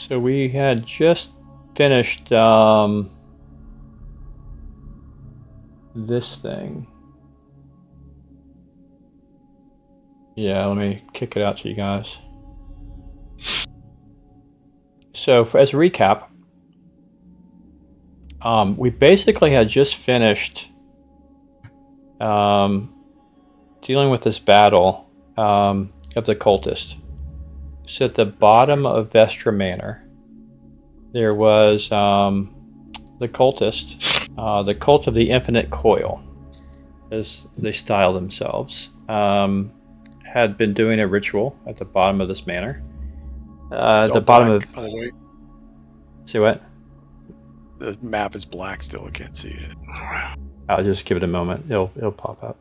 So we had just finished this thing. Yeah, let me kick it out to you guys. So as a recap, we basically had just finished dealing with this battle of the cultists. So at the bottom of Vestra Manor, there was the cultist, the cult of the infinite coil, as they style themselves, had been doing a ritual at the bottom of this manor. The bottom of. By the way, See what? the map is black still. I can't see it. I'll just give it a moment. It'll pop up.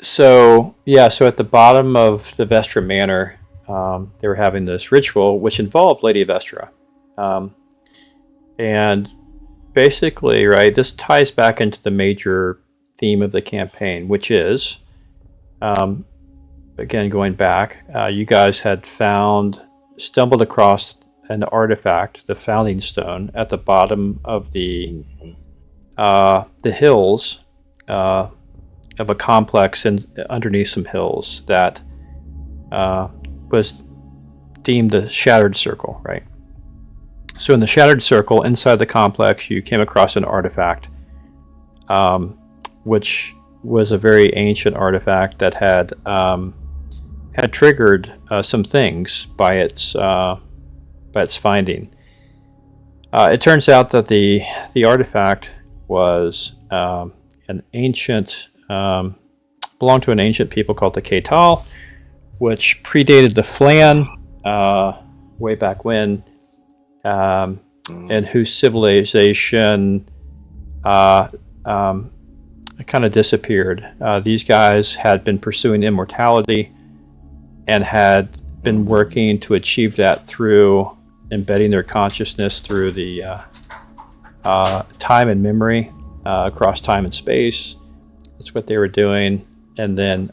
So at the bottom of the Vestra Manor, they were having this ritual which involved Lady Vestra, and basically, right, this ties back into the major theme of the campaign, which is, again, going back, you guys had stumbled across an artifact, the founding stone, at the bottom of the hills of a complex and underneath some hills that was deemed the Shattered Circle, right? So in the Shattered Circle, inside the complex, you came across an artifact, which was a very ancient artifact that had triggered some things by its finding. It turns out that the artifact was an ancient, belonged to an ancient people called the Ketal, which predated the Flan way back when, and whose civilization kind of disappeared. These guys had been pursuing immortality and had been working to achieve that through embedding their consciousness through the time and memory across time and space. That's what they were doing. And then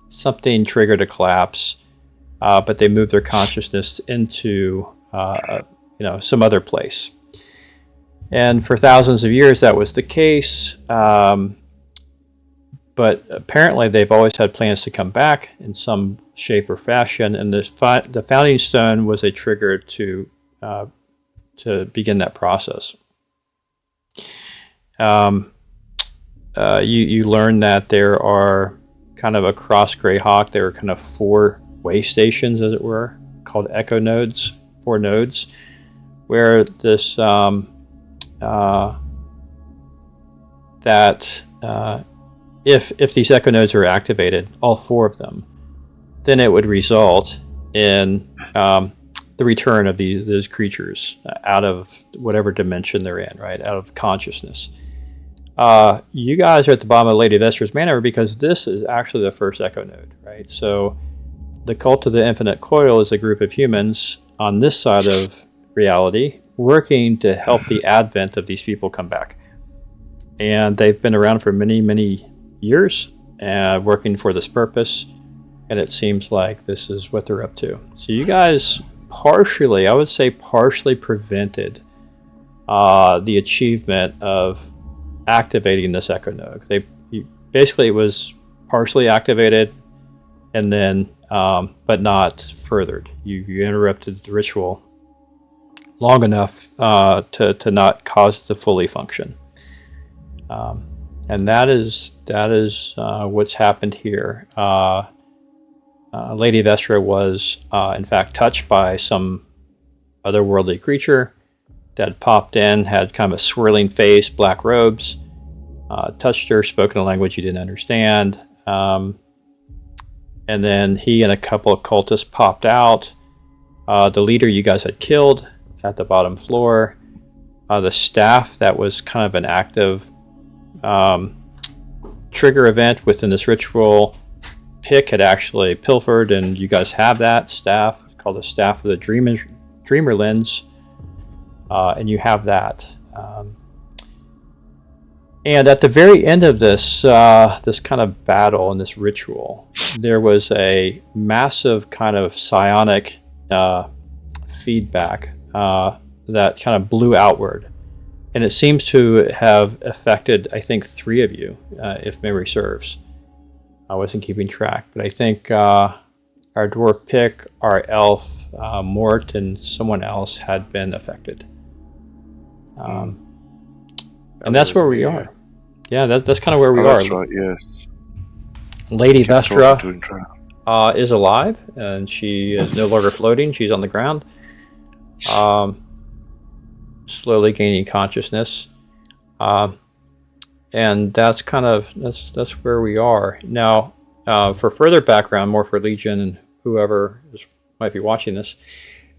something triggered a collapse, but they moved their consciousness into some other place. And for thousands of years that was the case, but apparently they've always had plans to come back in some shape or fashion, and the founding stone was a trigger to begin that process. You learn that there are kind of across Greyhawk, there are kind of 4 way stations, as it were, called echo nodes, 4 nodes, where this if these echo nodes are activated, all 4 of them, then it would result in the return of these creatures out of whatever dimension they're in, right? Out of consciousness. You guys are at the bottom of Lady Vestra's Manor because this is actually the first echo node, right? So the Cult of the Infinite Coil is a group of humans on this side of reality working to help the advent of these people come back. And they've been around for many, many years working for this purpose, and it seems like this is what they're up to. So you guys partially prevented the achievement of activating this echo node. Basically it was partially activated, and then but not furthered. You interrupted the ritual long enough to not cause it to fully function. And that is what's happened here. Lady Vestra was in fact touched by some otherworldly creature that popped in, had kind of a swirling face, black robes, touched her, spoken a language you didn't understand, and then he and a couple of cultists popped out. The leader you guys had killed at the bottom floor, the staff that was kind of an active trigger event within this ritual, Pick had actually pilfered, and you guys have that staff called the Staff of the Dreamer Lens, and you have that. And at the very end of this this kind of battle and this ritual, there was a massive kind of psionic feedback that kind of blew outward. And it seems to have affected, I think, 3 of you, if memory serves. I wasn't keeping track, but I think our dwarf Pick, our elf Mort, and someone else had been affected. And that's where we are. Yeah, that's kind of where we are. That's right, yes. Lady Vestra is alive, and she is no longer floating. She's on the ground, slowly gaining consciousness. And that's kind of that's where we are now. For further background, more for Legion and whoever might be watching this,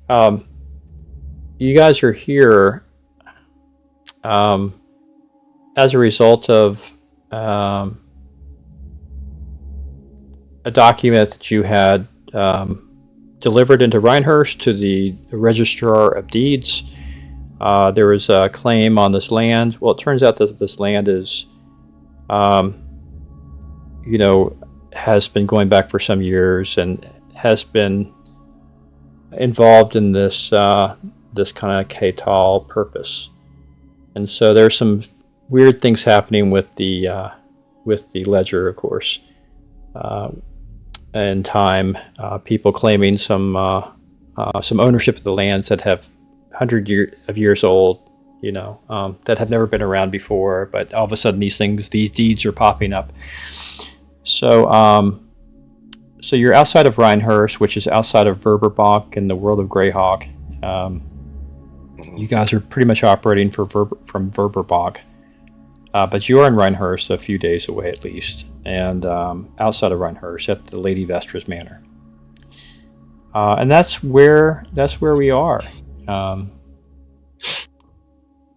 you guys are here as a result of a document that you had delivered into Rhinehurst to the Registrar of Deeds. There was a claim on this land. Well, it turns out that this land is, has been going back for some years and has been involved in this this kind of Catal purpose. And so there's some weird things happening with the ledger, of course. In time, people claiming some ownership of the lands that have years old, that have never been around before, but all of a sudden these deeds are popping up. So so you're outside of Rhinehurst, which is outside of Verberbach in the world of Greyhawk. You guys are pretty much operating from Verberbach, but you are in Rhinehurst, a few days away at least, and outside of Rhinehurst at the Lady Vestra's Manor. And that's where we are.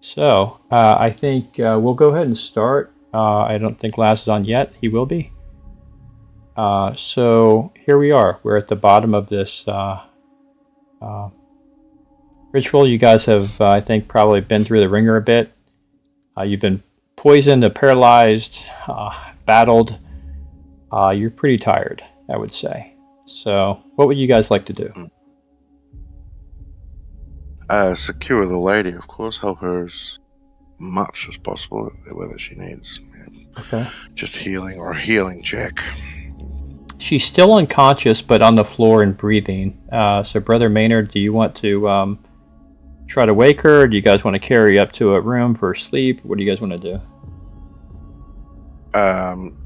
So I think we'll go ahead and start. I don't think Laz is on yet. He will be. So here we are. We're at the bottom of this ritual. You guys have, I think, probably been through the ringer a bit. You've been poisoned, paralyzed, battled. You're pretty tired, I would say. So what would you guys like to do? Secure the lady, of course. Help her as much as possible, whether she needs just healing or a healing check. She's still unconscious, but on the floor and breathing. So, Brother Maynard, do you want to try to wake her? Or do you guys want to carry her up to a room for sleep? What do you guys want to do?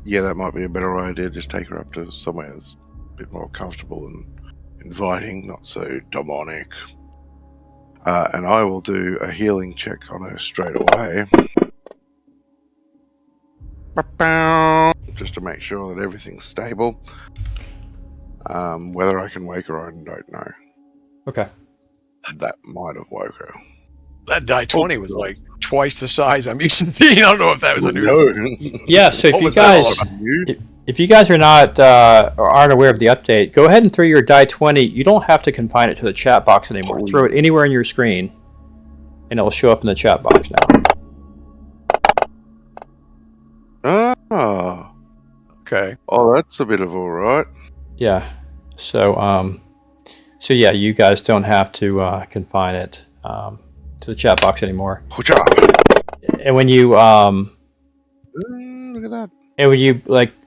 Yeah, that might be a better idea. Just take her up to somewhere that's a bit more comfortable and inviting, not so demonic. And I will do a healing check on her straight away. Just to make sure that everything's stable. Whether I can wake her, I don't know. Okay. That might have woke her. That die 20 was like twice the size I'm used to seeing. I don't know if that was a new. Yeah, so if you guys are not or aren't aware of the update, go ahead and throw your die 20. You don't have to confine it to the chat box anymore. Throw it anywhere on your screen, and it will show up in the chat box now. Ah. Okay. Oh, that's a bit of alright. Yeah. So yeah, you guys don't have to confine it to the chat box anymore. And when you look at that. And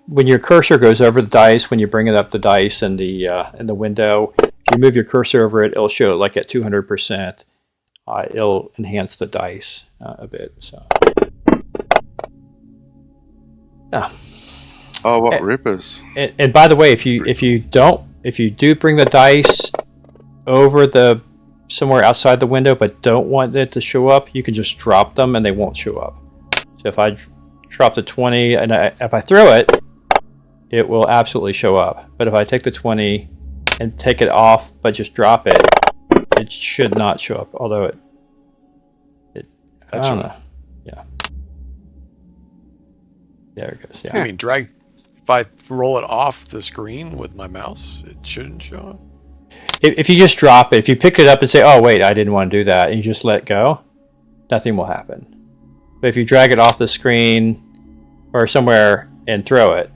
when your cursor goes over the dice, when you bring it up the dice in the window, if you move your cursor over it, it'll show it like at 200%. It'll enhance the dice a bit. So. Yeah. Oh, what rippers! And by the way, if you do bring the dice over somewhere outside the window, but don't want it to show up, you can just drop them and they won't show up. So if I drop the 20 and if I throw it, it will absolutely show up. But if I take the 20 and take it off, but just drop it, it should not show up. Although I don't know. Yeah. There it goes. Yeah. I mean, if I roll it off the screen with my mouse, it shouldn't show up. If you just drop it, if you pick it up and say, "Oh wait, I didn't want to do that," and you just let go, nothing will happen. But if you drag it off the screen or somewhere and throw it,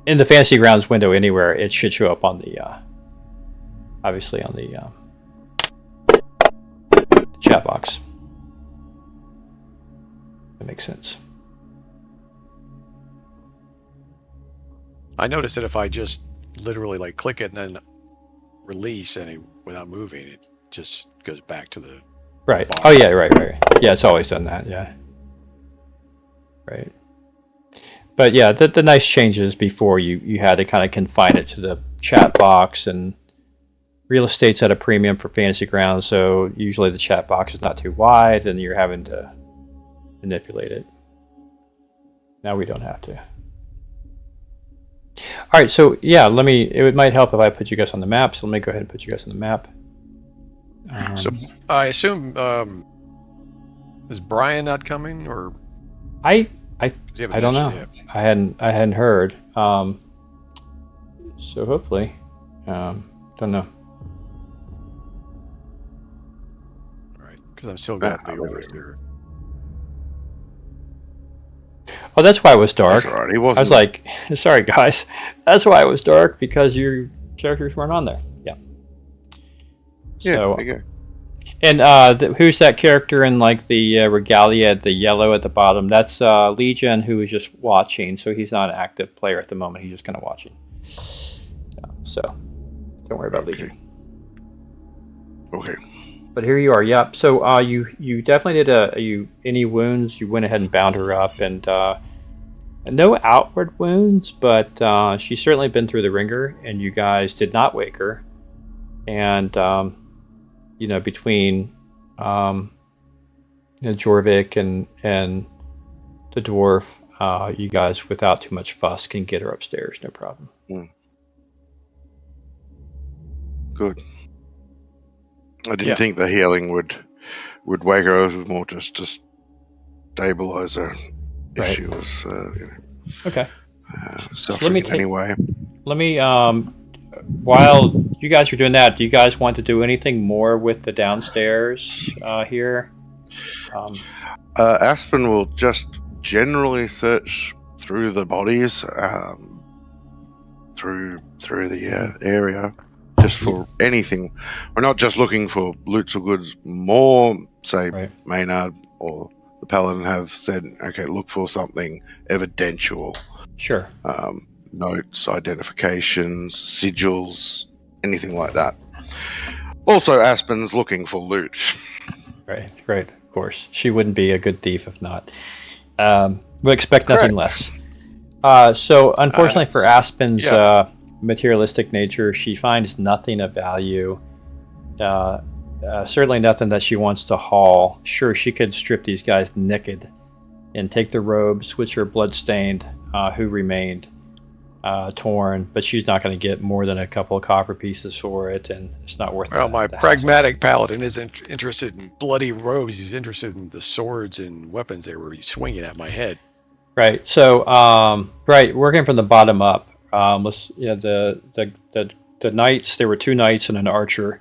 in the Fantasy Grounds window anywhere, it should show up on the, obviously on the chat box. That makes sense. I noticed that if I just literally like click it and then release without moving, it just goes back to the Right. bar. Oh yeah, right. Yeah, it's always done that, yeah. Right. But yeah, the nice changes before you had to kind of confine it to the chat box, and real estate's at a premium for Fantasy Grounds, so usually the chat box is not too wide and you're having to manipulate it. Now we don't have to. All right, so yeah, it might help if I put you guys on the map, so let me go ahead and put you guys on the map. So I assume is Brian not coming, or I you haven't I don't know. mentioned it I hadn't heard. So hopefully, don't know. yet? Right, because I'm still got the orders there. Oh, that's why it was dark. That's all right. He I wasn't. was like, sorry guys, that's why it was dark, because your characters weren't on there. Yeah. Yeah, So, there you go. and who's that character in like the regalia, the yellow at the bottom? That's Legion, who is just watching. So he's not an active player at the moment. He's just kind of watching. Yeah, so don't worry about Legion. Okay. But here you are. Yep. So you definitely did any wounds? You went ahead and bound her up, and no outward wounds, but she's certainly been through the ringer, and you guys did not wake her. And between Jorvik and the dwarf, you guys without too much fuss can get her upstairs, no problem. Good. I didn't think the healing would wake her. It was more just to stabilize her if Right. she was Okay. suffering in any way. Let me while you guys are doing that, do you guys want to do anything more with the downstairs here? Aspen will just generally search through the bodies, through the area, just for anything. We're not just looking for loots or goods. More, say, Right. Maynard or the Paladin have said, okay, look for something evidential. Sure. Notes, identifications, sigils, anything like that. Also, Aspen's looking for loot. Right. Of course, she wouldn't be a good thief if not. Would expect nothing less. So, unfortunately for Aspen's materialistic nature, she finds nothing of value. Certainly nothing that she wants to haul. Sure, she could strip these guys naked and take their robes, which are bloodstained, who remained torn, but she's not going to get more than a couple of copper pieces for it, and it's not worth it. Well, my pragmatic paladin isn't interested in bloody robes. He's interested in the swords and weapons they were swinging at my head. Right. So, working from the bottom up. The knights. There were two knights and an archer,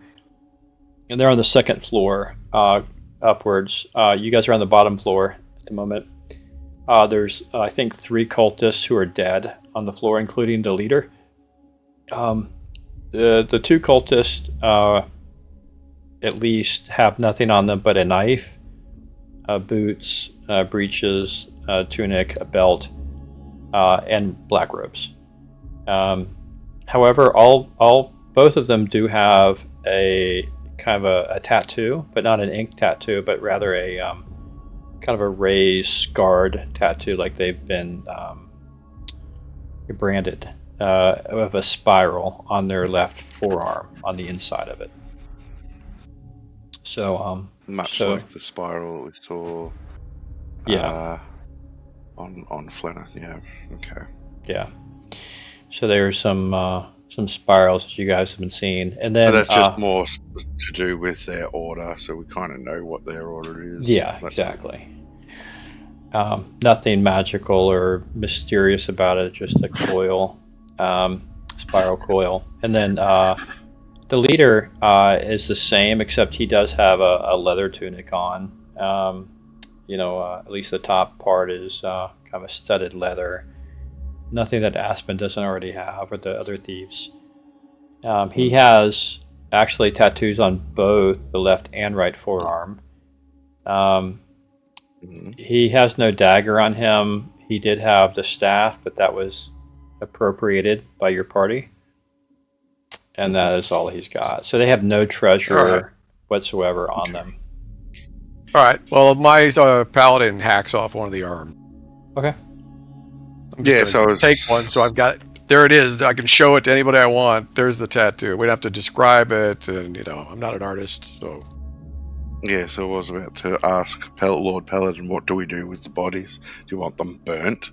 and they're on the second floor, upwards. You guys are on the bottom floor at the moment. There's, I think, 3 cultists who are dead on the floor, including the leader. The 2 cultists, at least, have nothing on them but a knife, boots, breeches, a tunic, a belt, and black robes. However, both of them do have a kind of a tattoo, but not an ink tattoo, but rather a kind of a raised, scarred tattoo, like they've been branded, of a spiral on their left forearm on the inside of it. So much so, like the spiral we saw on Flanner. Yeah. Okay. Yeah. So there's some spirals that you guys have been seeing, and then so that's just more to do with their order, so we kind of know what their order is. Yeah, that's exactly. Nothing magical or mysterious about it, just a coil, spiral coil. And then the leader is the same, except he does have a leather tunic on. at least the top part is kind of studded leather. Nothing that Aspen doesn't already have, or the other thieves. He has actually tattoos on both the left and right forearm. He has no dagger on him. He did have the staff, but that was appropriated by your party. And that is all he's got. So they have no treasure whatsoever on them. All right. Well, my paladin hacks off one of the arms. Okay. I'm just gonna take one, so I've got it. There it is. I can show it to anybody I want. There's the tattoo. We'd have to describe it, and I'm not an artist, so. Yeah, so I was about to ask Lord Paladin, what do we do with the bodies? Do you want them burnt?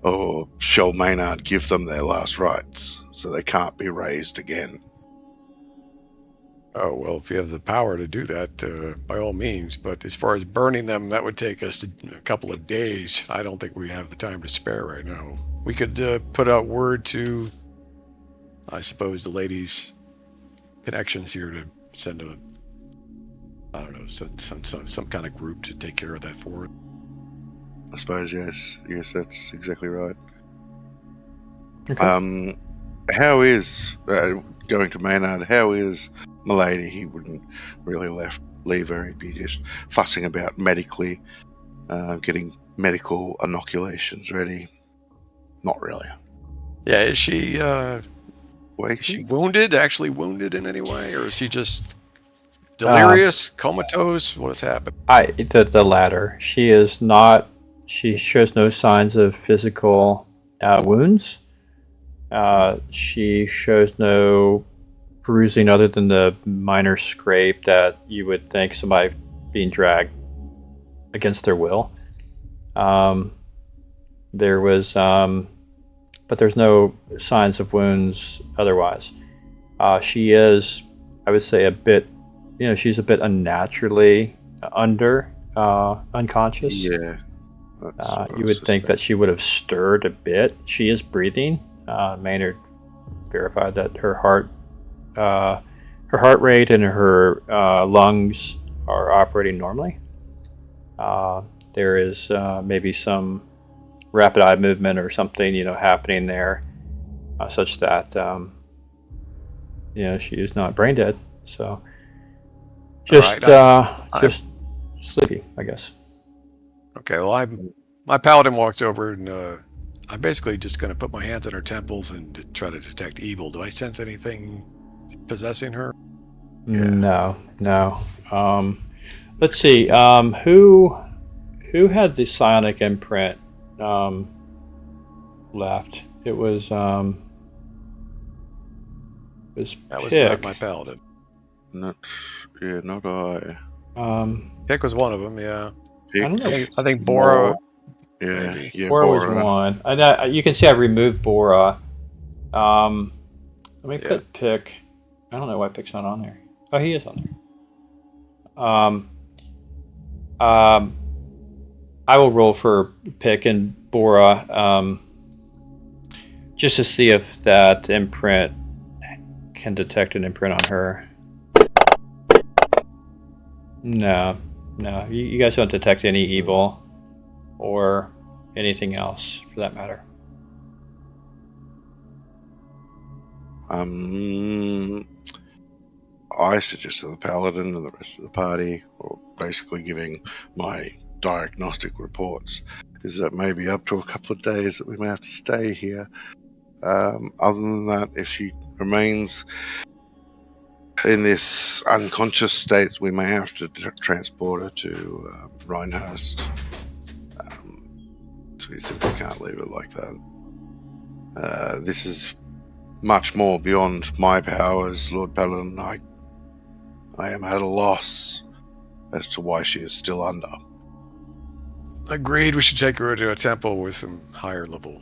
Or shall Maynard give them their last rites, so they can't be raised again? Oh, well, if you have the power to do that, by all means. But as far as burning them, that would take us a couple of days. I don't think we have the time to spare right now. We could put out word to, I suppose, the ladies' connections here to send some kind of group to take care of that for it. I suppose, yes. Yes, that's exactly right. Okay. How is, going to Maynard, how is Milady? He wouldn't really leave her. He'd be just fussing about medically, getting medical inoculations ready. Not really. Yeah, is she She wounded, actually wounded in any way? Or is she just delirious, comatose? What has happened? The latter. She is not. She shows no signs of physical wounds. She shows no bruising other than the minor scrape that you would think somebody being dragged against their will. There was, but there's no signs of wounds otherwise. She is, I would say, a bit. She's a bit unnaturally unconscious. Yeah. You would think that she would have stirred a bit. She is breathing. Maynard verified that her heart rate and her lungs are operating normally. There is maybe some rapid eye movement or something, happening there, such that she is not brain dead. So just just sleepy, I guess. Okay, well, my paladin walks over and I'm basically just going to put my hands on her temples and try to detect evil. Do I sense anything possessing her? Yeah. No. Let's see. Who had the psionic imprint left? It was that was not my paladin. Not I. Pick was one of them. Yeah. I don't know. I think Bora. Yeah, maybe. yeah. Bora was one. You can see I've removed Bora. Let me put Pick. I don't know why Pick's not on there. Oh, he is on there. I will roll for Pick and Bora, just to see if that imprint can detect an imprint on her. No. You guys don't detect any evil or anything else, for that matter. I suggested the paladin and the rest of the party, or basically giving my diagnostic reports, is that maybe up to a couple of days that we may have to stay here. Other than that, if she remains in this unconscious state, we may have to transport her to Rhinehurst. So we simply can't leave it like that. This is much more beyond my powers, Lord Paladin. I am at a loss as to why she is still under. Agreed. We should take her to a temple with some higher level.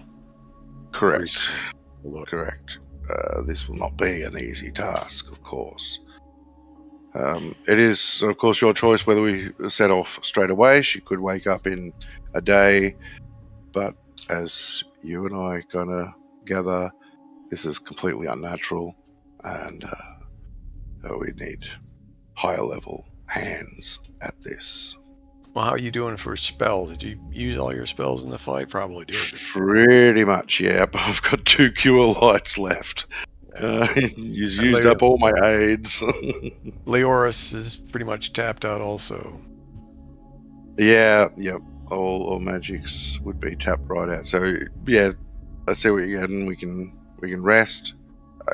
Correct. This will not be an easy task, of course. It is, of course, your choice whether we set off straight away. She could wake up in a day, but as you and I gonna gather, this is completely unnatural, and we need higher level hands at this. Well, how are you doing for spells? Did you use all your spells in the fight? Probably did. Pretty much, yeah. But I've got 2 cure lights left. Yeah. He's And used up all my aids. Leoris is pretty much tapped out also. Yeah, yep. All magics would be tapped right out. So yeah, let's see what you get, and we can rest,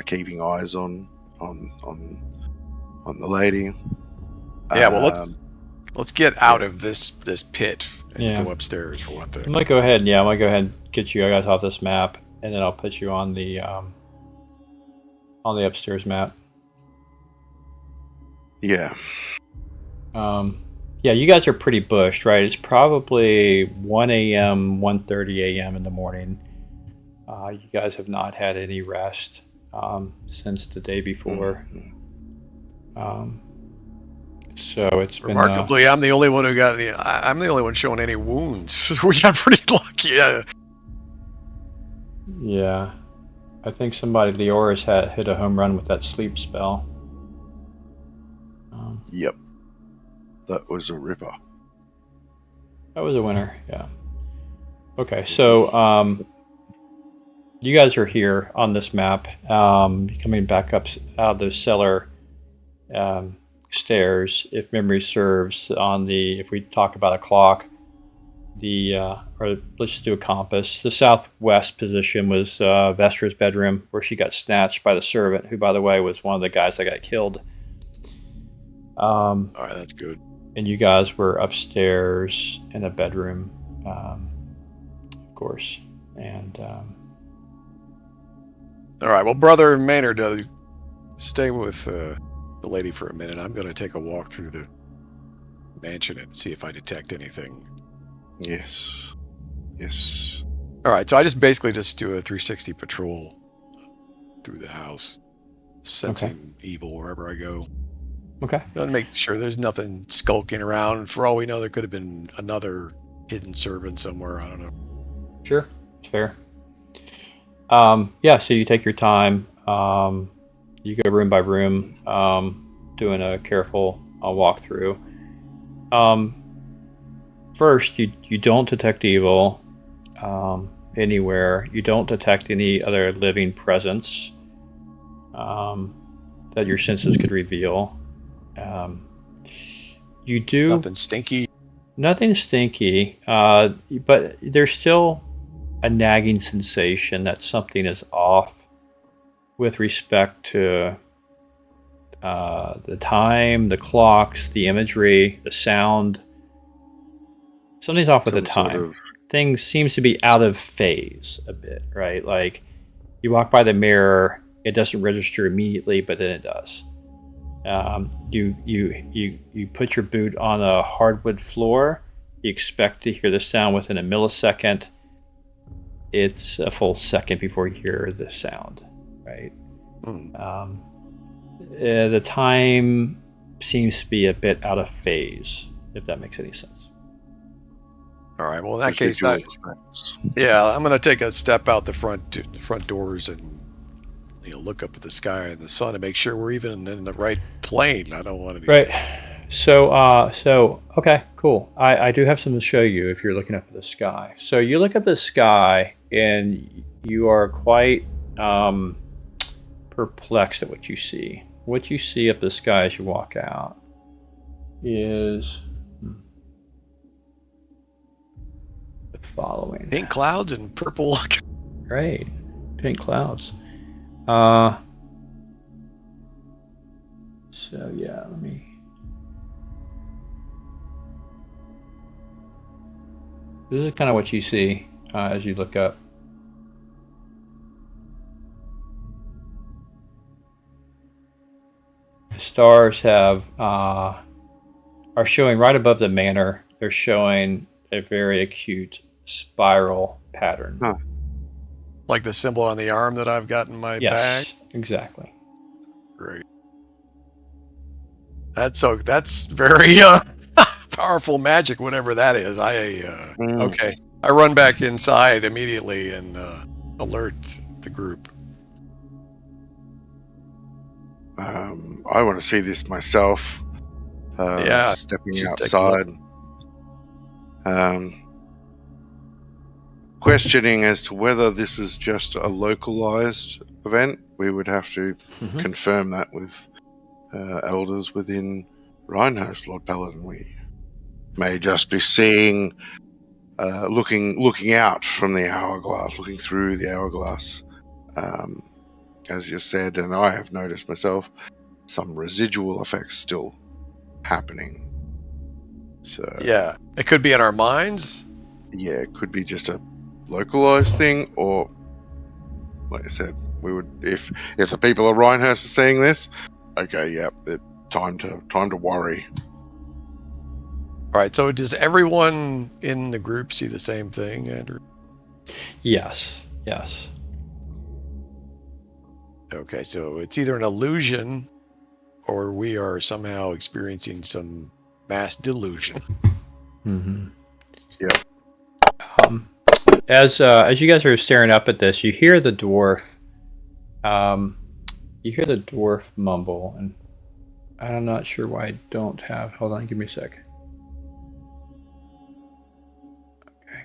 keeping eyes on the lady. Yeah, well, let's get out yeah. of this pit and Yeah. go upstairs for one I thing. might go ahead. Yeah, I might go ahead and get you guys off this map, and then I'll put you on the upstairs map. Yeah. Yeah, you guys are pretty bushed, right? It's probably 1 a.m., 1:30 a.m. in the morning. You guys have not had any rest since the day before. So it's been Remarkably, I'm the only one who got any. I'm the only one showing any wounds. We got pretty lucky. yeah. I think somebody, Leoris, had hit a home run with that sleep spell. Yep. That was a ripper. That was a winner, yeah. Okay, so you guys are here on this map, coming back up out of the cellar stairs. If memory serves, if we talk about a clock, or let's just do a compass. The southwest position was Vestra's bedroom, where she got snatched by the servant, who, by the way, was one of the guys that got killed. All right, that's good. And you guys were upstairs in a bedroom, of course. And all right, well, Brother Manor, stay with the lady for a minute. I'm going to take a walk through the mansion and see if I detect anything. Yes. All right, so I basically just do a 360 patrol through the house, sensing evil wherever I go. Okay. To make sure there's nothing skulking around. For all we know, there could have been another hidden servant somewhere. I don't know. Sure, it's fair. Yeah, so you take your time. You go room by room, doing a careful walkthrough. First, you don't detect evil anywhere. You don't detect any other living presence that your senses could reveal. You do Nothing stinky. nothing stinky, but there's still a nagging sensation that something is off with respect to the time, the clocks, the imagery, the sound. Something's off with the time. Things seems to be out of phase a bit, right? Like you walk by the mirror, it doesn't register immediately, but then it does. You put your boot on a hardwood floor. You expect to hear the sound within a millisecond. It's a full second before you hear the sound, right? The time seems to be a bit out of phase, if that makes any sense. All right. Well, in that case, I'm going to take a step out the front doors and look up at the sky and the sun and make sure we're even in the right plane. I don't want to. Right. So okay, cool. I do have something to show you if you're looking up at the sky. So you look up at the sky and you are quite perplexed at what you see. What you see up the sky as you walk out is the following: pink clouds and purple. Right, pink clouds. So yeah, let me. This is kind of what you see as you look up. The stars are showing right above the manor. They're showing a very acute spiral pattern. Huh. Like the symbol on the arm that I've got in my bag? Yes, exactly. Great. That's very powerful magic, whatever that is. Okay. I run back inside immediately and alert the group. I want to see this myself. Yeah, Stepping should take a outside. Questioning as to whether this is just a localized event. We would have to confirm that with elders within Rhinehurst, Lord Paladin. We may just be seeing, looking out from the hourglass, looking through the hourglass. As you said, and I have noticed myself, some residual effects still happening. So Yeah, it could be in our minds. yeah, it could be just a localized thing, or like I said, we would if the people of Rhinehurst are seeing this, okay, yeah, time to worry. All right, so does everyone in the group see the same thing, Andrew? Yes. Okay, so it's either an illusion or we are somehow experiencing some mass delusion. Mm-hmm. Yep. As you guys are staring up at this, you hear the dwarf. You hear the dwarf mumble, and I'm not sure why I don't have. Hold on, give me a sec. Okay.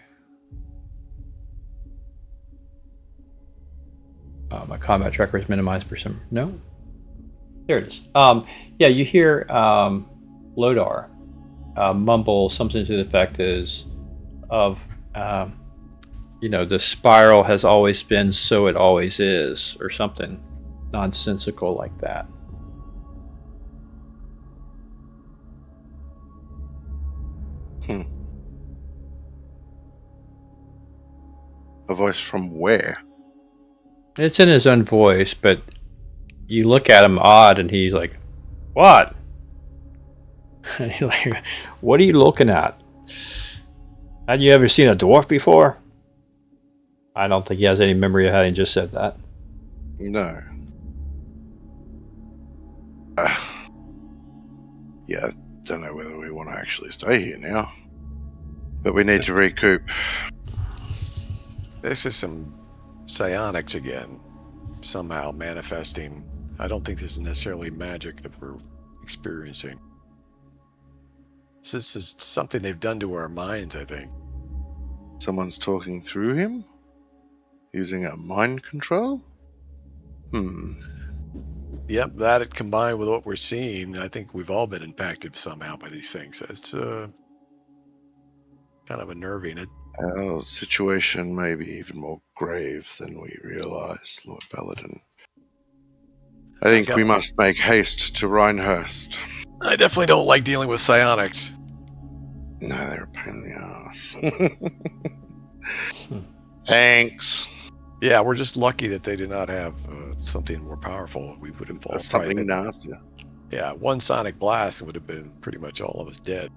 My combat tracker is minimized for some. No. There it is. Yeah, you hear Lodar mumble something to the effect of. The spiral has always been, so it always is, or something nonsensical like that. A voice from where? It's in his own voice, but you look at him odd, and he's like, "What?" And he's like, "What are you looking at? Had you ever seen a dwarf before?" I don't think he has any memory of having just said that. No. Yeah, don't know whether we want to actually stay here now, but we need to recoup. This is some psionics again, somehow manifesting. I don't think this is necessarily magic that we're experiencing. This is something they've done to our minds, I think. Someone's talking through him? Using a mind control? Yep, that combined with what we're seeing, I think we've all been impacted somehow by these things. It's kind of unnerving. Our situation may be even more grave than we realize, Lord Paladin. I think we must make haste to Rhinehurst. I definitely don't like dealing with psionics. No, they're a pain in the ass. Thanks. Yeah, we're just lucky that they did not have something more powerful. We would have all something nasty. Yeah, one sonic blast would have been pretty much all of us dead.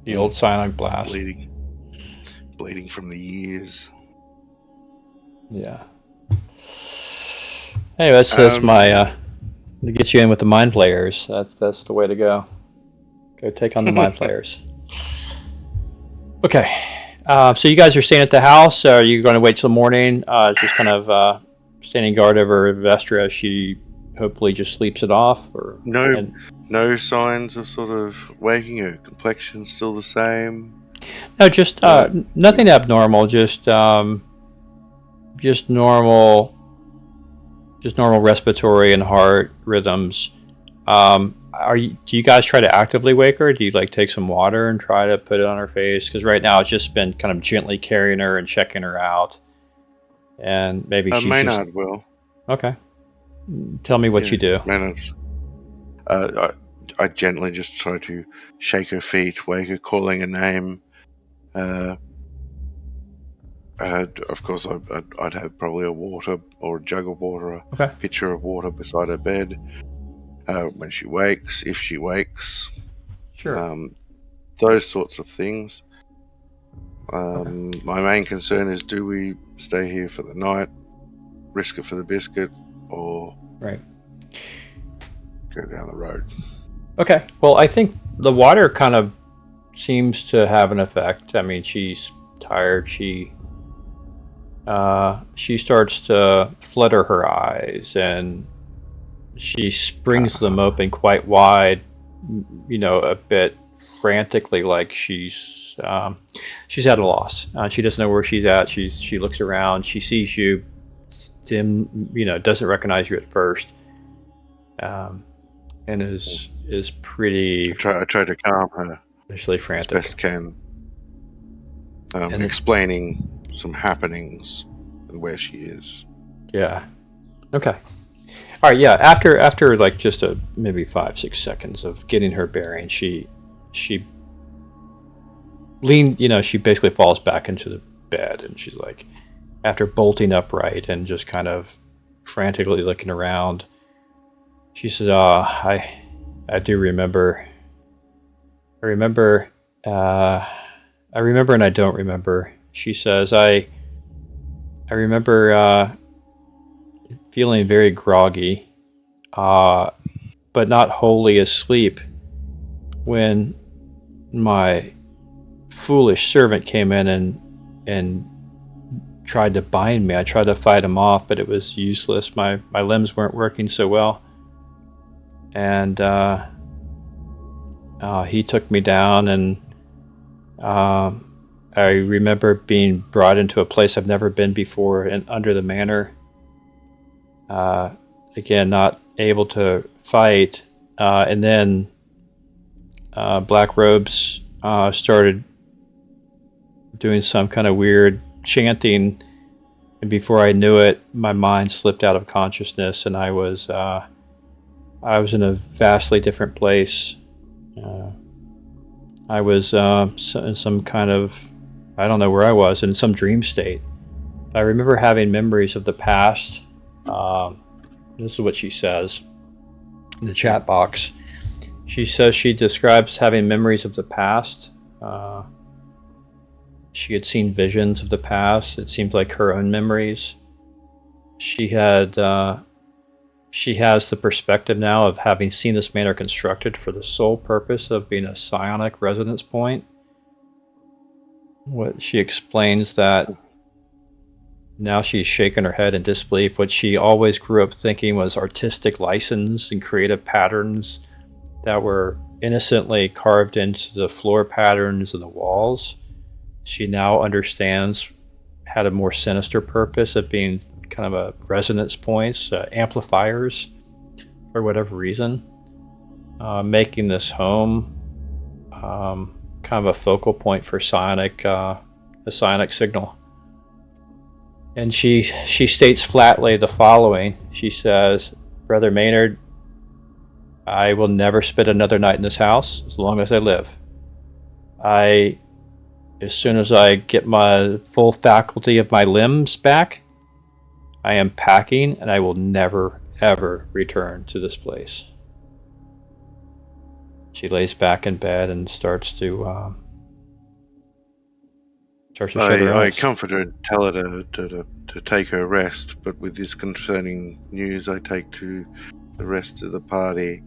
The old sonic blast. Bleeding from the ears. Yeah. Anyway, that's my to get you in with the mind flayers. That's the way to go. Go take on the mind flayers. Okay. So you guys are staying at the house. Are you going to wait till the morning? Just kind of standing guard over Vestra as she hopefully just sleeps it off? Or no signs of sort of waking. Her complexion's still the same. No, just nothing abnormal. Just normal respiratory and heart rhythms. Do you guys try to actively wake her? Do you take some water and try to put it on her face? Because right now it's just been kind of gently carrying her and checking her out, and maybe she's Maynard will. Okay. Tell me what you do. Maynard. I gently just try to shake her feet, wake her, calling her name. Of course, I'd have probably a water or a jug of water, a pitcher of water beside her bed. When she wakes, if she wakes. Sure. Those sorts of things. My main concern is, do we stay here for the night, risk it for the biscuit, or go down the road? Okay. Well, I think the water kind of seems to have an effect. I mean, she's tired. She starts to flutter her eyes, and she springs them open quite wide, a bit frantically, like she's at a loss. She doesn't know where she's at. She looks around. She sees you, doesn't recognize you at first, and is pretty I try to calm her initially as frantic. best can, And- explaining some happenings and where she is. Yeah. Okay. All right. Yeah. After like just maybe 5-6 seconds of getting her bearing, she leaned. She basically falls back into the bed, and she's like, after bolting upright and just kind of frantically looking around, she says, I do remember. I remember. I remember, and I don't remember." She says, I remember feeling very groggy, but not wholly asleep when my foolish servant came in and tried to bind me. I tried to fight him off, but it was useless. My limbs weren't working so well. And he took me down, and I remember being brought into a place I've never been before, and under the manor. Again, not able to fight, and then Black Robes started doing some kind of weird chanting, and before I knew it, my mind slipped out of consciousness, and I was in a vastly different place. I was in some kind of, I don't know where I was, in some dream state. I remember having memories of the past. This is what she says in the chat box. She says she describes having memories of the past. She had seen visions of the past. It seemed like her own memories. She has the perspective now of having seen this manor constructed for the sole purpose of being a psionic residence point. What she explains that now she's shaking her head in disbelief. What she always grew up thinking was artistic license and creative patterns that were innocently carved into the floor patterns and the walls. She now understands had a more sinister purpose of being kind of a resonance points, amplifiers, for whatever reason, making this home kind of a focal point for a psionic signal. And she states flatly the following. She says, "Brother Maynard, I will never spend another night in this house as long as I live. As soon as I get my full faculty of my limbs back, I am packing, and I will never, ever return to this place." She lays back in bed and starts to shut her I eyes. comfort her and tell her to take her rest, but with this concerning news, I take to the rest of the party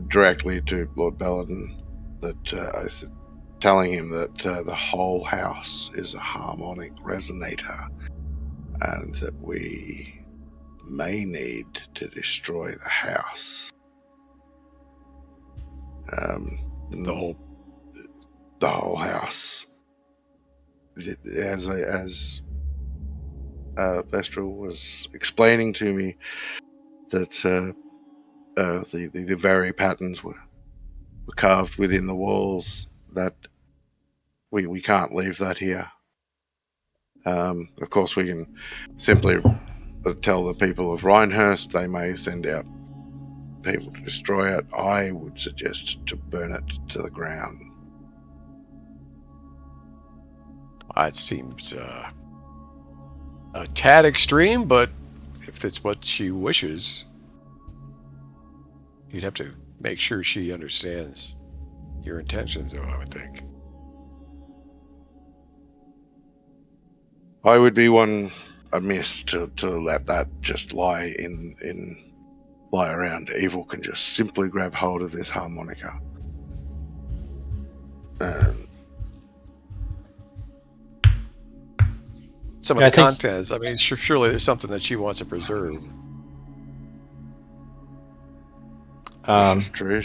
directly to Lord Belladon, that telling him that the whole house is a harmonic resonator, and that we may need to destroy the house. The whole house. As Vestra was explaining to me, that the very patterns were carved within the walls, that we can't leave that here. Of course, we can simply tell the people of Rhinehurst they may send out people to destroy it. I would suggest to burn it to the ground. It seems a tad extreme, but if that's what she wishes, you'd have to make sure she understands your intentions, though, I would think. I would be one amiss to let that just lie around. Evil can just simply grab hold of this harmonica. Some of the contents, I mean, surely there's something that she wants to preserve. This is true.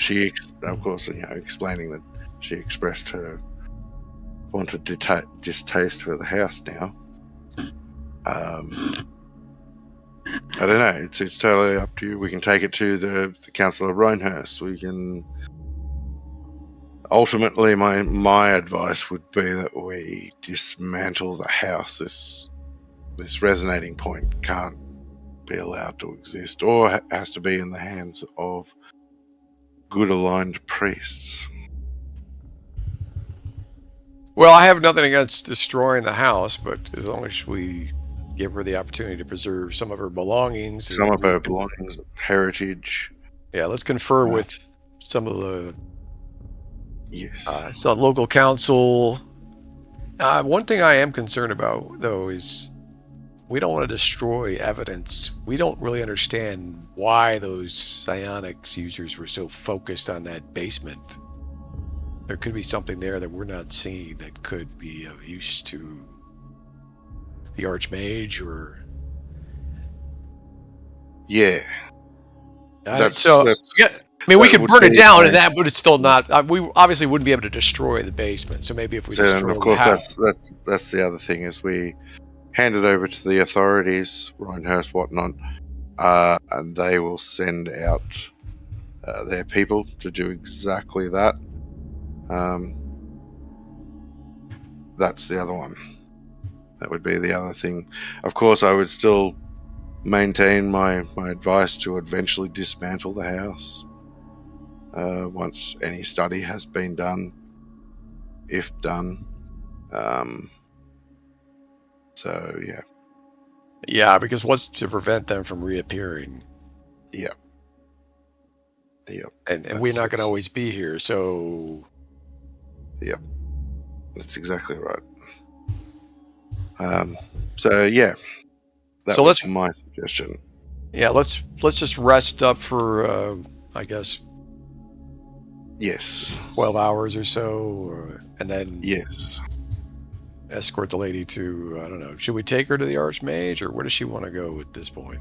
Of course, explaining that she expressed her wanted distaste for the house now. I don't know. It's totally up to you. We can take it to the Council of Rhinehurst. We can. Ultimately, my advice would be that we dismantle the house. This resonating point can't be allowed to exist, or has to be in the hands of good aligned priests. Well, I have nothing against destroying the house, but as long as we give her the opportunity to preserve some of her belongings. Some of her belongings, heritage. Yeah, let's confer with some of the Yes. some local council. One thing I am concerned about, though, is we don't want to destroy evidence. We don't really understand why those psionics users were so focused on that basement. There could be something there that we're not seeing that could be of use to the Archmage, or... Yeah. That's yeah. I mean, we could burn it down, and that would still not. We obviously wouldn't be able to destroy the basement. So maybe if we destroy of course, the house, that's the other thing, is we hand it over to the authorities, Rhinehurst, whatnot, and they will send out their people to do exactly that. That's the other one. That would be the other thing. Of course, I would still maintain my advice to eventually dismantle the house once any study has been done, if done. So yeah. Yeah, because what's to prevent them from reappearing? Yep. And we're not going to always be here, so. Yep. That's exactly right. So yeah. That was my suggestion. Yeah, let's just rest up for I guess. Yes. 12 hours or so, and then. Yes. Escort the lady to, I don't know, should we take her to the Archmage, or where does she want to go at this point?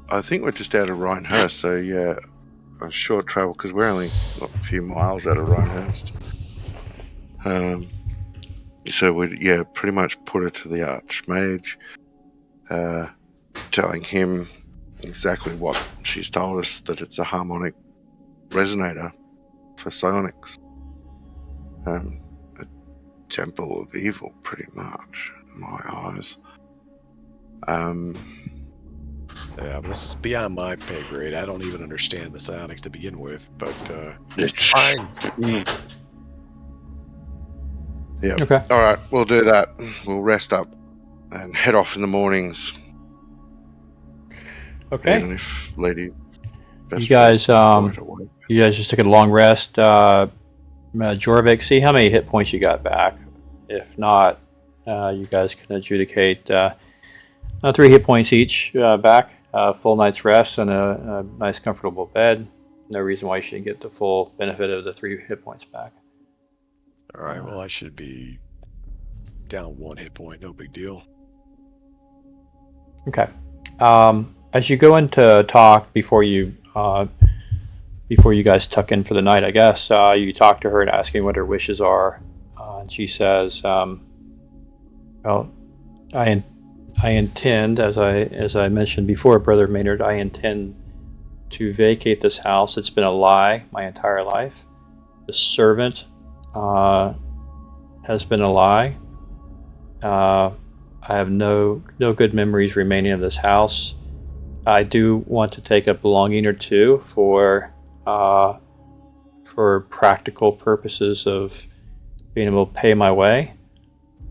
I think we're just out of Rhinehurst, so yeah, a short travel, because we're only a few miles out of Rhinehurst. So we'd pretty much put her to the Archmage, telling him exactly what she's told us, that it's a harmonic resonator for psionics. Temple of evil, pretty much, in my eyes. Yeah, this is beyond my pay grade. I don't even understand the psionics to begin with, but it's fine. Yeah. Okay. All right, we'll do that. We'll rest up and head off in the mornings. Okay. Even if Lady you guys just took a long rest. Jorvik, see how many hit points you got back. If not, you guys can adjudicate 3 hit points each back. Full night's rest and a nice, comfortable bed. No reason why you shouldn't get the full benefit of the 3 hit points back. All right. Well, I should be down 1 hit point. No big deal. Okay. As you go into talk before you guys tuck in for the night, I guess you talk to her and asking what her wishes are, and she says, "Well, I intend, as I mentioned before, Brother Maynard, I intend to vacate this house. It's been a lie my entire life. The servant has been a lie. I have no good memories remaining of this house. I do want to take a belonging or two for practical purposes of being able to pay my way,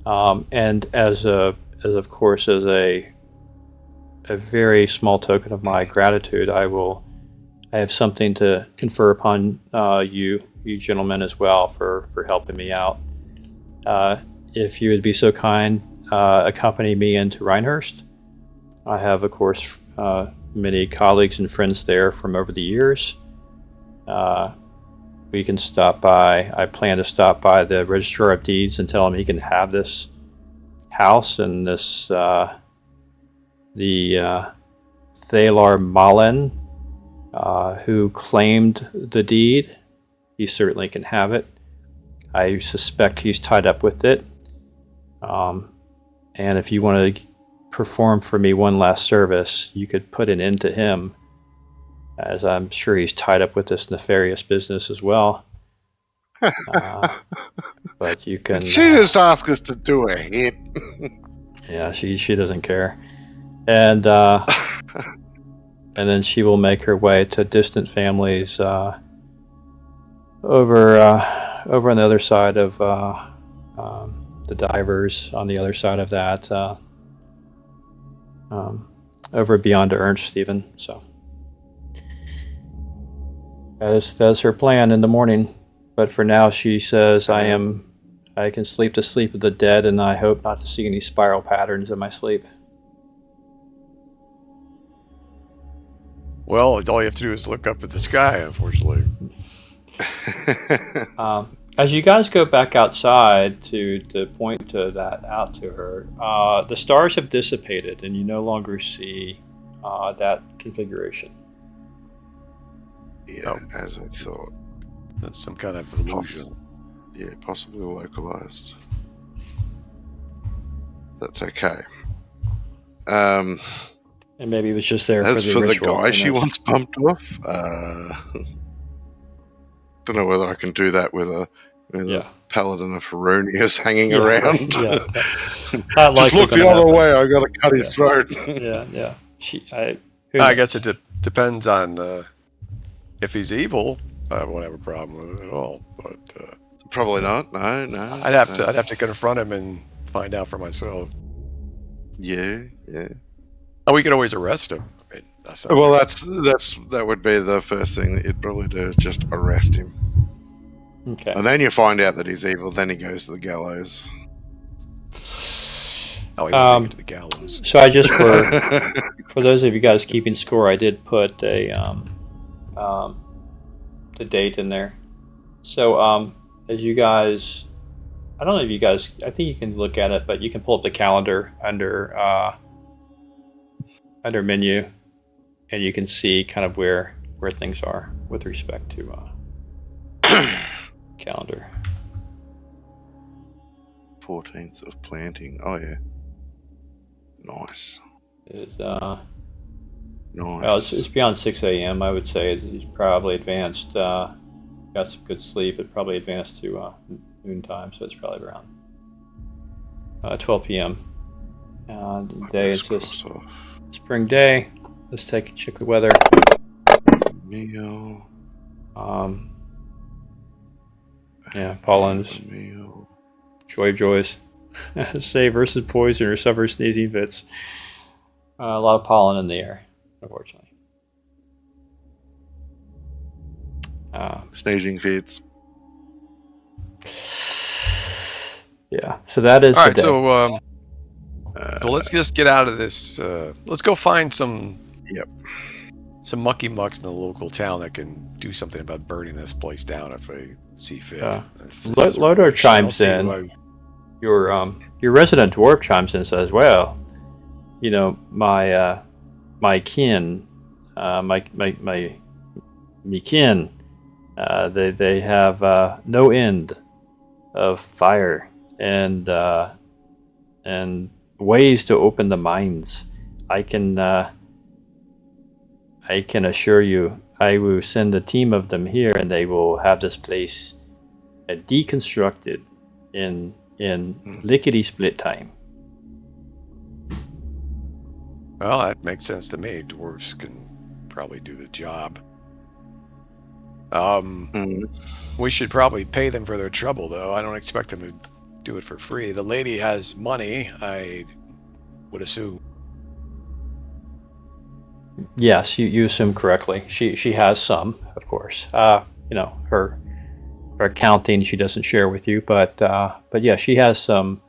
and as a very small token of my gratitude, I have something to confer upon you gentlemen as well for helping me out. If you would be so kind, accompany me into Rhinehurst. I have, of course, many colleagues and friends there from over the years. We can stop by. I plan to stop by the Registrar of Deeds and tell him he can have this house and this the Thalar Malin who claimed the deed, he certainly can have it. I suspect he's tied up with it. And if you want to perform for me one last service, you could put an end to him, as I'm sure he's tied up with this nefarious business as well. But you can. She just asked us to do a hit. Yeah, she doesn't care, and then she will make her way to distant families over on the other side of the divers, on the other side of that, over beyond Ernst even. So that's her plan in the morning. But for now, she says, I can sleep the sleep of the dead, and I hope not to see any spiral patterns in my sleep. Well, all you have to do is look up at the sky, unfortunately. As you guys go back outside to point to that out to her, the stars have dissipated, and you no longer see that configuration. Yeah, as I thought. That's some kind of illusion. Yeah, possibly localized. That's okay. And maybe it was just there as for the ritual. Guy she wants bumped off, don't know whether I can do that with a paladin of Feronius hanging around. Yeah. Just look the other way. I got to cut his throat. Yeah. I guess it depends on if he's evil. I won't have a problem with it at all. But probably not. No. I'd have to confront him and find out for myself. Yeah. Oh, we could always arrest him. I mean, well, that would be the first thing that you'd probably do, is just arrest him. Okay. And then you find out that he's evil. Then he goes to the gallows. Oh, he won't make it to the gallows. So I just for those of you guys keeping score, I did put the date in there. So as you guys, I don't know if you guys, I think you can look at it, but you can pull up the calendar under menu, and you can see kind of where things are with respect to calendar. 14th of planting. Oh yeah. Nice. Nice. Well, it's beyond 6 a.m. I would say it's probably advanced. Got some good sleep. It probably advanced to noontime, so it's probably around 12 p.m. The day is just spring day. Let's check the weather. Meal. Yeah, pollens. Joys. Say versus poison or suffer sneezing fits. A lot of pollen in the air, unfortunately. Sneezing fits. Yeah, so that is. All right, so let's just get out of this. Let's go find some mucky mucks in the local town that can do something about burning this place down if they see fit. Lodor chimes in. Your resident dwarf chimes in and says, "Well, you know, my kin, my kin, they have no end of fire and ways to open the mines. I can assure you, I will send a team of them here, and they will have this place deconstructed in lickety split time." Well, that makes sense to me. Dwarves can probably do the job. We should probably pay them for their trouble, though. I don't expect them to do it for free. The lady has money, I would assume. Yes, you assume correctly. She has some, of course. Her accounting she doesn't share with you, but yeah, she has some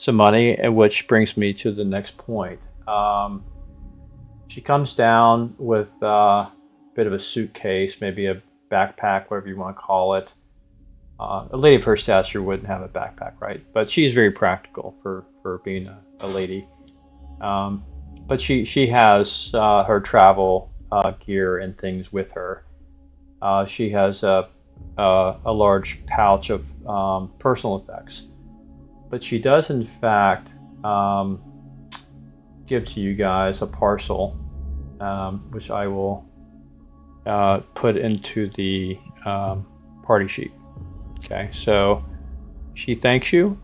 money, which brings me to the next point. She comes down with a bit of a suitcase, maybe a backpack, whatever you want to call it. A lady of her stature wouldn't have a backpack, right? But she's very practical for being a lady. But she has her travel gear and things with her. She has a large pouch of personal effects, but she does in fact give to you guys a parcel, which I will put into the party sheet. Okay, so she thanks you.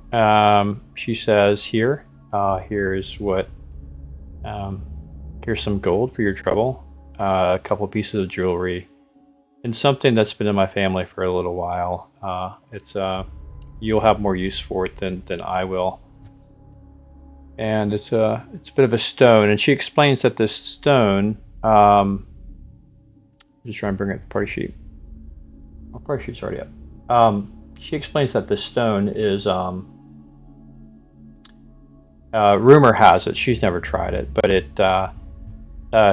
She says, here's what, here's some gold for your trouble, a couple pieces of jewelry, and something that's been in my family for a little while. It's you'll have more use for it than I will. And it's a bit of a stone, and she explains that this stone. Just try and bring it to the party sheet. Oh, party sheet's already up. She explains that this stone is. Rumor has it, she's never tried it, but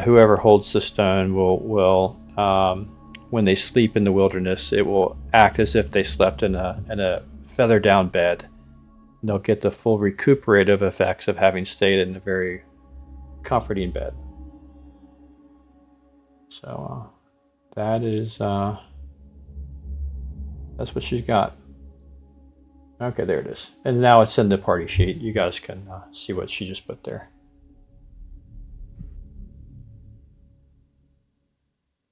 whoever holds the stone will when they sleep in the wilderness, it will act as if they slept in a feather down bed. They'll get the full recuperative effects of having stayed in a very comforting bed. So that is that's what she's got. Okay, there it is. And now it's in the party sheet. You guys can see what she just put there.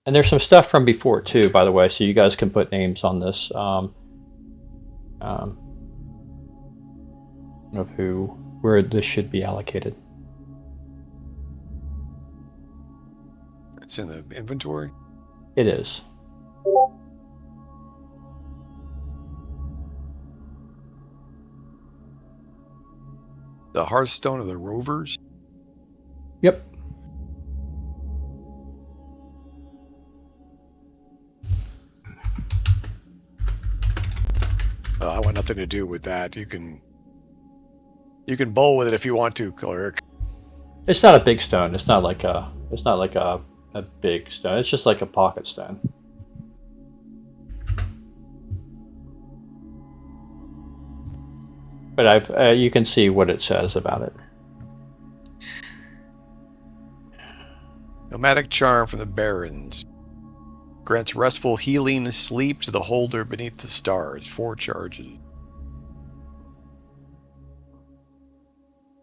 And there's some stuff from before too, by the way, so you guys can put names on this of where this should be allocated. It's in the inventory? It is. The Hearthstone of the Rovers? Yep. I want nothing to do with that. You can bowl with it if you want to, cleric. It's not a big stone. It's not like a big stone. It's just like a pocket stone. But you can see what it says about it. Nomadic charm from the Barrens. Grants restful healing sleep to the holder beneath the stars. 4 charges.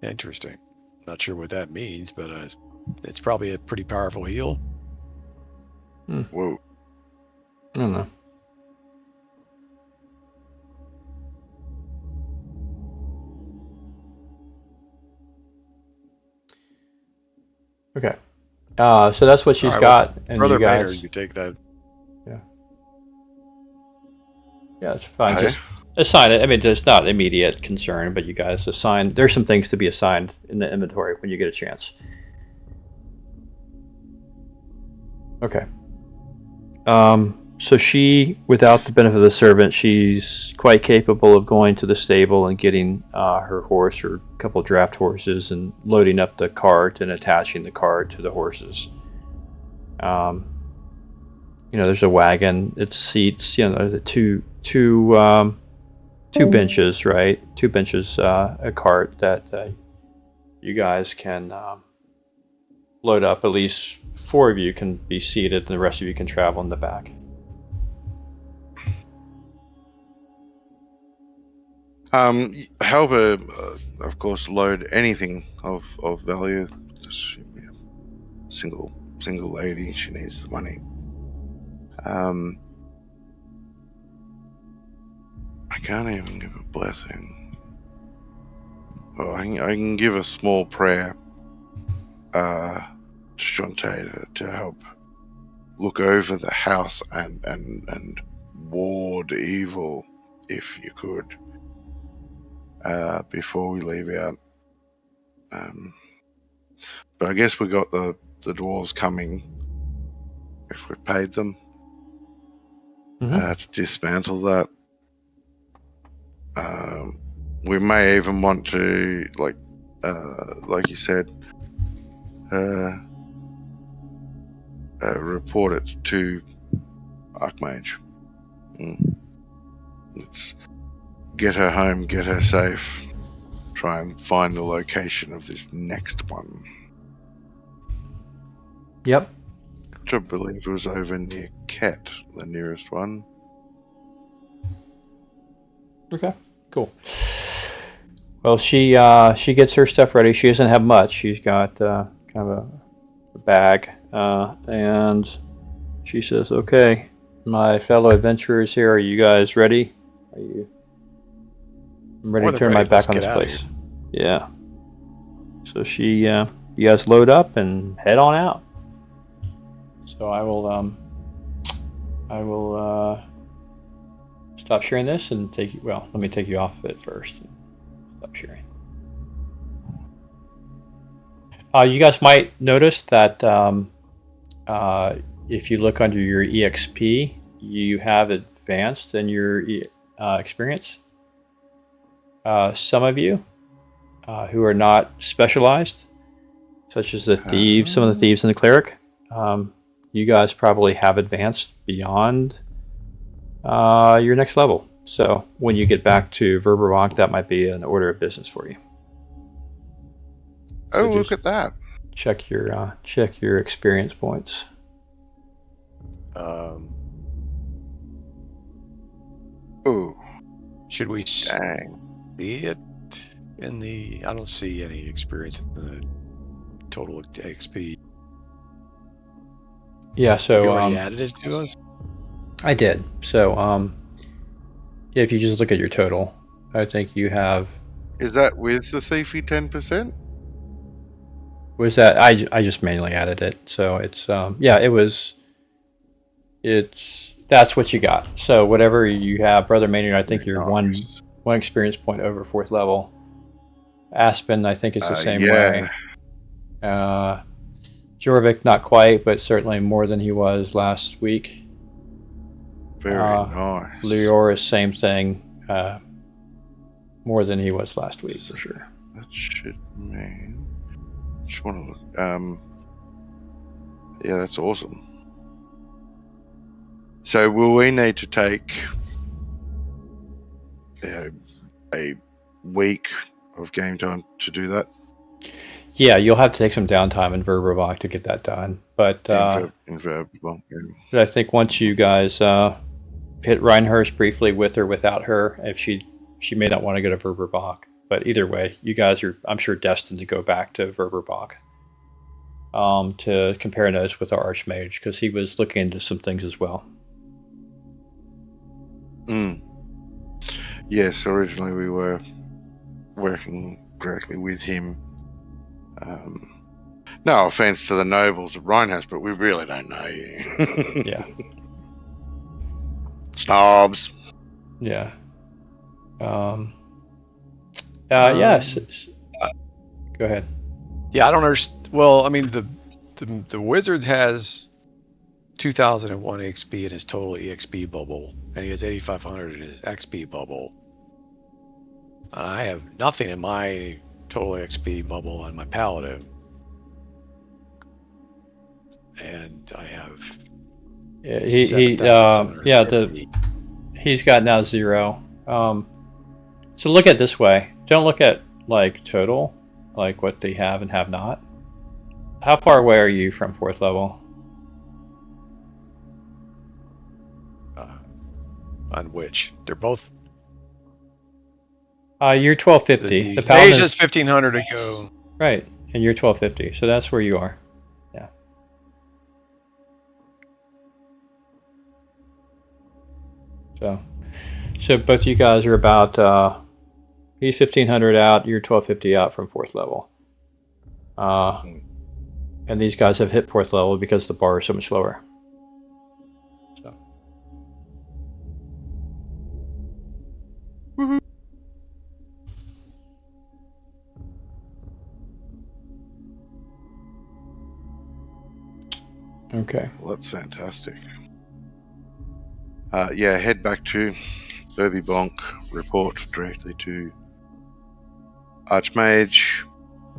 Interesting. Not sure what that means, but it's probably a pretty powerful heal. Whoa. I don't know. Okay. So that's what she's got. And Brother you guys... Manor, you take that. Yeah. Yeah, it's fine. Okay. Just assign it. I mean, there's not immediate concern, but you guys assign. There's some things to be assigned in the inventory when you get a chance. Okay. So she, without the benefit of the servant, she's quite capable of going to the stable and getting her horse or a couple of draft horses and loading up the cart and attaching the cart to the horses. There's a wagon, its seats, the two benches, right? 2 benches, a cart that you guys can load up. At least 4 of you can be seated, and the rest of you can travel in the back. However, of course, load anything of value. Just, single lady, she needs the money. I can't even give a blessing. Well, I can give a small prayer to Shantae to help look over the house and ward evil, if you could, before we leave out. But I guess we got the dwarves coming if we paid them to dismantle that. We may even want to, like you said, report it to Archmage. Let's get her home, get her safe, try and find the location of this next one. Yep. to believe it was over near Ket, the nearest one. Okay, cool. Well, she gets her stuff ready. She doesn't have much. She's got kind of a bag, and she says, "Okay, my fellow adventurers here, are you guys ready? Are you? I'm ready More to than turn my ready. back Let's on get this outta place." here. Yeah. So you guys load up and head on out. So I will stop sharing this and take you. Well, let me take you off it first. And stop sharing. You guys might notice that if you look under your EXP, you have advanced in your experience. Some of you who are not specialized, such as the thieves, some of the thieves and the cleric, you guys probably have advanced beyond your next level. So when you get back to Verberbach, that might be an order of business for you. Oh, So look at that. check your experience points. Oh, Should we dang. see it in the? I don't see any experience in the total XP. Yeah, so You already added it to us. I did. So if you just look at your total, I think you have. Is that with the thiefy 10%? Was that I just manually added it, so it's yeah, it was. It's that's what you got. So whatever you have, Brother Maynard, I think you're Nice. one experience point over 4th level. Aspen, I think it's the same Yeah. way. Jorvik, not quite, but certainly more than he was last week. Very nice. Leoris, same thing. More than he was last week, for sure. That should mean. Just want to look. Yeah, that's awesome. So, will we need to take a week of game time to do that? Yeah, you'll have to take some downtime in Verberbach to get that done. But In Verberbach. but I think once you guys hit Reinhurst briefly with or without her, if she may not want to go to Verberbach. But either way, you guys are, I'm sure, destined to go back to Verberbach to compare notes with our Archmage, because he was looking into some things as well. Yes, originally we were working directly with him. No offense to the nobles of Rheinhaus, but we really don't know you. Yeah. Snobs. Yeah. Yes. Go ahead. Yeah, I don't understand. Well, I mean, the wizard has 2001 XP in his total EXP bubble, and he has 8,500 in his XP bubble. I have nothing in my total XP bubble on my paladin, and I have. Yeah, he's got now 0. So look at it this way. Don't look at like total, like what they have and have not. How far away are you from 4th level? On which they're both. You're 1250. The The mage paladin has 1,500 to go. right, and you're 1250. So that's where you are. Yeah. So both you guys are about. He's 1,500 out. You're 1250 out from 4th level. And these guys have hit 4th level because the bar is so much lower. So. Woohoo. Okay. Well, that's fantastic. Yeah, head back to Verberbach, report directly to Archmage,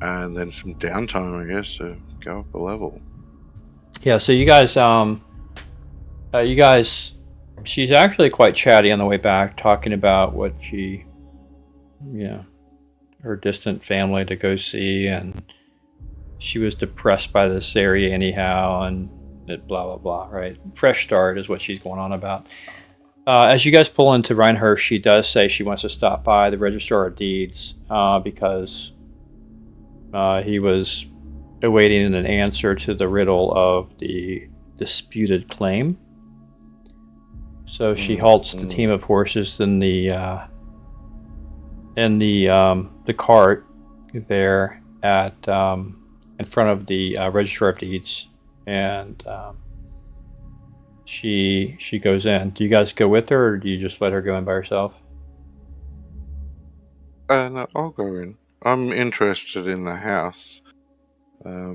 and then some downtime, I guess, to go up a level. Yeah, so you guys, she's actually quite chatty on the way back, talking about what she, her distant family to go see, and she was depressed by this area anyhow, and blah blah blah. Right, fresh start is what she's going on about. As you guys pull into Rhinehurst, she does say she wants to stop by the Registrar of Deeds because he was awaiting an answer to the riddle of the disputed claim. So she halts the team of horses in the cart there at in front of the Registrar of Deeds, and she goes in. Do you guys go with her, or do you just let her go in by herself? No, I'll go in. I'm interested in the house. Yeah,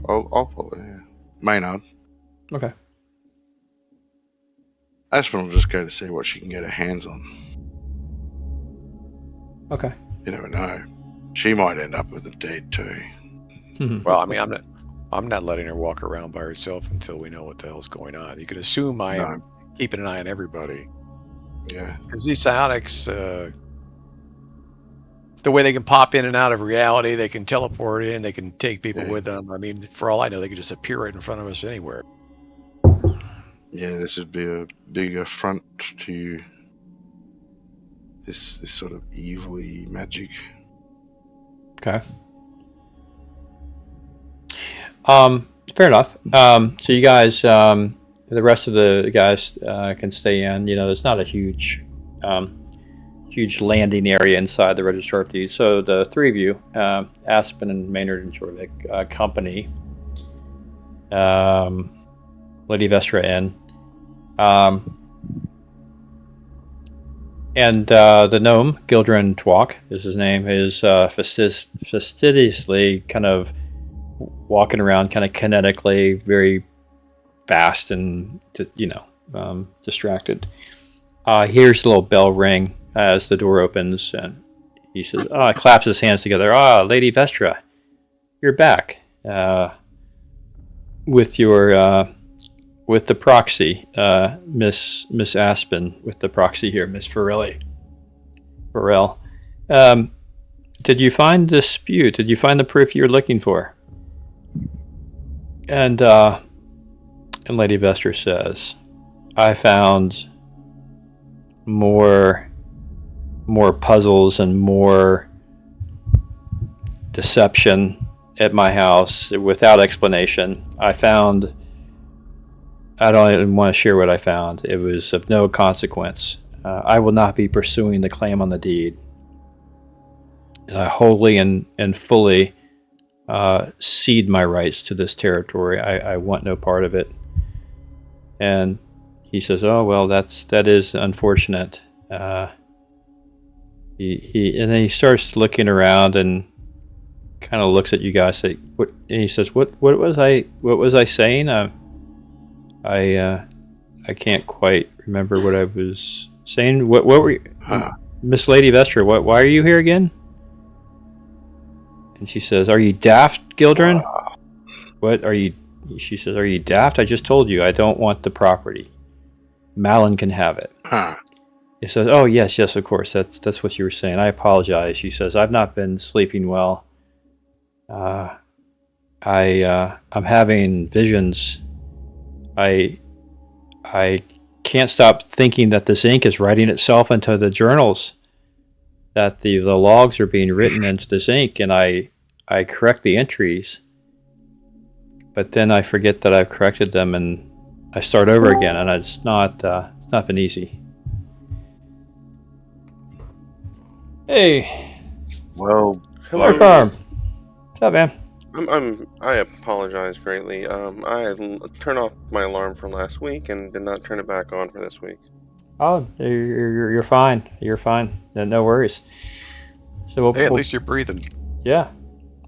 I'll follow. Yeah, Maynard. Okay. Aspen will just go to see what she can get her hands on. Okay. You never know. She might end up with a deed too. Well, I mean, I'm not letting her walk around by herself until we know what the hell's going on. You can assume I am keeping an eye on everybody. Yeah. Because these psionics, the way they can pop in and out of reality, they can teleport in, they can take people with them. I mean, for all I know, they could just appear right in front of us anywhere. Yeah, this would be a big affront to this sort of evil-y magic. Okay. Fair enough. So you guys, the rest of the guys can stay in. You know, it's not a huge landing area inside the Registrar of Deeds. So the three of you, Aspen and Maynard and Jorvik, accompany Lady Vestra in. And the gnome, Gildren Twalk is his name, is fastidiously kind of walking around kind of kinetically, very fast and, distracted. Here's a little bell ring as the door opens, and he says, claps his hands together. Lady Vestra, you're back with your with the proxy, Miss Aspen, with the proxy here, Miss Farrell. Did you find the dispute? Did you find the proof you're looking for? And Lady Vestra says, I found more puzzles and more deception at my house without explanation. I don't even want to share what I found. It was of no consequence. I will not be pursuing the claim on the deed. Wholly and fully cede my rights to this territory. I want no part of it. And he says, "Oh well, that is unfortunate." He and then he starts looking around and kind of looks at you guys. And he says, "What was I saying? I can't quite remember what I was saying. What were you, Miss Lady Vestra? Why are you here again?" And she says, "Are you daft, Gildren? What are you?" She says, "Are you daft? I just told you I don't want the property. Malin can have it." He says, "Oh yes, of course. That's what you were saying. I apologize." She says, "I've not been sleeping well. I'm having visions. I can't stop thinking that this ink is writing itself into the journals. That the logs are being written into this ink, and I correct the entries. But then I forget that I've corrected them, and I start over again, and it's not been easy." Hey. Well, Hello. Farm. What's up, man? I apologize greatly. I turned off my alarm from last week and did not turn it back on for this week. Oh, you're fine. You're fine. No worries. So Hey, at least you're breathing. Yeah.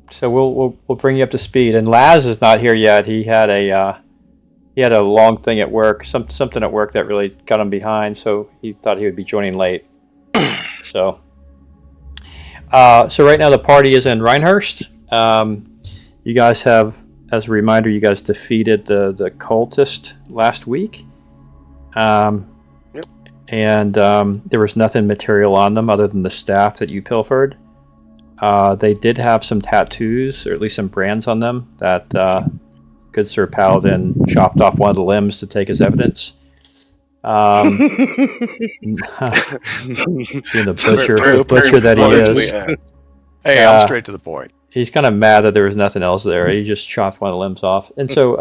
So we'll bring you up to speed. And Laz is not here yet. He had a long thing at work, something at work that really got him behind. So he thought he would be joining late. So right now the party is in Rhinehurst. You guys have, as a reminder, you guys defeated the cultist last week. Yep. And there was nothing material on them other than the staff that you pilfered. They did have some tattoos, or at least some brands on them that good Sir Paladin chopped off one of the limbs to take as evidence. Being the butcher that he is. Hey, I'm straight to the point. He's kind of mad that there was nothing else there. He just chopped one of the limbs off. And so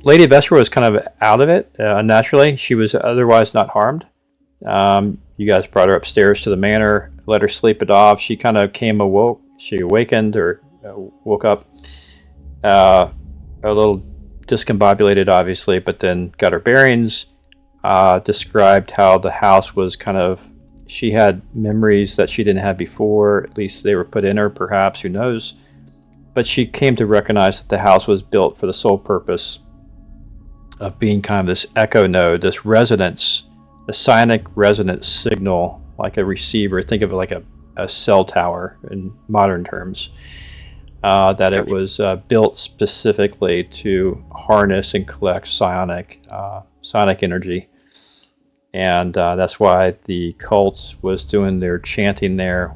Lady Vestra was kind of out of it naturally. She was otherwise not harmed. You guys brought her upstairs to the manor, let her sleep it off. She kind of she awakened or woke up a little discombobulated, obviously, but then got her bearings, described how the house was kind of, she had memories that she didn't have before, at least they were put in her, perhaps, who knows. But she came to recognize that the house was built for the sole purpose of being kind of this echo node, this resonance, a psionic resonance signal, like a receiver. Think of it like a cell tower in modern terms. That it was built specifically to harness and collect psionic energy. And that's why the cult was doing their chanting there.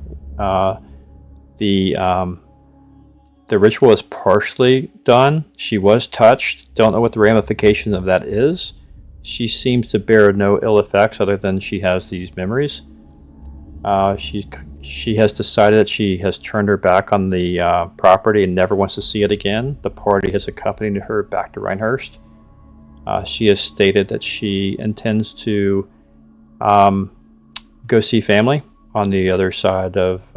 The ritual is partially done. She was touched. Don't know what the ramifications of that is. She seems to bear no ill effects other than she has these memories. She has decided that she has turned her back on the property and never wants to see it again. The party has accompanied her back to Rhinehurst. She has stated that she intends to go see family on the other side of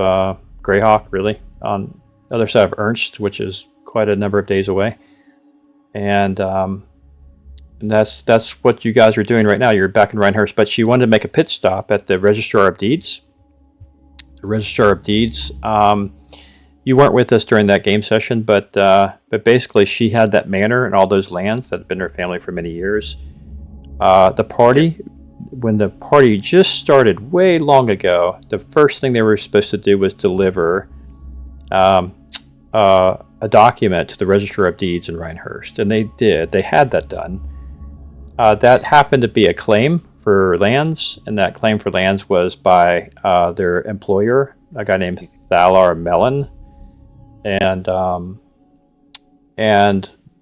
Greyhawk, really, on the other side of Ernst, which is quite a number of days away. And that's what you guys are doing right now. You're back in Rhinehurst, but she wanted to make a pit stop at the Registrar of Deeds. The Registrar of Deeds. You weren't with us during that game session, but basically she had that manor and all those lands that had been her family for many years. The party, when the party just started way long ago, the first thing they were supposed to do was deliver a document to the Registrar of Deeds in Rhinehurst, and they did. They had that done. That happened to be a claim for lands, and that claim for lands was by their employer, a guy named Thalar Mellon, and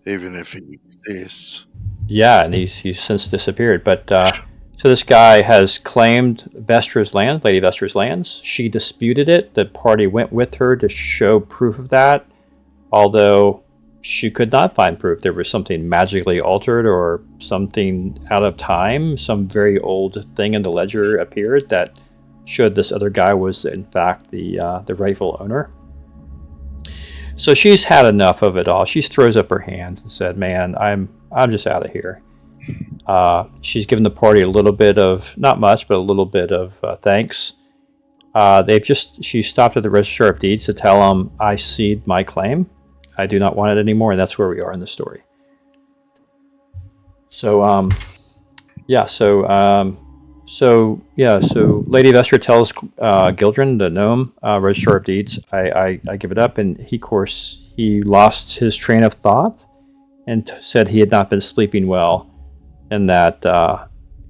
even if he exists, yeah, and he's since disappeared. But so this guy has claimed Vestra's land, Lady Vestra's lands. She disputed it. The party went with her to show proof of that, although she could not find proof. There was something magically altered or something out of time. Some very old thing in the ledger appeared that showed this other guy was in fact the rightful owner. So she's had enough of it all. She throws up her hands and said, "Man, I'm just out of here." She's given the party a little bit of, not much, but a little bit of thanks. She stopped at the Registrar of Deeds to tell him, "I cede my claim. I do not want it anymore," and that's where we are in the story. So Lady Vestra tells Gildren, the gnome, Registrar of Deeds, I give it up, and he lost his train of thought and said he had not been sleeping well, and that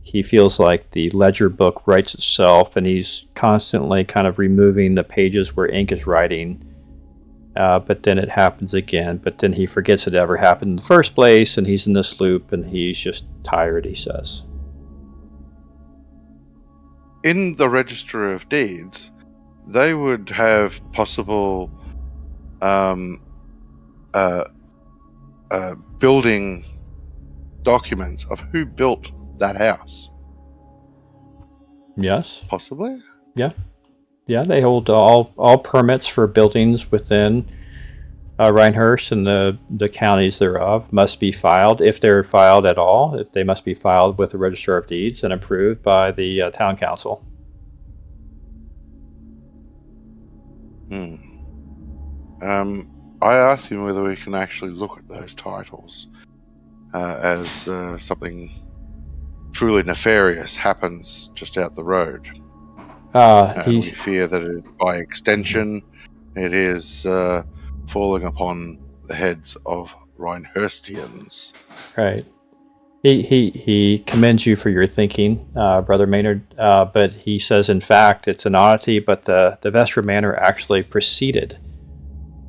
he feels like the ledger book writes itself, and he's constantly kind of removing the pages where ink is writing. But then it happens again, but then he forgets it ever happened in the first place, and he's in this loop, and he's just tired, he says. in the Register of Deeds, they would have possible building documents of who built that house. Yes. Possibly? Yeah. Yeah, they hold all permits for buildings within Rhinehurst and the counties thereof must be filed, if they're filed at all. If they must be filed with the Register of Deeds and approved by the town council. I asked him whether we can actually look at those titles as something truly nefarious happens just out the road. We fear that by extension it is falling upon the heads of Rhinehurstians. Right. He commends you for your thinking, Brother Maynard, but he says, in fact, it's an oddity, but the Vestra Manor actually preceded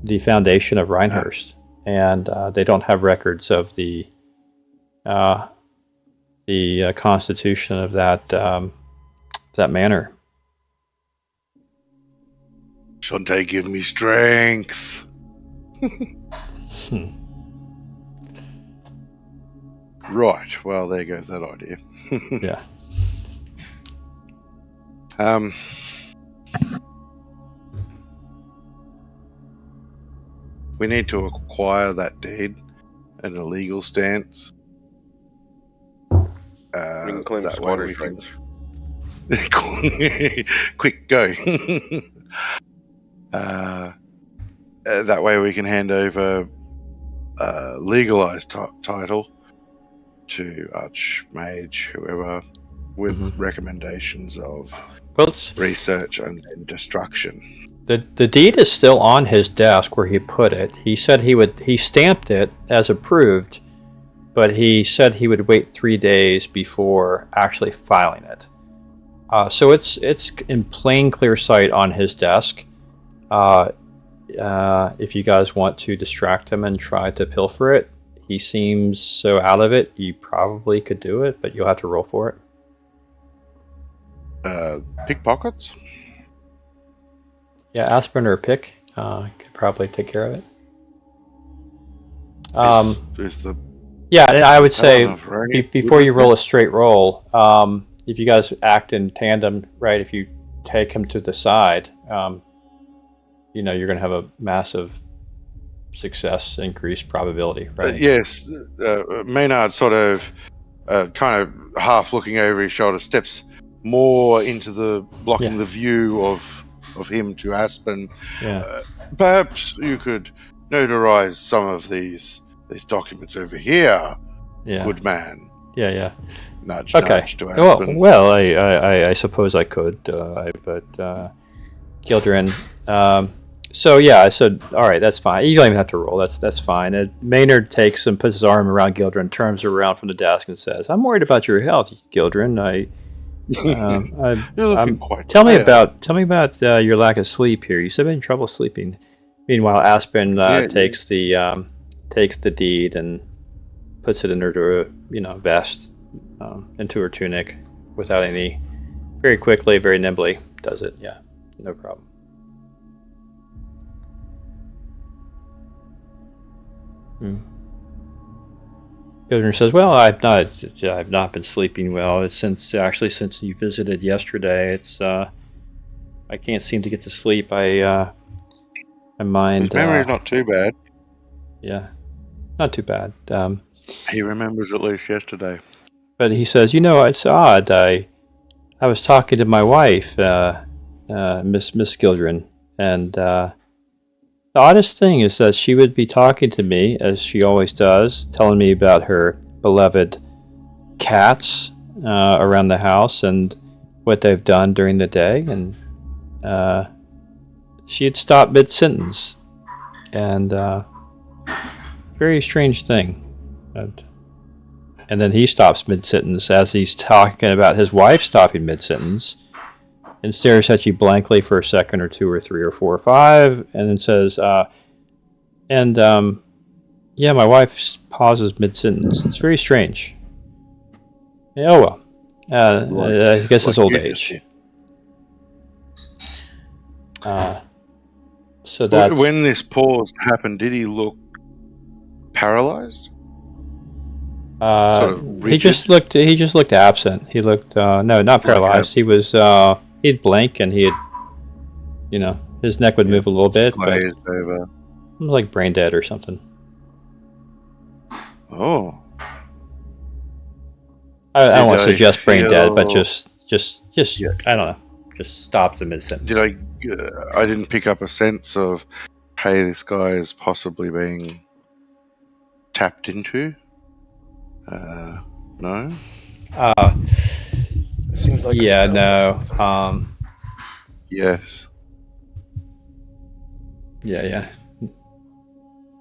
the foundation of Rhinehurst, and they don't have records of the constitution of that manor. Shantae, give me strength. Right. Well, there goes that idea. Yeah. We need to acquire that deed in a legal stance. We can claim That way we squatters' can- rights. Quick, go. That way we can hand over a legalized title to Archmage, whoever, with recommendations of Well, research and then destruction. the deed is still on his desk where he put it. He said he stamped it as approved, but he said he would wait 3 days before actually filing it. So it's in plain clear sight on his desk. If you guys want to distract him and try to pilfer it, he seems so out of it, you probably could do it, but you'll have to roll for it. Pickpockets? Yeah, Aspen or Pick could probably take care of it. Is the Yeah, and I would say enough, right? before you roll a straight roll, if you guys act in tandem, right? If you take him to the side, you're going to have a massive success increased probability, right? Yes, Maynard sort of kind of half looking over his shoulder, steps more into the blocking the view of him to Aspen. Yeah. Perhaps you could notarize some of these documents over here, Yeah. good man. Yeah. Nudge, Okay. nudge to Aspen. Well, I suppose I could, but Gildren. So yeah, I said, all right, that's fine. You don't even have to roll. That's fine. And Maynard takes and puts his arm around Gildren, turns around from the desk, and says, "I'm worried about your health, Gildren. You're looking quite Tell me tired." about your lack of sleep here. You said you're in trouble sleeping." Meanwhile, Aspen takes the deed and puts it into her vest, into her tunic, without any. Very quickly, very nimbly, does it. Yeah, no problem. Governor says, "Well, I've not been sleeping well. It's since you visited yesterday. It's I can't seem to get to sleep. My mind. His memory's not too bad. Yeah, not too bad. He remembers at least yesterday. But he says, it's odd. I was talking to my wife, Miss Gildren, and the oddest thing is that she would be talking to me, as she always does, telling me about her beloved cats around the house and what they've done during the day, and she had stopped mid-sentence, and very strange thing. And then he stops mid-sentence as he's talking about his wife stopping mid-sentence, and stares at you blankly for a second or two or three or four or five, and then says, my wife pauses mid-sentence. It's very strange. Oh, well. I guess it's old age. So that's... When this pause happened, did he look paralyzed? He just looked absent. He looked not paralyzed. He was he'd blink and he'd his neck would move a little bit, but it over. was like brain dead or something. Oh, I don't want to suggest brain dead, but just Yeah. I don't know, just stopped the mid sentence. I didn't pick up a sense of, hey, this guy is possibly being tapped into. No. It seems like Yeah, a spell or no. something. Yes. Yeah.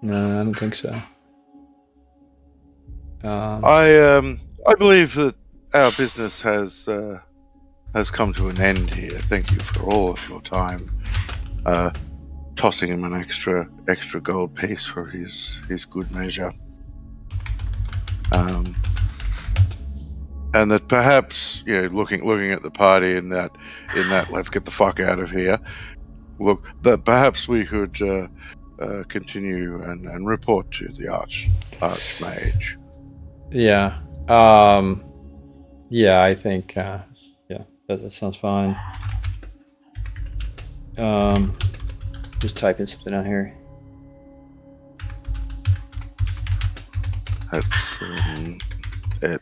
No, I don't think so. I believe that our business has come to an end here. Thank you for all of your time tossing him an extra gold piece for his good measure. And that perhaps, looking at the party in that let's get the fuck out of here. Look, but perhaps we could continue and report to the archmage. Yeah. Yeah, I think. Yeah, that sounds fine. Just typing something out here. That's it.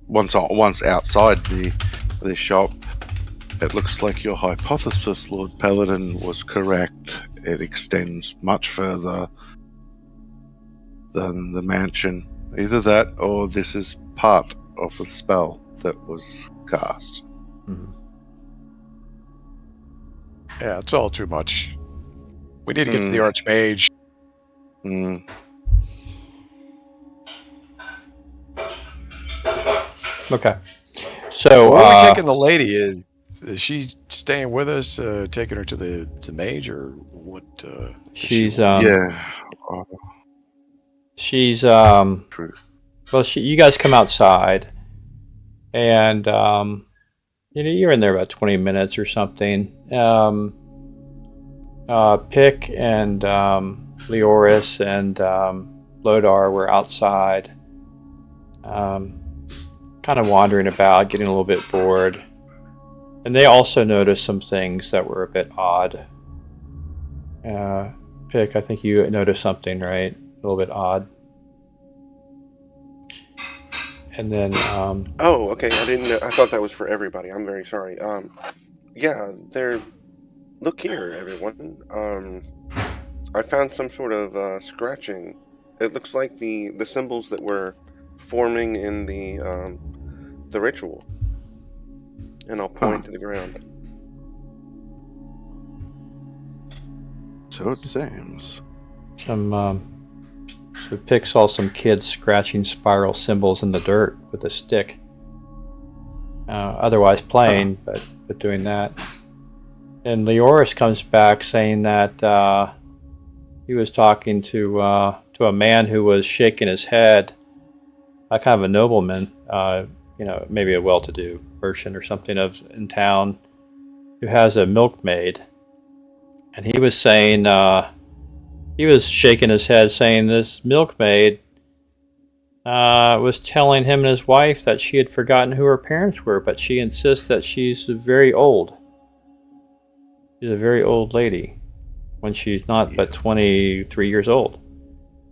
Once outside the shop, it looks like your hypothesis, Lord Paladin, was correct. It extends much further than the mansion. Either that, or this is part of the spell that was cast. Mhm. Yeah, it's all too much. We need to get to the Archmage. Mm. Okay. So Where are we taking the lady? Is she staying with us? Taking her to the mage, or what? she's Yeah. she's True. well, you guys come outside, and you're in there about 20 minutes or something. Pick and Leoris and Lodar were outside, kind of wandering about, getting a little bit bored. And they also noticed some things that were a bit odd. Pick, I think you noticed something, right? A little bit odd. And then, Oh, okay. I didn't know. I thought that was for everybody. I'm very sorry. Yeah, look here, everyone. I found some sort of scratching. It looks like the symbols that were forming in the ritual. And I'll point to the ground. So it seems. so Pick saw some kids scratching spiral symbols in the dirt with a stick. Otherwise playing, but doing that. And Leoris comes back saying that he was talking to a man who was shaking his head, a kind of a nobleman, maybe a well-to-do merchant or something in town, who has a milkmaid, and he was saying he was shaking his head, saying this milkmaid was telling him and his wife that she had forgotten who her parents were, but she insists that she's very old. She's a very old lady when she's not but 23 years old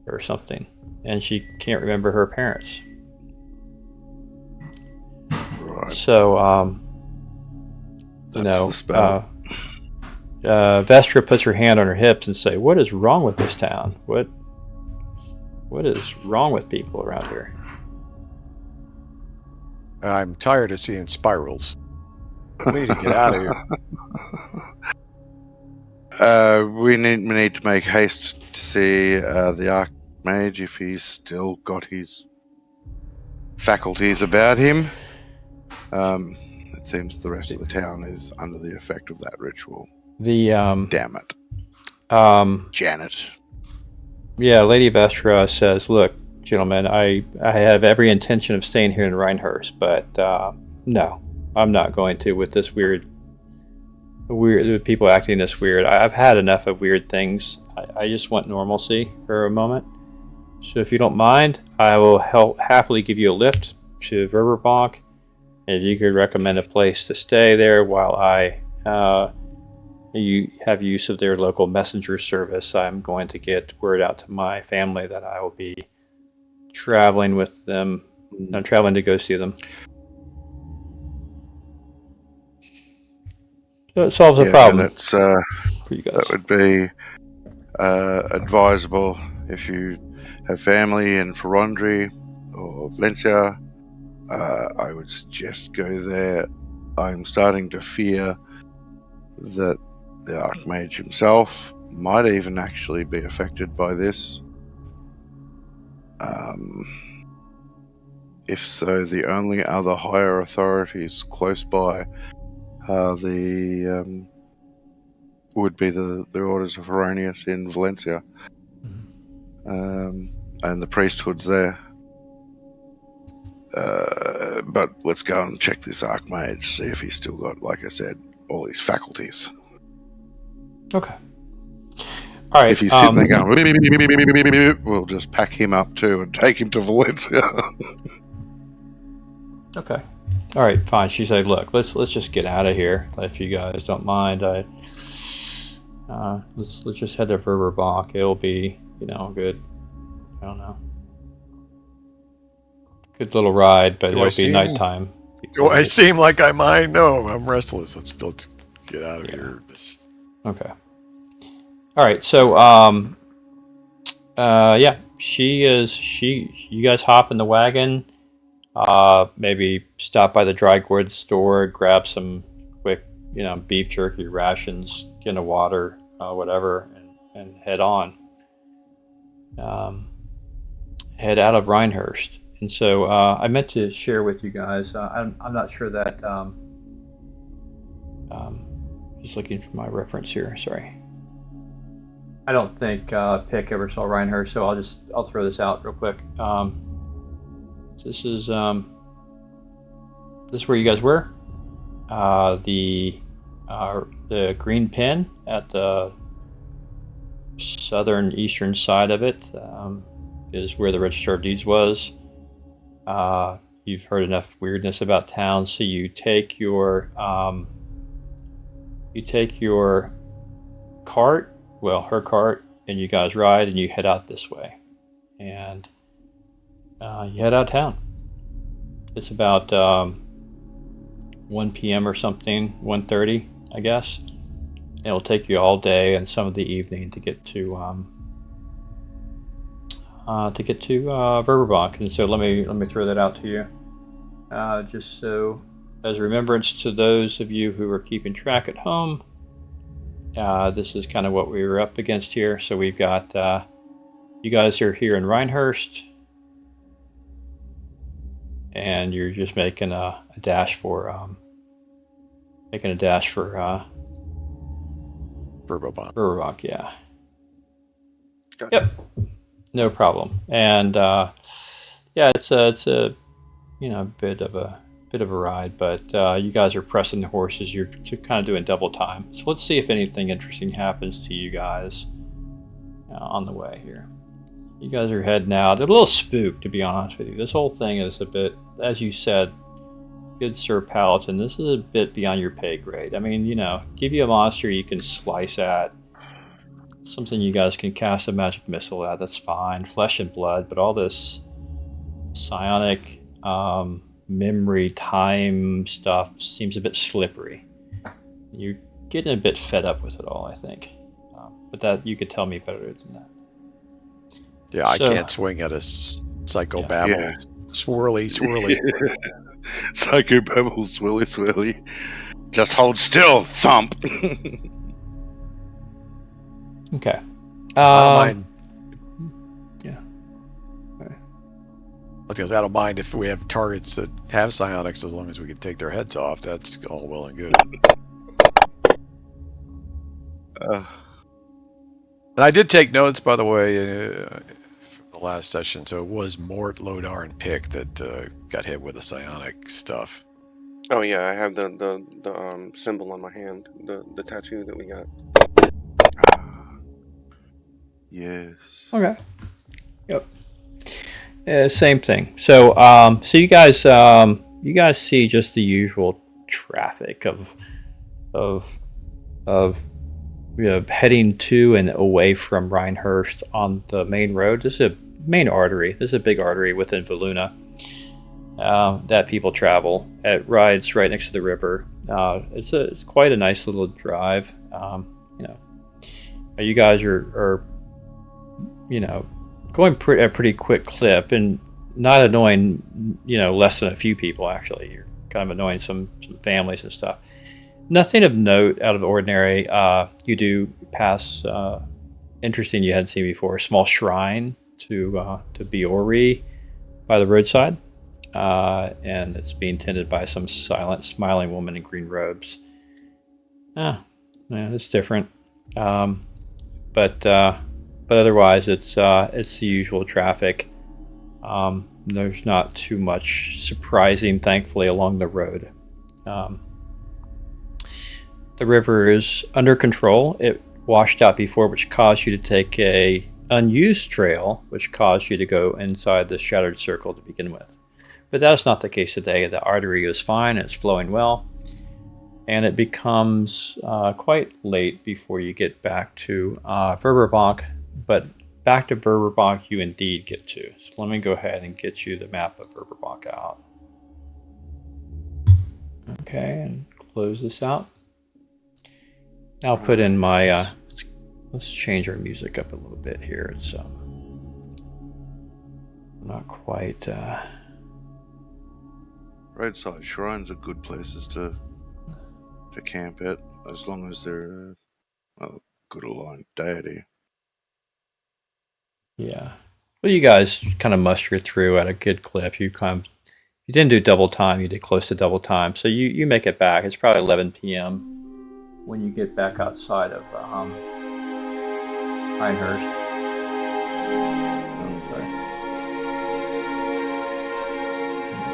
or something, and she can't remember her parents. Right. So, That's the spell. Vestra puts her hand on her hips and say, "What is wrong with this town? What is wrong with people around here?" I'm tired of seeing spirals. We need to get out of here. We need to make haste to see the Archmage if he's still got his faculties about him. It seems the rest of the town is under the effect of that ritual. Damn it. Janet. Yeah, Lady Vestra says, "Look, gentlemen, I have every intention of staying here in Rhinehurst, but no, I'm not going to with this weird people acting this weird. I've had enough of weird things. I just want normalcy for a moment. So if you don't mind, I will happily give you a lift to Verberbonk, and if you could recommend a place to stay there while you have use of their local messenger service, I'm going to get word out to my family that I will be traveling with them. I'm traveling to go see them." So it solves a problem for you guys. That would be advisable if you have family in Ferondri or Valencia. I would suggest go there. I'm starting to fear that the Archmage himself might even actually be affected by this. If so, the only other higher authorities close by are the would be the orders of Erroneous in Valencia, and the priesthoods there. But let's go and check this Archmage, see if he's still got, like I said, all his faculties. Okay. All right. If he's sitting there going, we'll just pack him up too and take him to Valencia. Okay. All right. Fine. She said, "Look, let's just get out of here. If you guys don't mind, let's just head to Verberbach. It'll be, good. I don't know. Good little ride, but it'll be nighttime. Do I seem like I mind? No, I'm restless. Let's get out of here. Okay. All right. So, you guys hop in the wagon. Maybe stop by the dry goods store, grab some quick, beef jerky rations, get a water, whatever, and head on. Head out of Rhinehurst. And so I meant to share with you guys. I'm not sure that. Just looking for my reference here. Sorry. I don't think Pick ever saw Rhinehurst, so I'll throw this out real quick. This is where you guys were. The green pin at the southern eastern side of it is where the Register of Deeds was. You've heard enough weirdness about town, so you take your cart, her cart, and you guys ride and you head out this way, and you head out of town. It's about 1 p.m. or something, 1:30, I guess. It'll take you all day and some of the evening to get to Verberbach. And so let me throw that out to you, just so as a remembrance to those of you who are keeping track at home. This is kind of what we were up against here. So we've got you guys are here in Rhinehurst, and you're just making a dash for Verberbach, yeah. Gotcha. Yep. No problem. And it's a bit of a ride, but you guys are pressing the horses. You're kind of doing double time. So let's see if anything interesting happens to you guys on the way here. You guys are heading out. A little spooked, to be honest with you. This whole thing is a bit, as you said, good Sir Paladin, this is a bit beyond your pay grade. I mean, give you a monster you can slice at, something you guys can cast a magic missile at, that's fine, flesh and blood, but all this psionic memory time stuff seems a bit slippery. You're getting a bit fed up with it all, I think. But that you could tell me better than that. Yeah, I can't swing at a psychobabble. Yeah. Swirly. Psychobabble, swirly. Just hold still, thump. Okay. I don't mind. Yeah. I don't mind if we have targets that have psionics, as long as we can take their heads off. That's all well and good. And I did take notes, by the way, from the last session. So it was Mort, Lodar, and Pick that got hit with the psionic stuff. Oh yeah, I have the symbol on my hand, the tattoo that we got. Yes. Okay. Yep. Same thing. So, so you guys see just the usual traffic of heading to and away from Rhinehurst on the main road. This is a main artery. This is a big artery within Valuna that people travel. It rides right next to the river. It's quite a nice little drive. You guys are going at a pretty quick clip and not annoying, less than a few people, actually. You're kind of annoying some families and stuff. Nothing of note out of the ordinary. You do pass, interesting you hadn't seen before, a small shrine to Biori by the roadside. And it's being tended by some silent, smiling woman in green robes. Yeah, it's different. But otherwise, it's the usual traffic. There's not too much surprising, thankfully, along the road. The river is under control. It washed out before, which caused you to take a unused trail, which caused you to go inside the shattered circle to begin with. But that's not the case today. The artery is fine, it's flowing well, and it becomes quite late before you get back to Verberbach. But back to Verberbach you indeed get to. So let me go ahead and get you the map of Verberbach out. Okay, and close this out. Now I'll put in my, let's change our music up a little bit here. It's not quite... Roadside shrines are good places to camp at, as long as they're a good aligned deity. Yeah. Well, you guys kind of mustered through at a good clip. You didn't do double time. You did close to double time. So you make it back. It's probably 11 p.m. when you get back outside of Pinehurst. Sorry.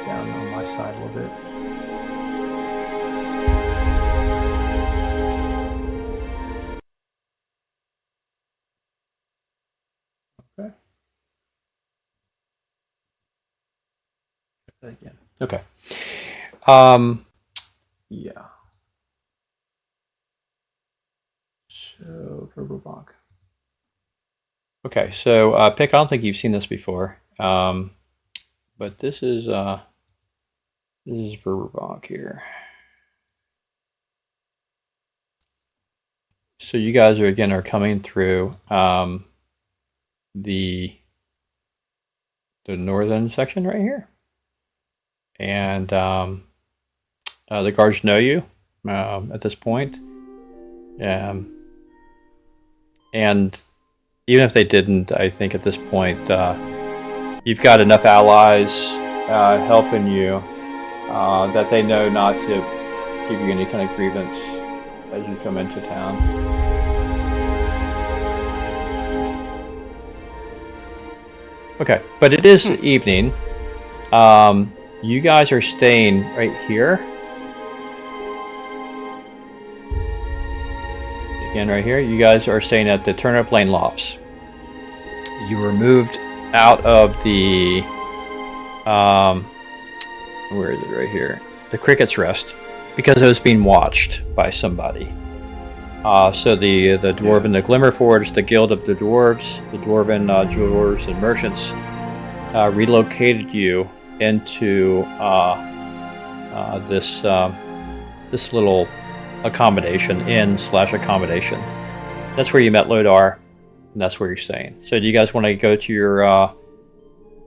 Down on my side a little bit. Okay. That again. Okay. Yeah. So Verberbach. Okay, so Pick, I don't think you've seen this before, but this is Verberbach here. So you guys are coming through the northern section right here, and the guards know you at this point, and even if they didn't, I think at this point you've got enough allies helping you that they know not to give you any kind of grievance as you come into town. Okay, but it is evening. You guys are staying right here. Again, right here. You guys are staying at the Turnip Lane Lofts. You were moved out of the, where is it right here? The Cricket's Rest, because it was being watched by somebody. So the Dwarven, the Glimmerforge, the Guild of the Dwarves, the Dwarven Jewelers and Merchants relocated you into this little inn/accommodation. That's where you met Lodar, and that's where you're staying. So do you guys want to go to your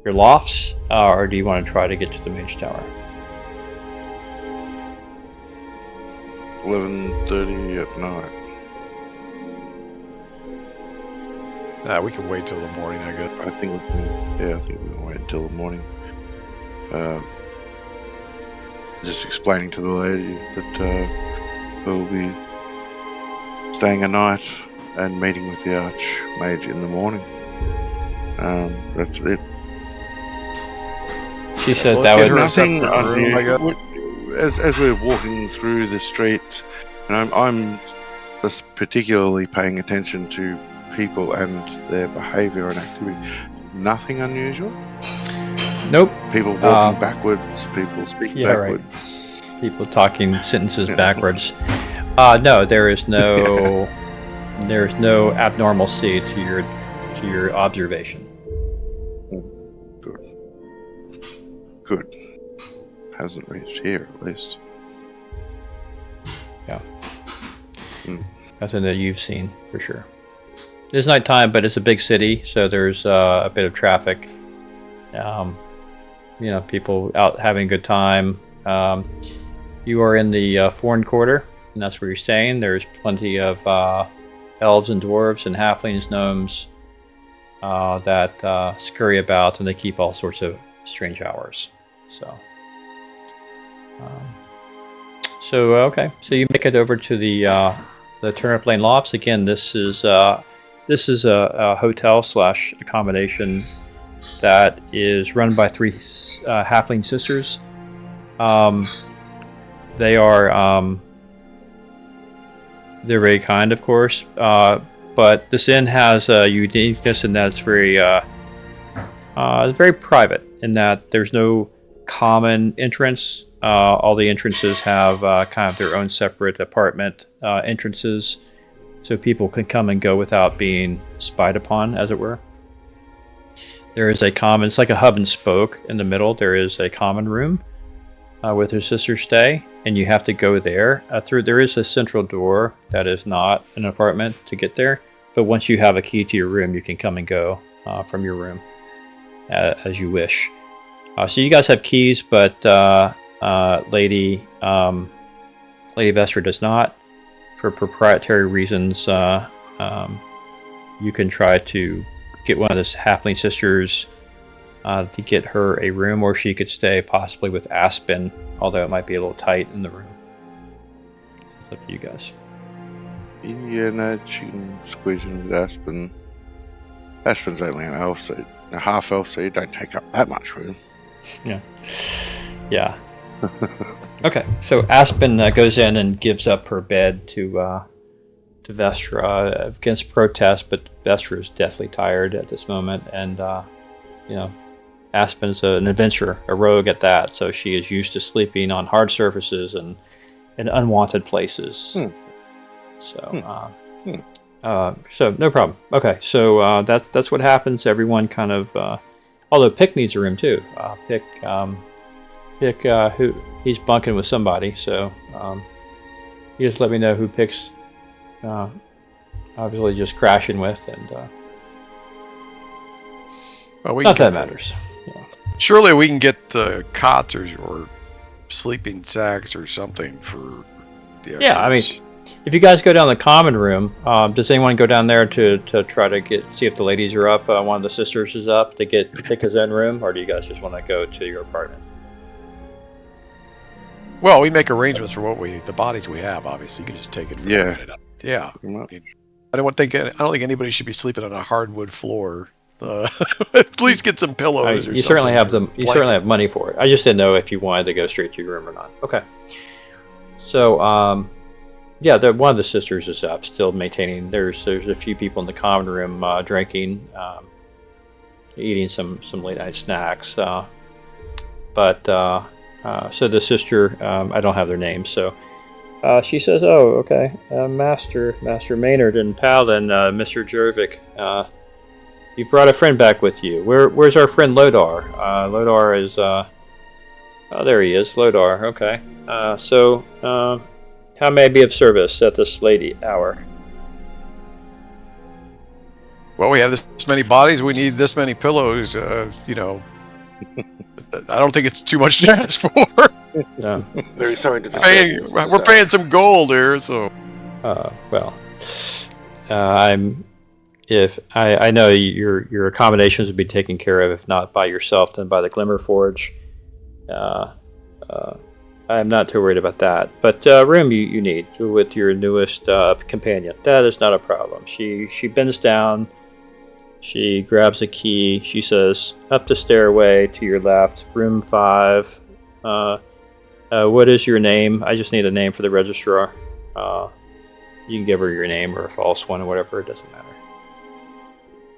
lofts, or do you want to try to get to the Mage Tower? 11:30 at night. We can wait till the morning, I guess. I think we can wait until the morning. Just explaining to the lady that we'll be staying a night and meeting with the Archmage in the morning. That's it. She said So that let's get would... her Nothing separate room, I unusual. As we're walking through the streets, and I'm just particularly paying attention to people and their behaviour and activity. Nothing unusual. Nope. People walking backwards. People speaking backwards. Right. People talking sentences backwards. No, there is no there's no abnormalcy to your observation. Good. Hasn't reached here, at least. Yeah. Nothing that you've seen, for sure. It's nighttime, but it's a big city, so there's a bit of traffic. People out having a good time. You are in the foreign quarter, and that's where you're staying. There's plenty of elves and dwarves and halflings, gnomes that scurry about, and they keep all sorts of strange hours. So, okay. So you make it over to the the Turnip Lane Lofts. Again, this is a hotel / accommodation that is run by 3 halfling sisters. They are they're very kind, of course, but this inn has a uniqueness in that it's very private. In that there's no common entrance. All the entrances have kind of their own separate apartment entrances, so people can come and go without being spied upon, as it were. There is a common, it's like a hub and spoke in the middle. There is a common room where their sisters stay, and you have to go there. There is a central door that is not an apartment to get there, but once you have a key to your room, you can come and go from your room as you wish. So you guys have keys, but Lady Vestra does not. For proprietary reasons, you can try to get one of the halfling sisters to get her a room, or she could stay possibly with Aspen, although it might be a little tight in the room. It's up to you guys. Yeah, no, she can squeeze in with Aspen. Aspen's only an elf, so a half elf, so you don't take up that much room. Yeah. Okay, so Aspen goes in and gives up her bed to Vestra against protest, but Vestra is deathly tired at this moment, and Aspen's an adventurer, a rogue at that, so she is used to sleeping on hard surfaces and in unwanted places. So no problem. Okay, so that's what happens. Everyone kind of, although Pick needs a room too. Pick who he's bunking with somebody, so you just let me know who Pick's obviously just crashing with, and not that matters. Yeah. Surely we can get cots or sleeping sacks or something for the extras. Yeah, I mean, if you guys go down the common room, does anyone go down there to try to see if the ladies are up? One of the sisters is up to get Pick his own room, or do you guys just want to go to your apartment? Well, we make arrangements for the bodies we have. Obviously, you can just take it. Yeah. I don't think anybody should be sleeping on a hardwood floor. At least get some pillows. You certainly have them. You certainly have money for it. I just didn't know if you wanted to go straight to your room or not. Okay. So, one of the sisters is up, still maintaining. There's a few people in the common room drinking, eating some late night snacks. So the sister, I don't have their names, so she says, "Oh, okay, Master Maynard and Paladin, Mr. Jervik, you brought a friend back with you. Where's our friend Lodar? Lodar is, there he is, Lodar. Okay. How may I be of service at this late hour?" Well, we have this many bodies. We need this many pillows. I don't think it's too much to ask for. No. Very sorry to disturb we're paying some gold here, so. I know your accommodations would be taken care of, if not by yourself, then by the Glimmer Forge. I'm not too worried about that. But room you need with your newest companion, that is not a problem. She bends down. She grabs a key. She says, "Up the stairway to your left, room 5. What is your name? I just need a name for the registrar. You can give her your name or a false one or whatever. It doesn't matter.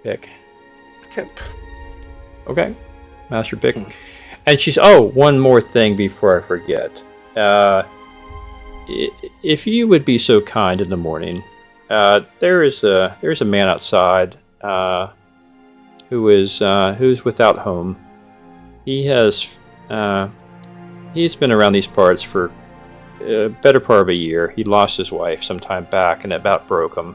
Pick." Kemp. Okay. Master Pick. And she's, one more thing before I forget. If you would be so kind in the morning, there's a man outside who's without home. He's been around these parts for a better part of a year. He lost his wife some time back, and it about broke him.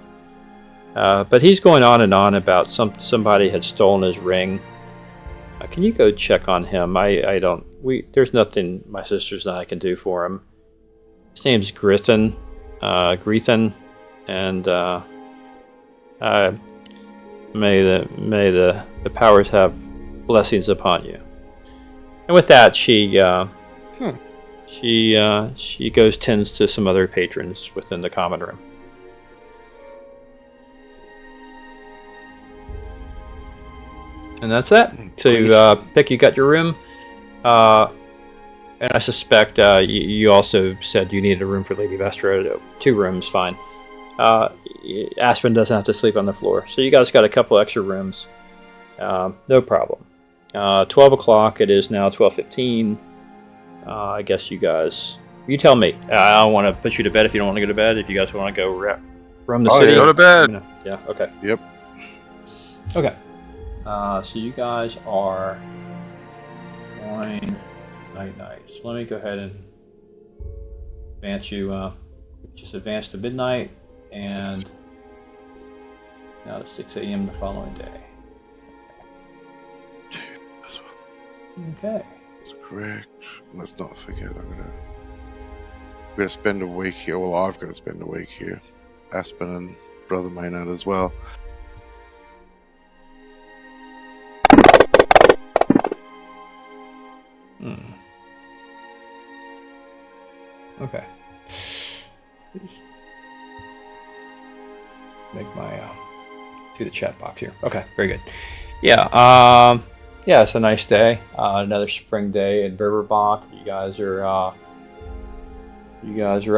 But he's going on and on about somebody had stolen his ring. Can you go check on him? There's nothing my sisters and I can do for him. His name's Grithan, and may the powers have blessings upon you. And with that, she goes tends to some other patrons within the common room. And that's it. So you you got your room. And I suspect you also said you needed a room for Lady Vestra. 2 rooms, fine. Aspen doesn't have to sleep on the floor. So you guys got a couple extra rooms. No problem. 12 o'clock. It is now 12:15. I guess you guys... You tell me. I don't want to put you to bed if you don't want to go to bed. If you guys want to go roam the city. Go to bed. Yeah, okay. Yep. Okay. So you guys are going night. So let me go ahead and advance you. Just advance to midnight and now to 6 a.m. the following day. Okay. That's correct. Let's not forget, I'm gonna spend a week here. Well, I've got to spend a week here. Aspen and Brother Maynard as well. Okay. Make my through the chat box here. Okay, very good. Yeah. Yeah, it's a nice day. Another spring day in Riverbach. You guys are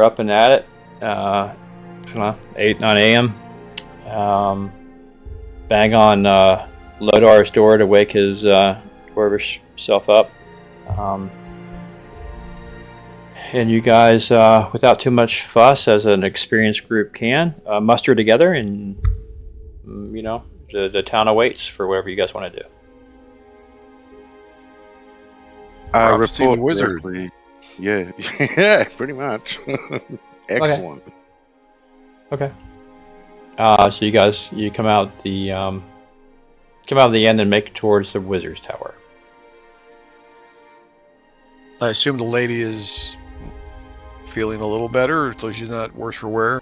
up and at it. 8, 9 a.m. Bang on Lodar's door to wake his dwarvish self up. And you guys, without too much fuss, as an experienced group can, muster together, and the town awaits for whatever you guys want to do. Report the wizard. directly. Yeah, yeah, pretty much. Excellent. Okay. So you guys, you come out the end and make towards the wizard's tower. I assume the lady is feeling a little better, so she's not worse for wear.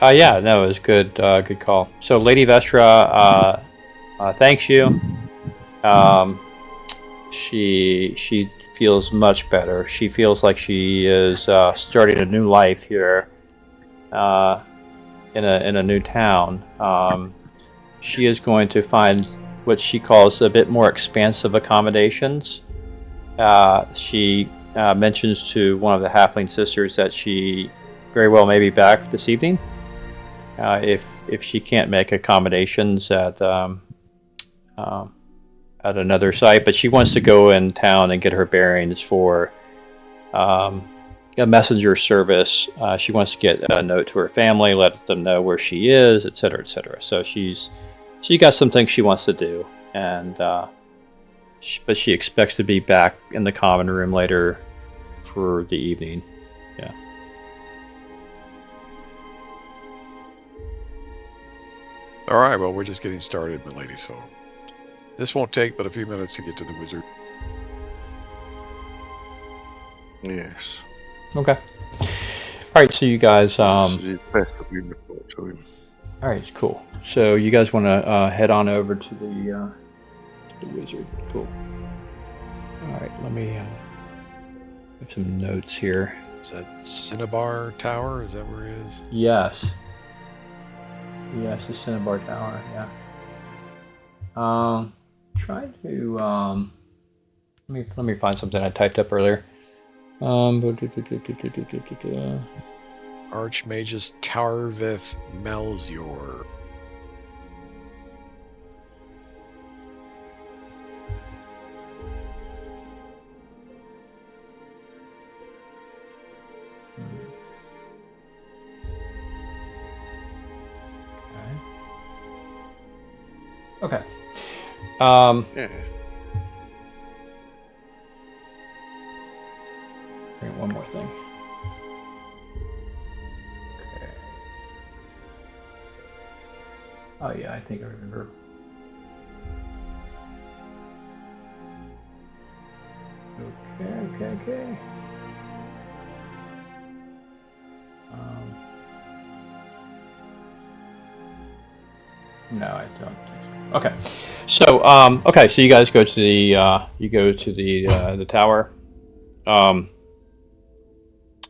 Yeah, no, it was good. Good call. So Lady Vestra thanks you. She feels much better. She feels like she is starting a new life here in a new town. She is going to find what she calls a bit more expansive accommodations. She mentions to one of the halfling sisters that she very well may be back this evening. If she can't make accommodations at another site, but she wants to go in town and get her bearings for a messenger service. She wants to get a note to her family, let them know where she is, etc., etc. So she got some things she wants to do, and but she expects to be back in the common room later for the evening. Yeah. All right, well, we're just getting started, my lady, so this won't take but a few minutes to get to the wizard. Yes. Okay. All right, so you guys. It's best that we report to him. All right, cool. So you guys want to head on over to the wizard. Cool. All right, let me have some notes here. Is that Cinnabar Tower? Is that where it is? Yes. Yes, the Cinnabar Tower. Yeah. Try to let me find something I typed up earlier. Archmagus Towervith Melzior. Okay. Yeah. One more thing. Okay. Oh yeah, I think I remember. Okay. No, I don't. Okay, so so you guys go to the the tower.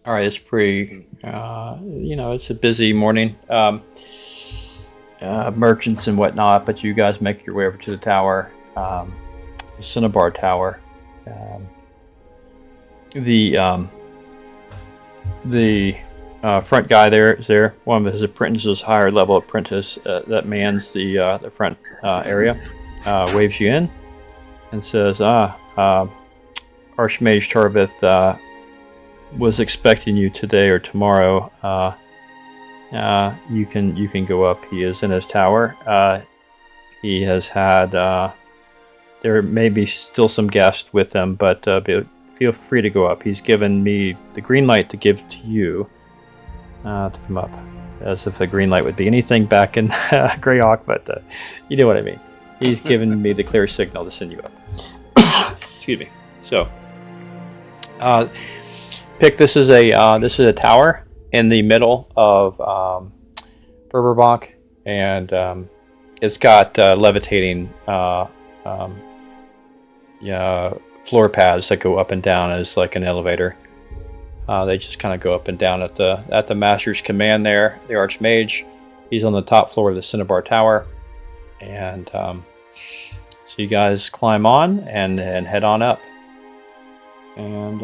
All right, it's pretty. It's a busy morning. merchants and whatnot, but you guys make your way over to the tower, the Cinnabar Tower. The front guy there is there. One of his apprentices, higher level apprentice, that mans the front area, waves you in and says, Archmage Tarvith was expecting you today or tomorrow. You can go up. He is in his tower. He has had there may be still some guests with him, but feel free to go up. He's given me the green light to give to you to come up, as if the green light would be anything back in Greyhawk, but you know what I mean. He's given me the clear signal to send you up. Excuse me. So, Pick. This is a tower in the middle of Berberbach, and it's got levitating floor pads that go up and down as like an elevator. They just kind of go up and down at the master's command there. The Archmage, he's on the top floor of the Cinnabar Tower, and so you guys climb on and head on up, and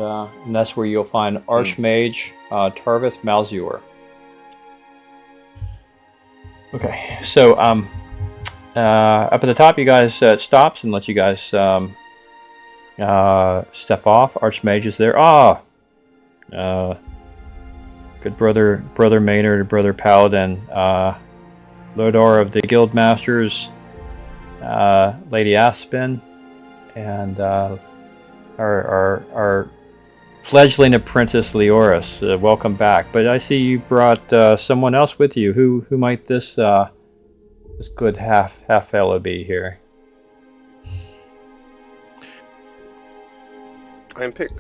that's where you'll find Archmage Tarvith Malzior. Okay, so up at the top, you guys stops and lets you guys step off. Archmage is there. Good brother Maynard, brother Paladin, Lodar of the Guild Masters, Lady Aspen, and our fledgling apprentice Leoris. Welcome back. But I see you brought someone else with you. Who might this good half fellow be here? I'm Pick.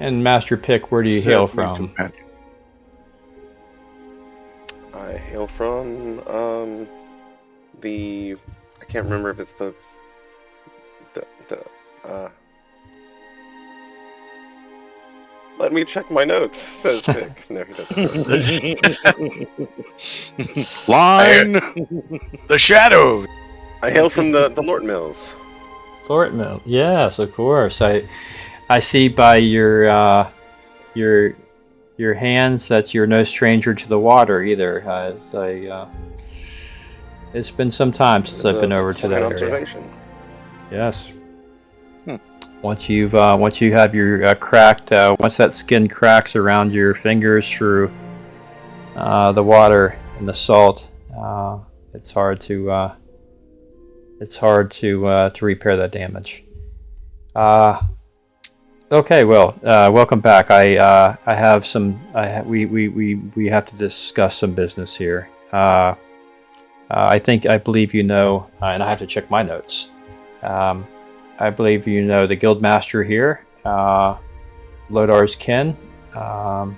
And Master Pick, where do you hail from? I hail from I can't remember if it's the let me check my notes, says Pick. No, he doesn't. Line! The shadow! I hail from the Lort Mills. Lort Mill. Yes, of course. I see by your hands that you're no stranger to the water either. It's been some time since I've been over to that area. Yes. Once you have your cracked, once that skin cracks around your fingers through the water and the salt, it's hard to repair that damage. Okay, well, welcome back. We have to discuss some business here. I believe you know, and I have to check my notes. I believe you know the Guildmaster here, Lodar's kin, and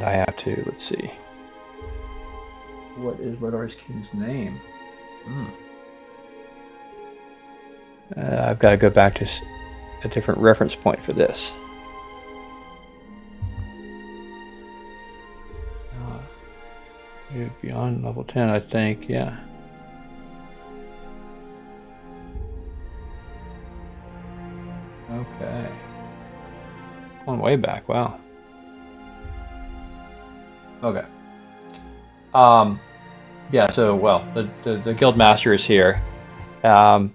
I have to, let's see. What is Lodar's kin's name? I've got to go back to a different reference point for this. You're beyond level 10, I think, yeah. Okay. Going way back, wow. Okay. Yeah, so, well, the guild master is here. And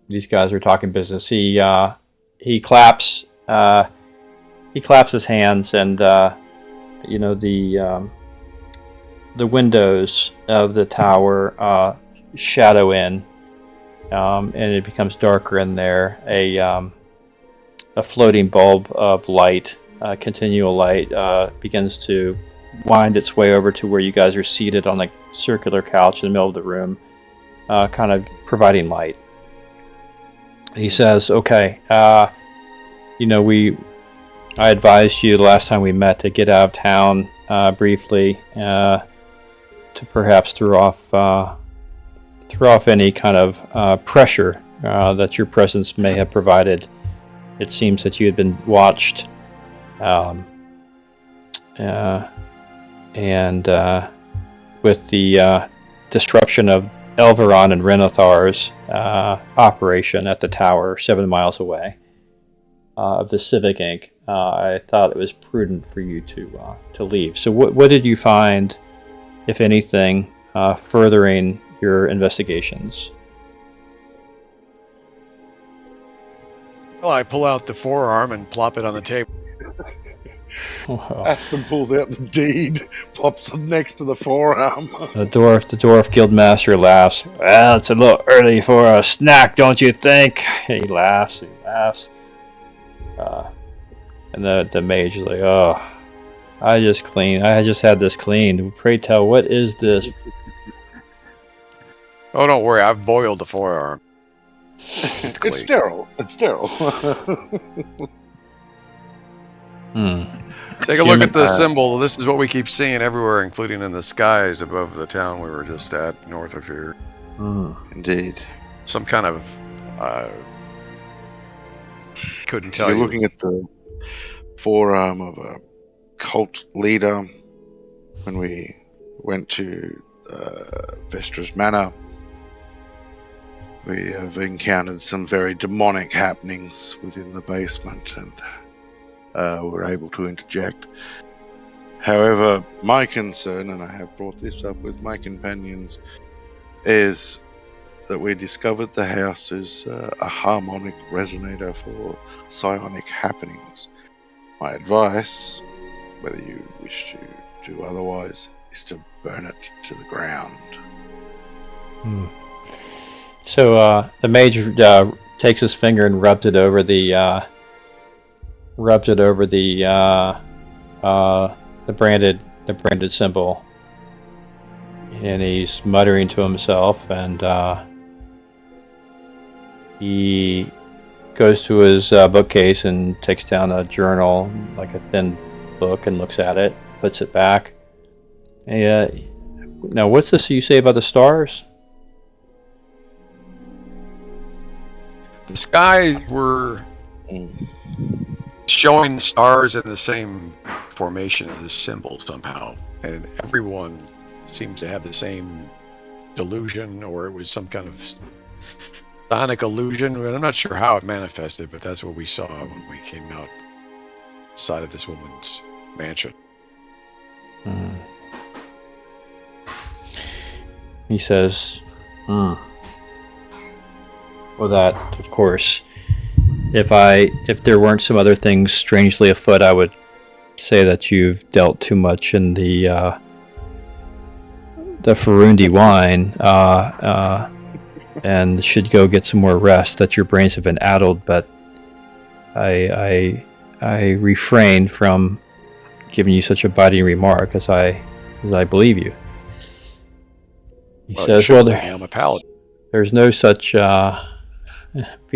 these guys are talking business. He claps his hands, and the windows of the tower shadow in, and it becomes darker in there. A floating bulb of light, continual light, begins to wind its way over to where you guys are seated on a circular couch in the middle of the room, kind of providing light. He says, okay, I advised you the last time we met to get out of town briefly, to perhaps throw off any kind of pressure that your presence may have provided. It seems that you had been watched. and with the disruption of Elveron and Renathar's operation at the tower 7 miles away of the Civic Inc., I thought it was prudent for you to leave. So what did you find, if anything, furthering your investigations? Well, I pull out the forearm and plop it on the table. Wow. Aspen pulls out the deed, plops it next to the forearm. The dwarf guildmaster laughs. Well, it's a little early for a snack, don't you think? He laughs. And the mage is like, oh, I just had this cleaned. Pray tell, what is this? Oh, don't worry, I've boiled the forearm. It's sterile. It's sterile. Take a look at the symbol. This is what we keep seeing everywhere, including in the skies above the town we were just at, north of here. Indeed. Some kind of... couldn't tell you. You're looking at the forearm of a cult leader when we went to Vestra's Manor. We have encountered some very demonic happenings within the basement and were able to interject. However, my concern, and I have brought this up with my companions, is that we discovered the house is a harmonic resonator for psionic happenings. My advice, whether you wish to do otherwise, is to burn it to the ground. So the mage takes his finger and rubs it over the branded symbol, and he's muttering to himself, and he goes to his bookcase and takes down a journal, like a thin book, and looks at it, puts it back. Now, what's this you say about the stars? The skies were showing the stars in the same formation as this symbol somehow, and everyone seemed to have the same delusion, or it was some kind of sonic illusion. I'm not sure how it manifested, but that's what we saw when we came outside of this woman's mansion. He says, well, that, of course, if there weren't some other things strangely afoot, I would say that you've dealt too much in the Farundi wine, and should go get some more rest, that your brains have been addled, but I refrain from giving you such a biting remark as I believe you. He says, well, I'm a paladin. There's no such, be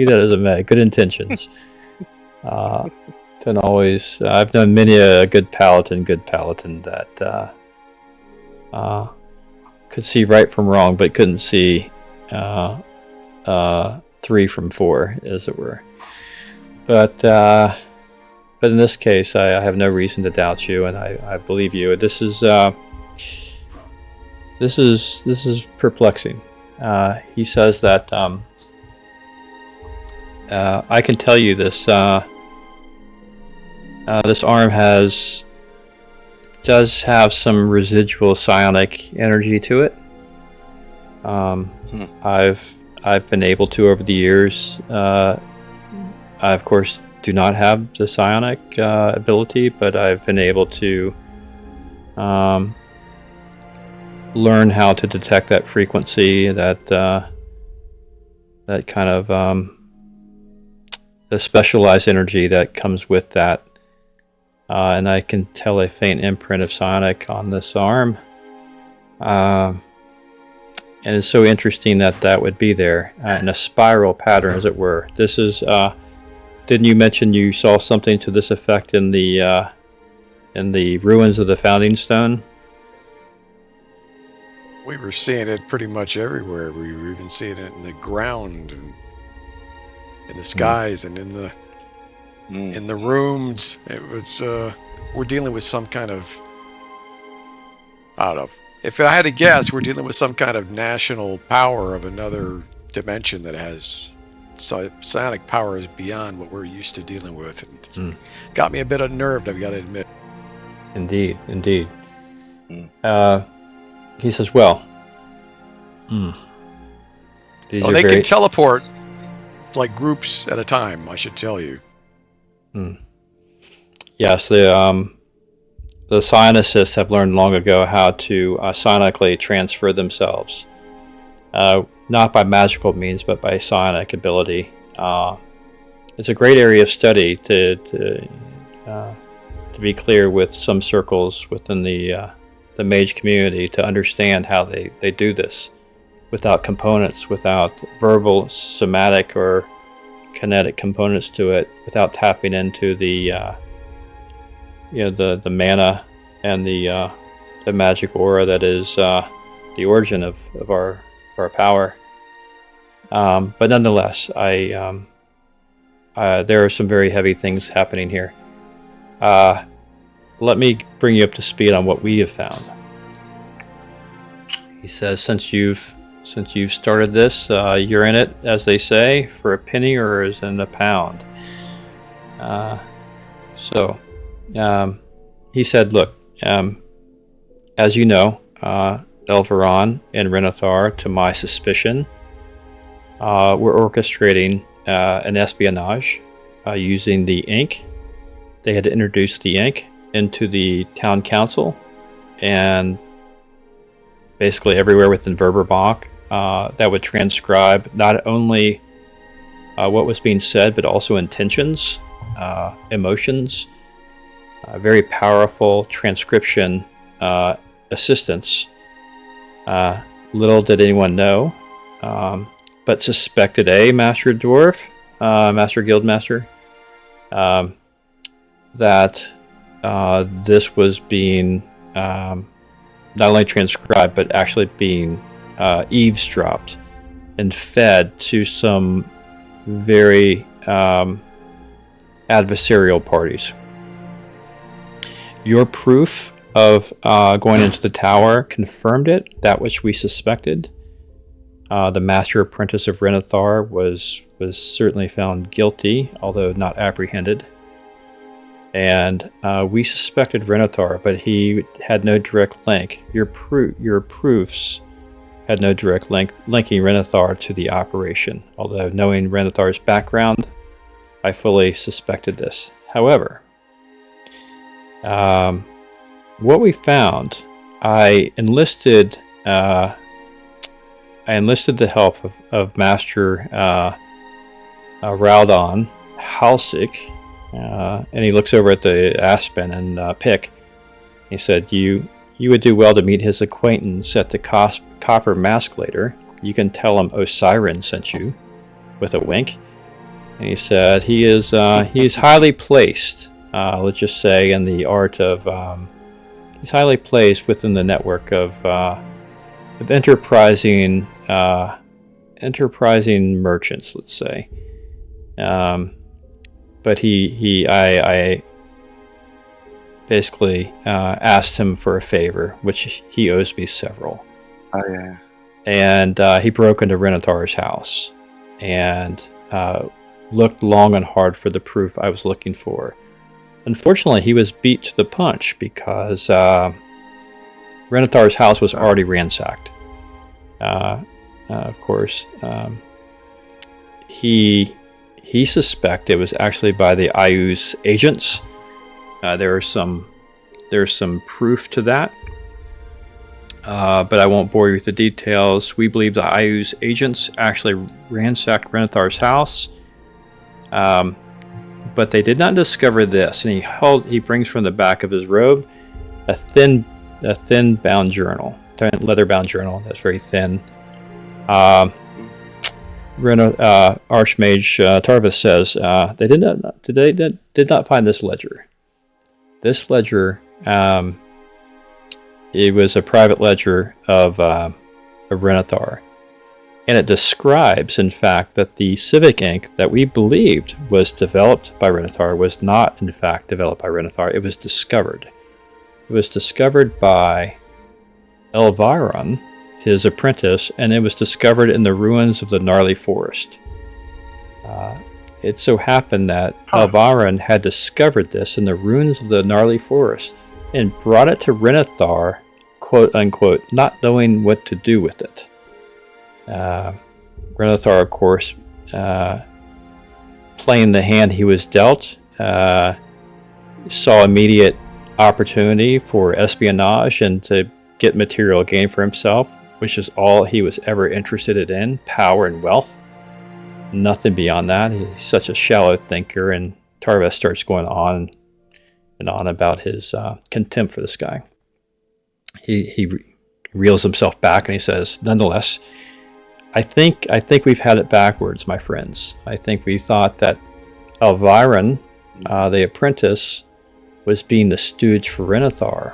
that as it may, good intentions. Don't always, I've known many a good paladin that could see right from wrong, but couldn't see 3 from 4, as it were. But in this case, I have no reason to doubt you, and I believe you. This is perplexing. He says that I can tell you this. This arm does have some residual psionic energy to it. I've been able to, over the years. I of course do not have the psionic ability, but I've been able to learn how to detect that frequency, that kind of the specialized energy that comes with that. And I can tell a faint imprint of psionic on this arm. And it's so interesting that would be there in a spiral pattern, as it were. This is, didn't you mention you saw something to this effect in the ruins of the Founding Stone? We were seeing it pretty much everywhere. We were even seeing it in the ground, and in the skies, and in the rooms. It was we're dealing with some kind of I don't know. If I had to guess, we're dealing with some kind of national power of another dimension that has psionic powers beyond what we're used to dealing with. And it's got me a bit unnerved, I've got to admit. Indeed. Mm. He says, well, these Oh, are they very... can teleport like groups at a time, I should tell you. Yes, the psionicists have learned long ago how to psionically transfer themselves, not by magical means, but by psionic ability. It's a great area of study to be clear with some circles within the mage community to understand how they do this without components, without verbal, somatic, or kinetic components to it, without tapping into the the mana and the magic aura that is the origin of our power. But nonetheless, there are some very heavy things happening here. Let me bring you up to speed on what we have found. He says, since you've started this, you're in it, as they say, for a penny or as in a pound. He said, look, as you know, Elveron and Renathar, to my suspicion, were orchestrating an espionage using the ink. They had introduced the ink into the town council, and basically everywhere within Verberbach that would transcribe not only what was being said, but also intentions, emotions, very powerful transcription assistance. Little did anyone know, but suspected Master Dwarf, Master Guildmaster, that this was being not only transcribed, but actually being eavesdropped and fed to some very adversarial parties. Your proof of going into the tower confirmed it, that which we suspected. The Master Apprentice of Renathar was certainly found guilty, although not apprehended. And we suspected Renathar, but he had no direct link. Your proofs had no direct link linking Renathar to the operation. Although knowing Renathar's background, I fully suspected this. However, what we found, I enlisted the help of Master Raudon Halsik, and he looks over at the Aspen and Pick. He said, "You would do well to meet his acquaintance at the Copper Mask later. You can tell him Osiren sent you," with a wink. And he said, "He is highly placed. Let's just say in the art of he's highly placed within the network of enterprising merchants, let's say. But I basically asked him for a favor, which he owes me several. Oh yeah. And he broke into Renathar's house and looked long and hard for the proof I was looking for. Unfortunately, he was beat to the punch because Renathar's house was already ransacked. Of course, he suspected it was actually by the IU's agents. There's some proof to that, but I won't bore you with the details. We believe the IU's agents actually ransacked Renathar's house. But they did not discover this, and he brings from the back of his robe a thin bound journal, leather-bound journal that's very thin. Archmage Tarvis says they did not find this ledger. This ledger, it was a private ledger of Renathar. And it describes, in fact, that the civic ink that we believed was developed by Renathar was not, in fact, developed by Renathar. It was discovered. It was discovered by Elviron, his apprentice, and it was discovered in the ruins of the gnarly forest. It so happened that Elviron had discovered this in the ruins of the gnarly forest and brought it to Renathar, quote unquote, not knowing what to do with it. Renathar, of course, playing the hand he was dealt, saw immediate opportunity for espionage and to get material gain for himself, which is all he was ever interested in, power and wealth. Nothing beyond that. He's such a shallow thinker, and Tarvas starts going on and on about his contempt for this guy. He reels himself back and he says, nonetheless, I think we've had it backwards, my friends. I think we thought that Elviron, the apprentice, was being the stooge for Renathar.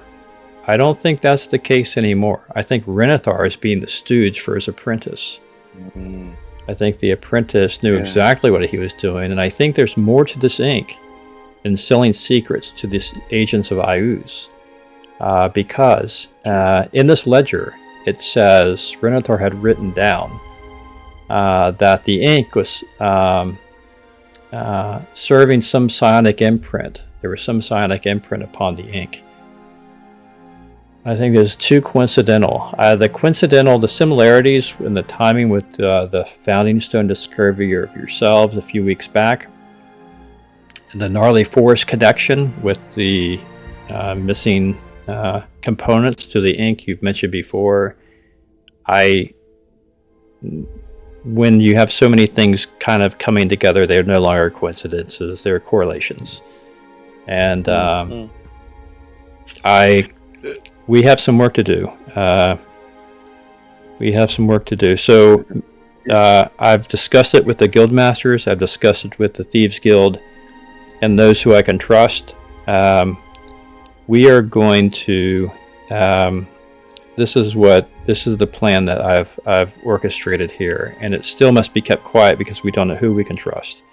I don't think that's the case anymore. I think Renathar is being the stooge for his apprentice. Mm. I think the apprentice knew exactly what he was doing, and I think there's more to this ink than selling secrets to these agents of Ayuz. Because in this ledger, it says Renathar had written down that the ink was serving some psionic imprint. There was some psionic imprint upon the ink. I think there's too coincidental. The similarities in the timing with the Founding Stone discovery of yourselves a few weeks back, and the gnarly forest connection with the missing components to the ink you've mentioned before. When you have so many things kind of coming together, they're no longer coincidences; they're correlations. And we have some work to do. So I've discussed it with the guild masters. I've discussed it with the Thieves Guild and those who I can trust. We are going to. This is the plan that I've orchestrated here, and it still must be kept quiet because we don't know who we can trust.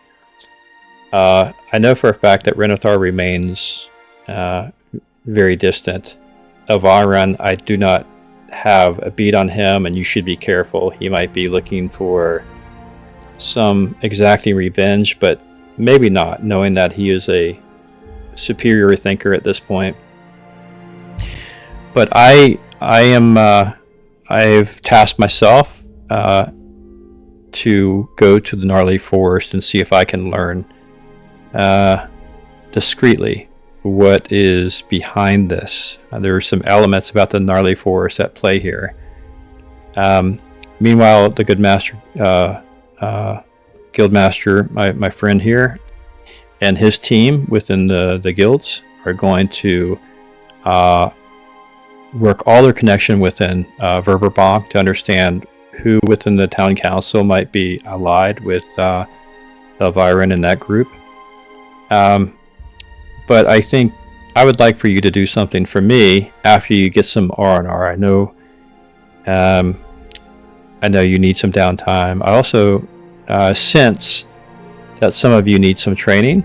I know for a fact that Renathar remains very distant. Elviron, I do not have a beat on him, and you should be careful. He might be looking for some exacting revenge, but maybe not, knowing that he is a superior thinker at this point. But I've tasked myself to go to the gnarly forest and see if I can learn discreetly what is behind this. There are some elements about the gnarly forest at play here. Meanwhile, the guildmaster, my friend here, and his team within the guilds are going to work all their connection within Verberbach to understand who within the town council might be allied with Elviron in that group. But I think I would like for you to do something for me after you get some R&R. I know you need some downtime. I also sense that some of you need some training.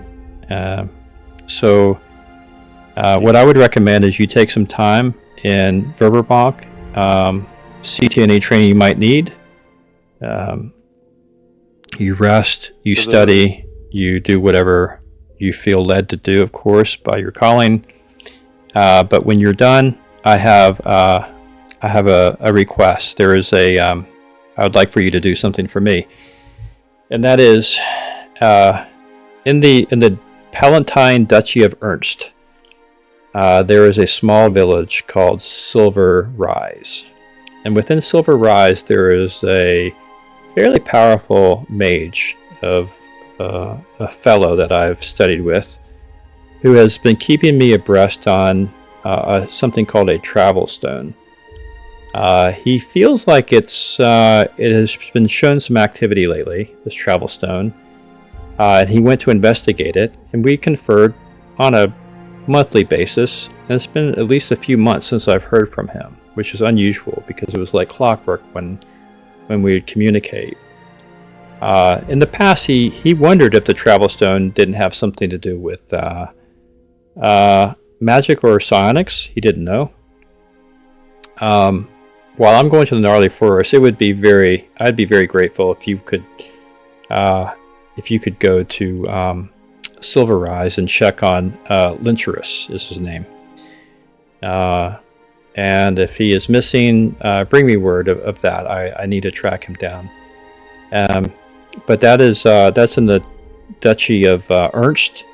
So what I would recommend is you take some time in Verberbach, see any training you might need. You rest, you study, you do whatever you feel led to do, of course, by your calling. But when you're done, I have a request. There is I would like for you to do something for me, and that is in the Palatine Duchy of Ernst. There is a small village called Silver Rise, and within Silver Rise there is a fairly powerful mage of a fellow that I've studied with, who has been keeping me abreast on something called a travel stone. He feels like it has been shown some activity lately, this travel stone, and he went to investigate it, and we conferred on a monthly basis, and it's been at least a few months since I've heard from him, which is unusual because it was like clockwork when we would communicate. In the past, he wondered if the travel stone didn't have something to do with magic or psionics. He didn't know. while I'm going to the gnarly forest, I'd be very grateful if you could go to Silver Rise and check on Lyncherus is his name. And if he is missing, bring me word of that. I need to track him down. But that's in the Duchy of Ernst.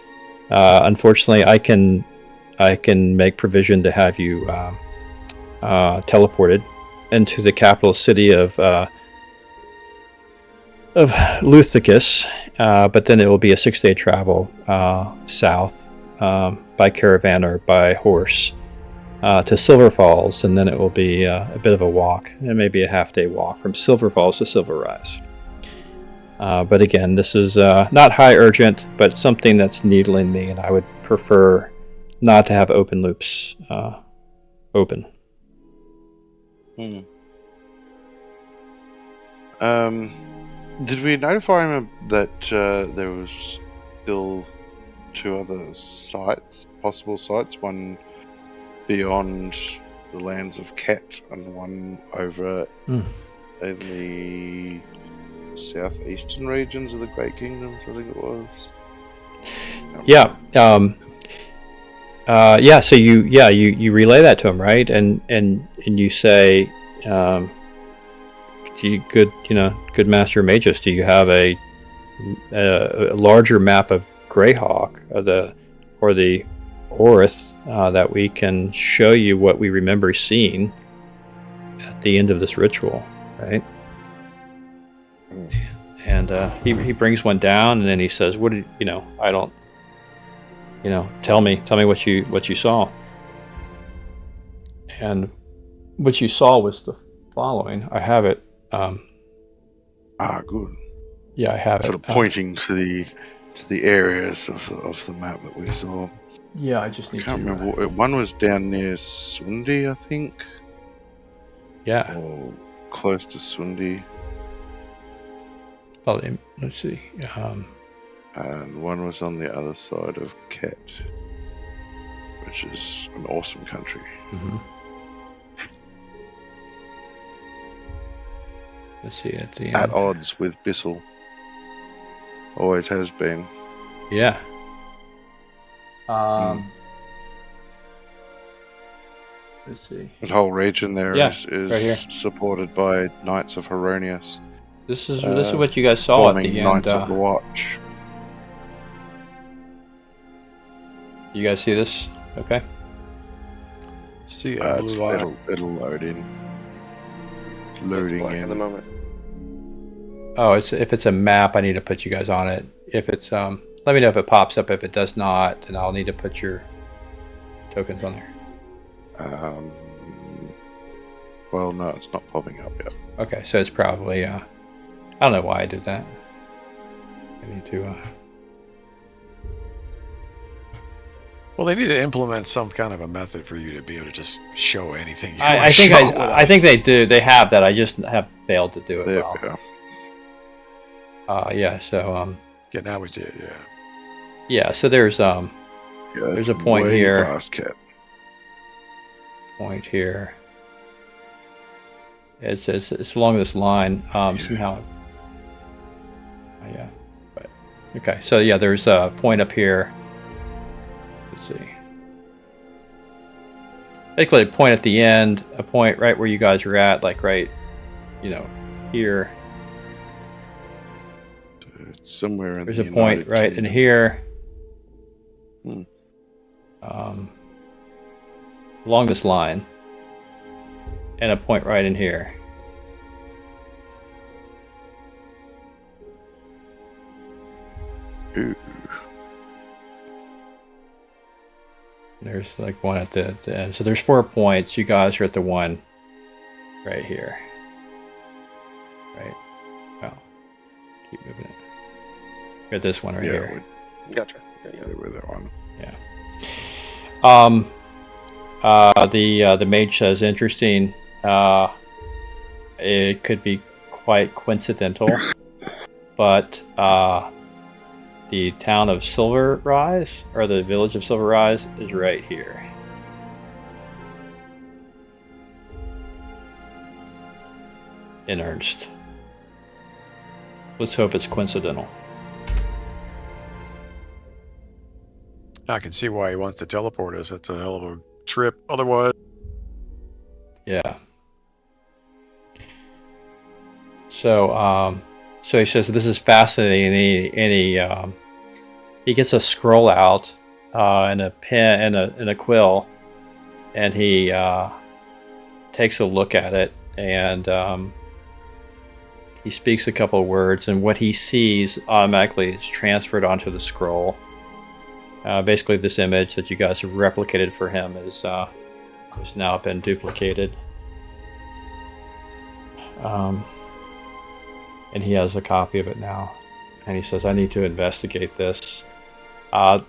Unfortunately, I can make provision to have you teleported into the capital city of Luthicus, but then it will be a 6-day travel south by caravan or by horse to Silver Falls, and then it will be a bit of a walk, and maybe a half-day walk from Silver Falls to Silver Rise. But again, this is not high urgent, but something that's needling me, and I would prefer not to have open loops open. Did we notify him that there was still 2 other sites, possible sites, one beyond the lands of Ket and one over in the southeastern regions of the Great Kingdoms, I think it was. Yeah. So you relay that to him, right? And you say, good Master Magus, do you have a larger map of Greyhawk or the Orith that we can show you what we remember seeing at the end of this ritual, right? And he brings one down, and then he says, "What did I don't, tell me what you saw." And what you saw was the following. I have it. Good. Yeah, I have sort it. Of pointing to the areas of the map that we saw. Yeah, I just need. I can't remember. One was down near Sundi, I think. Yeah. Or close to Sundi. Well, let's see. And one was on the other side of Ket, which is an awesome country. Mm-hmm. Let's see at the end. At odds with Bissell. Always has been. Yeah. Let's see. The whole region there is right supported by Knights of Heronius. This is what you guys saw at the end. Knights of the Watch. You guys see this? Okay. See a blue line. It'll load in. Loading it's black in at the moment. Oh, if it's a map, I need to put you guys on it. If it's let me know if it pops up. If it does not, then I'll need to put your tokens on there. Well, no, it's not popping up yet. Okay, so it's probably I don't know why I did that. I need to. Well, they need to implement some kind of a method for you to be able to just show anything. I think they do. They have that. I just have failed to do it. There well. we go. Yeah. So Yeah, now we did. Yeah. Yeah. So there's Yeah, there's a point way here. past Ket. Point here. It's along this line. Somehow. Yeah. But okay. So yeah, there's a point up here. Let's see. Basically, a point at the end, a point right where you guys are at, like right, here. It's somewhere in There's the a point United right in Kingdom. here. Hmm. Along this line. And a point right in here. Ooh. There's like one at the end. So there's 4 points. You guys are at the one right here. Right? Oh. Keep moving it. You're at this one right here. Gotcha. Yeah. With that one. Yeah. The mage says, interesting. It could be quite coincidental, but the town of Silver Rise, or the village of Silver Rise, is right here. in earnest. Let's hope it's coincidental. I can see why he wants to teleport us. That's a hell of a trip. Otherwise, Yeah. So, so he says this is fascinating, and he gets a scroll out, and a pen and a quill, and he takes a look at it, and he speaks a couple of words, and what he sees automatically is transferred onto the scroll. Basically, this image that you guys have replicated for him has now been duplicated. And he has a copy of it now. And he says, I need to investigate this.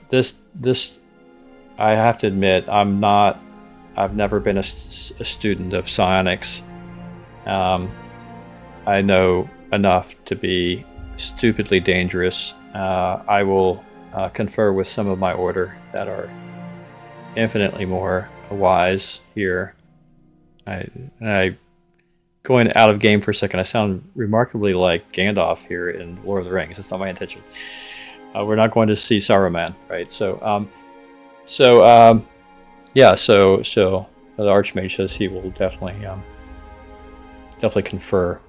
This, I have to admit, I've never been a student of psionics. I know enough to be stupidly dangerous. I will confer with some of my order that are infinitely more wise here. I going out of game for a second, I sound remarkably like Gandalf here in Lord of the Rings. It's not my intention. We're not going to see Saruman, right? So the Archmage says he will definitely confer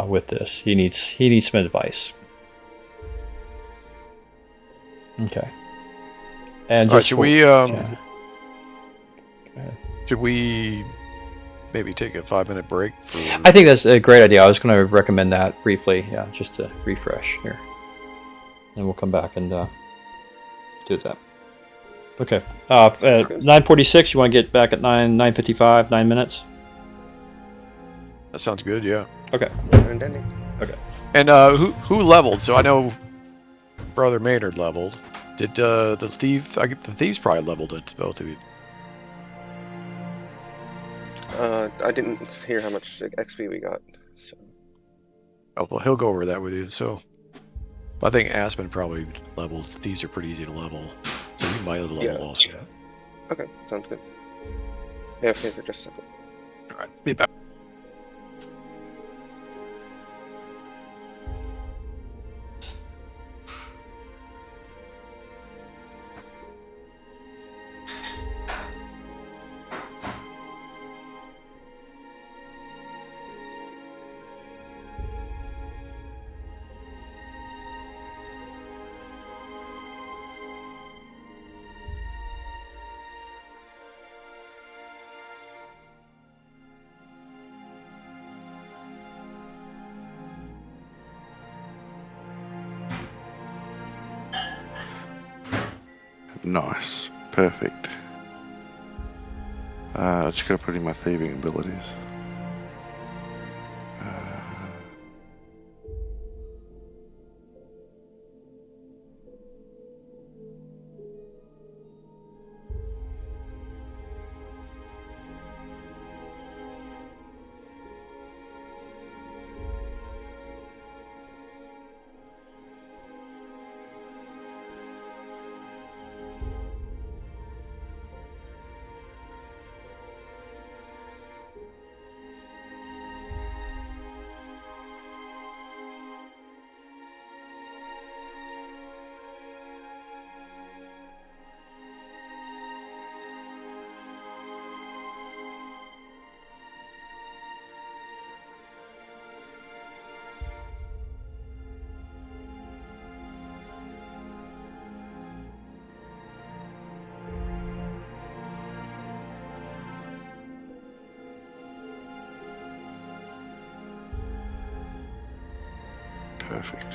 with this. He needs some advice. Okay. And just should we maybe take a 5-minute break? I think that's a great idea. I was going to recommend that briefly, just to refresh here. And we'll come back and do that. Okay. 9:46, you want to get back at 9:55, 9 minutes? That sounds good, yeah. Okay. Okay. And who leveled? So I know Brother Maynard leveled. Did the thief? I get the thieves probably leveled it, both of you. I didn't hear how much XP we got. So. Oh well, he'll go over that with you. So I think Aspen probably leveled. Thieves are pretty easy to level, so you might have leveled also. Okay, sounds good. AFK for just a second. All right, be back. Nice. Perfect. Just gotta put in my thieving abilities. Perfect.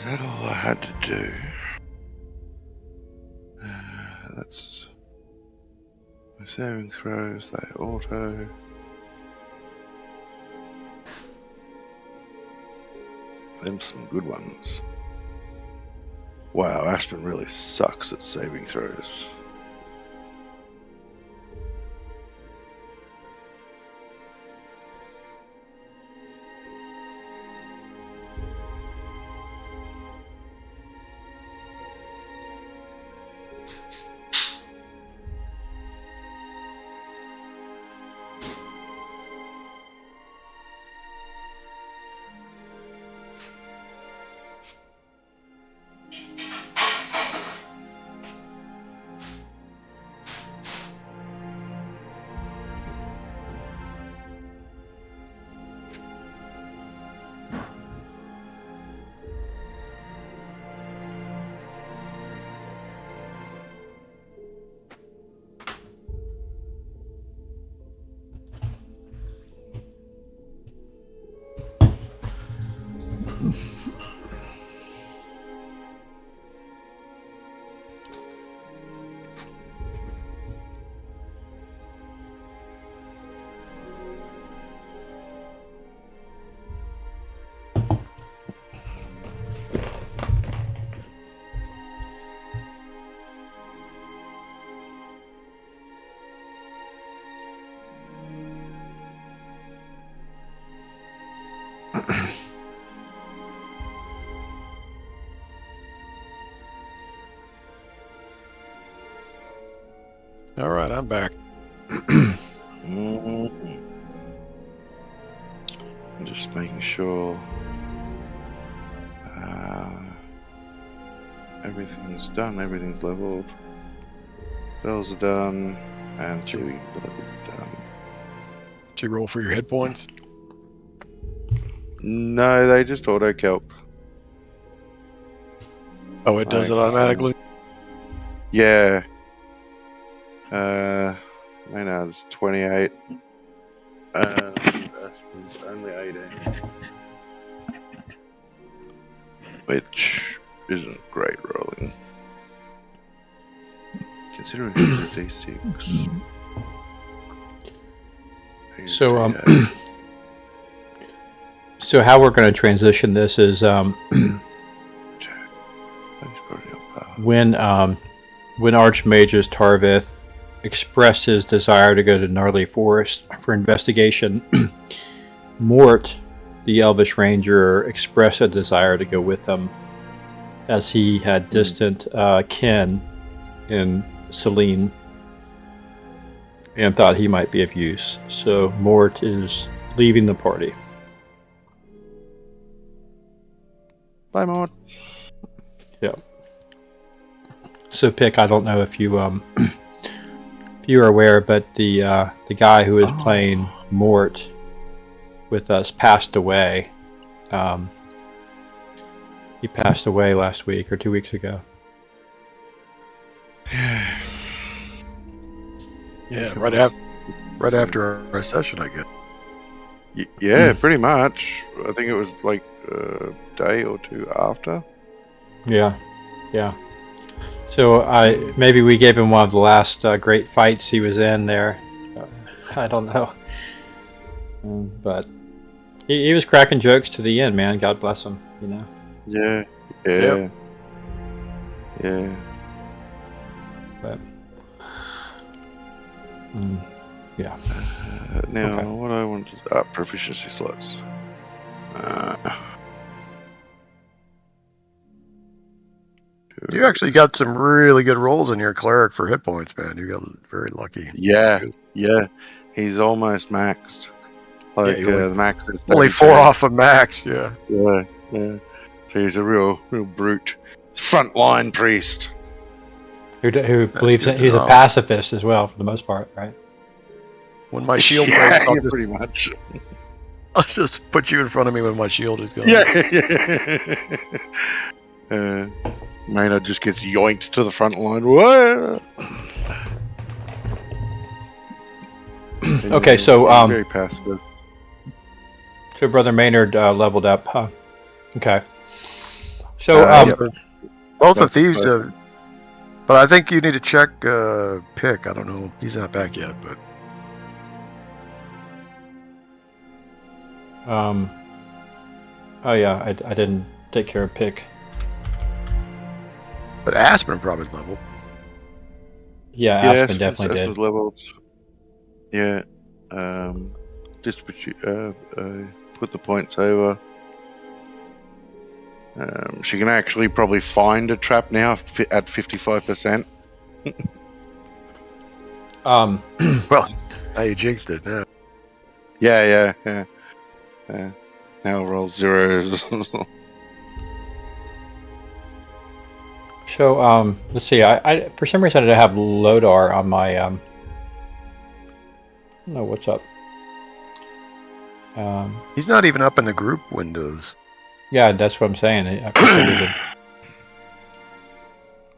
that all I had to do? That's my saving throws, they auto. Them some good ones. Wow, Aspen really sucks at saving throws. All right, I'm back. I'm just making sure everything's done, everything's leveled. Bells are done, and chewing blood are done. Did you roll for your hit points? No, they just auto kelp. Oh, it does it automatically? Yeah. Maynard's 28. Aspen's only 18. Which isn't great rolling. Considering he's a D6. So, so how we're going to transition this is when Archmagus Tarvith expressed his desire to go to Gnarly Forest for investigation, Mort, the Elvish Ranger, expressed a desire to go with them, as he had distant kin in Selene and thought he might be of use. So Mort is leaving the party. Bye, Mort. Yeah. So, Pick, I don't know if you if you are aware, but the guy who is playing Mort with us passed away. He passed away last week or 2 weeks ago. Yeah, right after our session, I guess. Yeah, pretty much. I think it was like a day or two after. Yeah. So maybe we gave him one of the last great fights he was in there. I don't know, but he was cracking jokes to the end, man. God bless him. You know. Yeah. But yeah. Now, Okay. what I want to proficiency slots. You actually got some really good rolls in your cleric for hit points, man. You got very lucky. Yeah. He's almost maxed. Like Yeah, the max is only 32. 4 off of max. Yeah. Yeah. So he's a real brute. Frontline priest. Who believes that good to he's a know. pacifist as well, for the most part, right? When my shield breaks, Yeah, pretty much. I'll just put you in front of me when my shield is going. Yeah. Maynard just gets yoinked to the front line. Whoa! Okay, so very pacifist. So Brother Maynard leveled up, huh? Okay. So, Yeah. Both But- the thieves, but I think you need to check Pick. I don't know. He's not back yet, but oh yeah, I didn't take care of Pick. Aspen probably level. Yeah, Yeah, Aspen definitely did. was leveled. Yeah. Put the points over. She can actually probably find a trap now at 55%. Well, now you jinxed it. Yeah. Yeah. Now I'll roll zeros. So, let's see. I for some reason I didn't have Lodar on my I don't know what's up. He's not even up in the group windows. Yeah, that's what I'm saying. For some reason.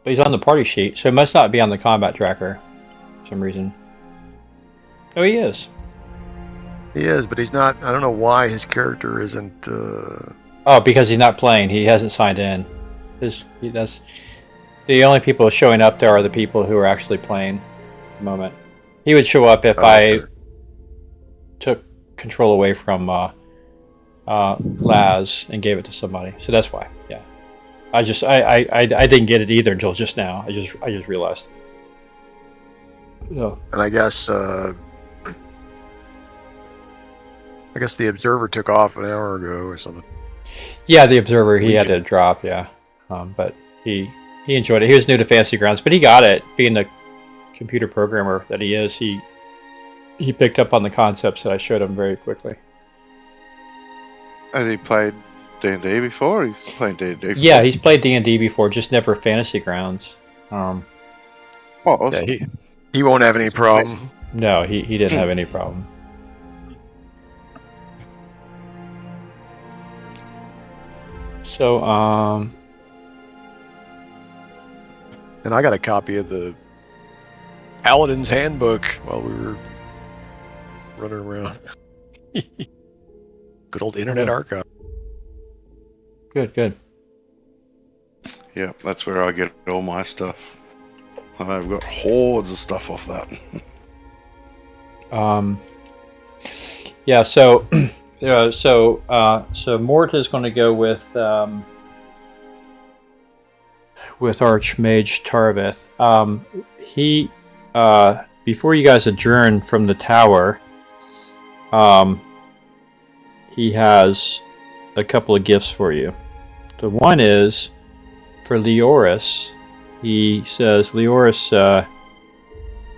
But he's on the party sheet, so it must not be on the combat tracker for some reason. Oh, he is. He is, but he's not. I don't know why his character isn't. Oh, because he's not playing. He hasn't signed in. That's the only people showing up there are the people who are actually playing at the moment. He would show up if I took control away from Laz and gave it to somebody. So that's why. Yeah. I didn't get it either until just now. I just realized. So. And I guess the observer took off an hour ago or something. Yeah, the observer he had to drop. Yeah, but he enjoyed it. He was new to Fantasy Grounds, but he got it. Being the computer programmer that he is, he picked up on the concepts that I showed him very quickly. Has he played D&D before? He's played D&D before. Yeah, he's played D&D before, just never Fantasy Grounds. Awesome. Yeah, he won't have any problem. No, he didn't have any problem. So, And I got a copy of the Paladin's Handbook while we were running around. Good old Internet Archive. good. Yeah, that's where I get all my stuff. I've got hordes of stuff off that. Yeah, so so Mort is going to go with Archmage Tarvith. He before you guys adjourn from the tower, he has a couple of gifts for you. The one is for Leoris. He says, Leoris,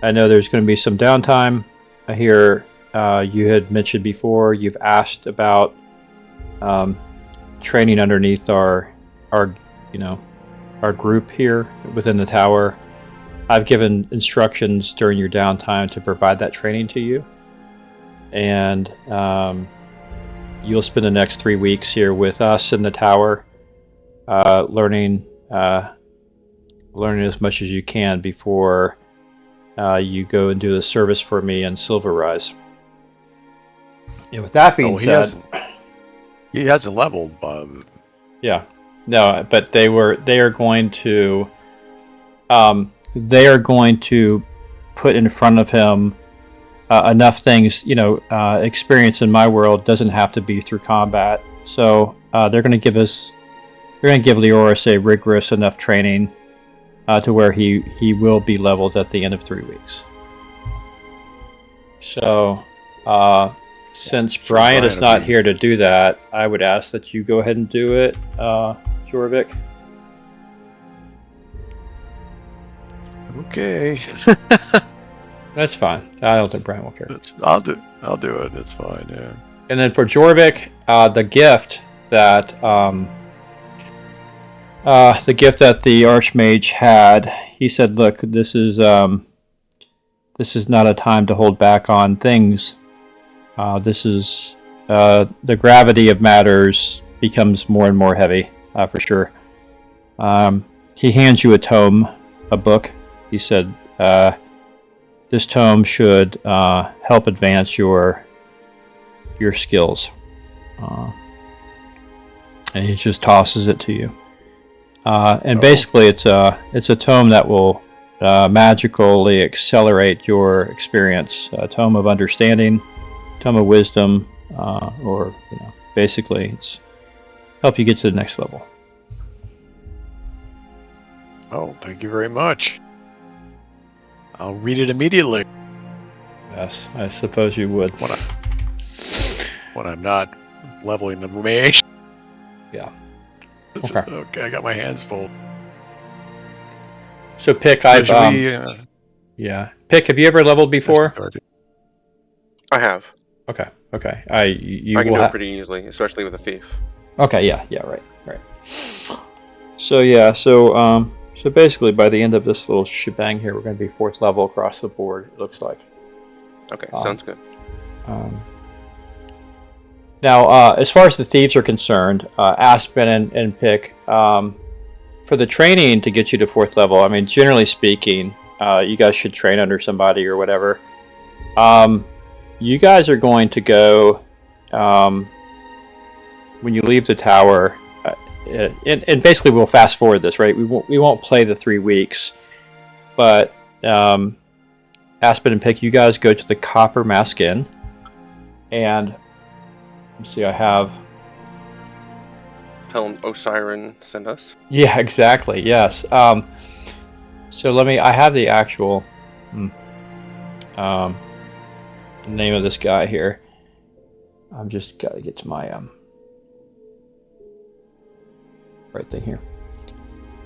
I know there's going to be some downtime. I hear you had mentioned before you've asked about training underneath our group here within the tower. I've given instructions during your downtime to provide that training to you, and you'll spend the next 3 weeks here with us in the tower, learning as much as you can before you go and do the service for me in Silver Rise. And with that being said, he hasn't leveled, Bob. Yeah, no, but they are going to put in front of him enough things. Experience in my world doesn't have to be through combat, so they're going to give Leoris a rigorous enough training to where he will be leveled at the end of 3 weeks. So, since Brian is not here to do that, I would ask that you go ahead and do it, Jorvik. Okay. That's fine. I don't think Brian will care. I'll do it. It's fine. Yeah. And then for Jorvik, the gift that the Archmage had, he said, "Look, this is not a time to hold back on things. This is the gravity of matters becomes more and more heavy, for sure." He hands you a book. He said, "This tome should help advance your skills." And he just tosses it to you. And basically, it's a tome that will magically accelerate your experience. A tome of understanding, tome of wisdom, or basically, it's help you get to the next level. Oh, thank you very much. I'll read it immediately. Yes, I suppose you would. When I'm not leveling the mage. Yeah. Okay, I got my hands full. So Pick, So I've should we, Pick, have you ever leveled before? I have. Okay. I You can will do it pretty easily, especially with a thief. Okay, yeah, right. So basically, by the end of this little shebang here, we're going to be 4th level across the board. It looks like. Okay, sounds good. Now, as far as the thieves are concerned, Aspen and Pick, for the training to get you to 4th level, I mean, generally speaking, you guys should train under somebody or whatever. You guys are going to go when you leave the tower. And basically, we'll fast forward this, right? We won't play the 3 weeks, but Aspen and Pick, you guys go to the Copper Mask Inn, and let's see, I have. Tell Osiren send us. Yeah, exactly. Yes. So I have the actual name of this guy here. I'm just got to get to my right thing here.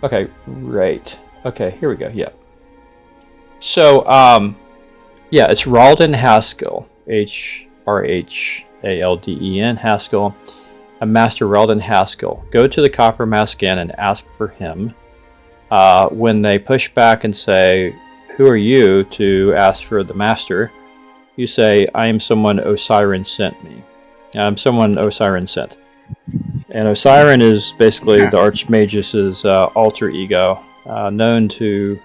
Okay, right. Okay, here we go. Yeah. So, yeah, it's Ralden Haskell, Hrhalden Haskell, a Master Ralden Haskell. Go to the Copper Mask Inn and ask for him. When they push back and say, "Who are you?" to ask for the Master, you say, "I am someone Osiren sent me. I'm someone Osiren sent." And Osiren is basically the Archmagus' alter ego, known to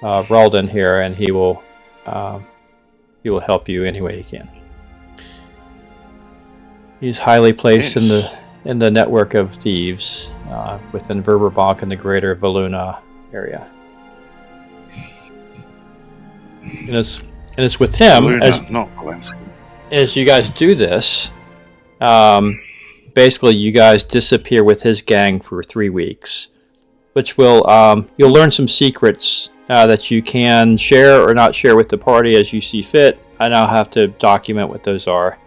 Ralden here, and he will help you any way he can. He's highly placed in the network of thieves within Verberbach and the greater Valuna area. And it's with him as you guys do this. Basically, you guys disappear with his gang for 3 weeks, which will you'll learn some secrets that you can share or not share with the party as you see fit. I now have to document what those are.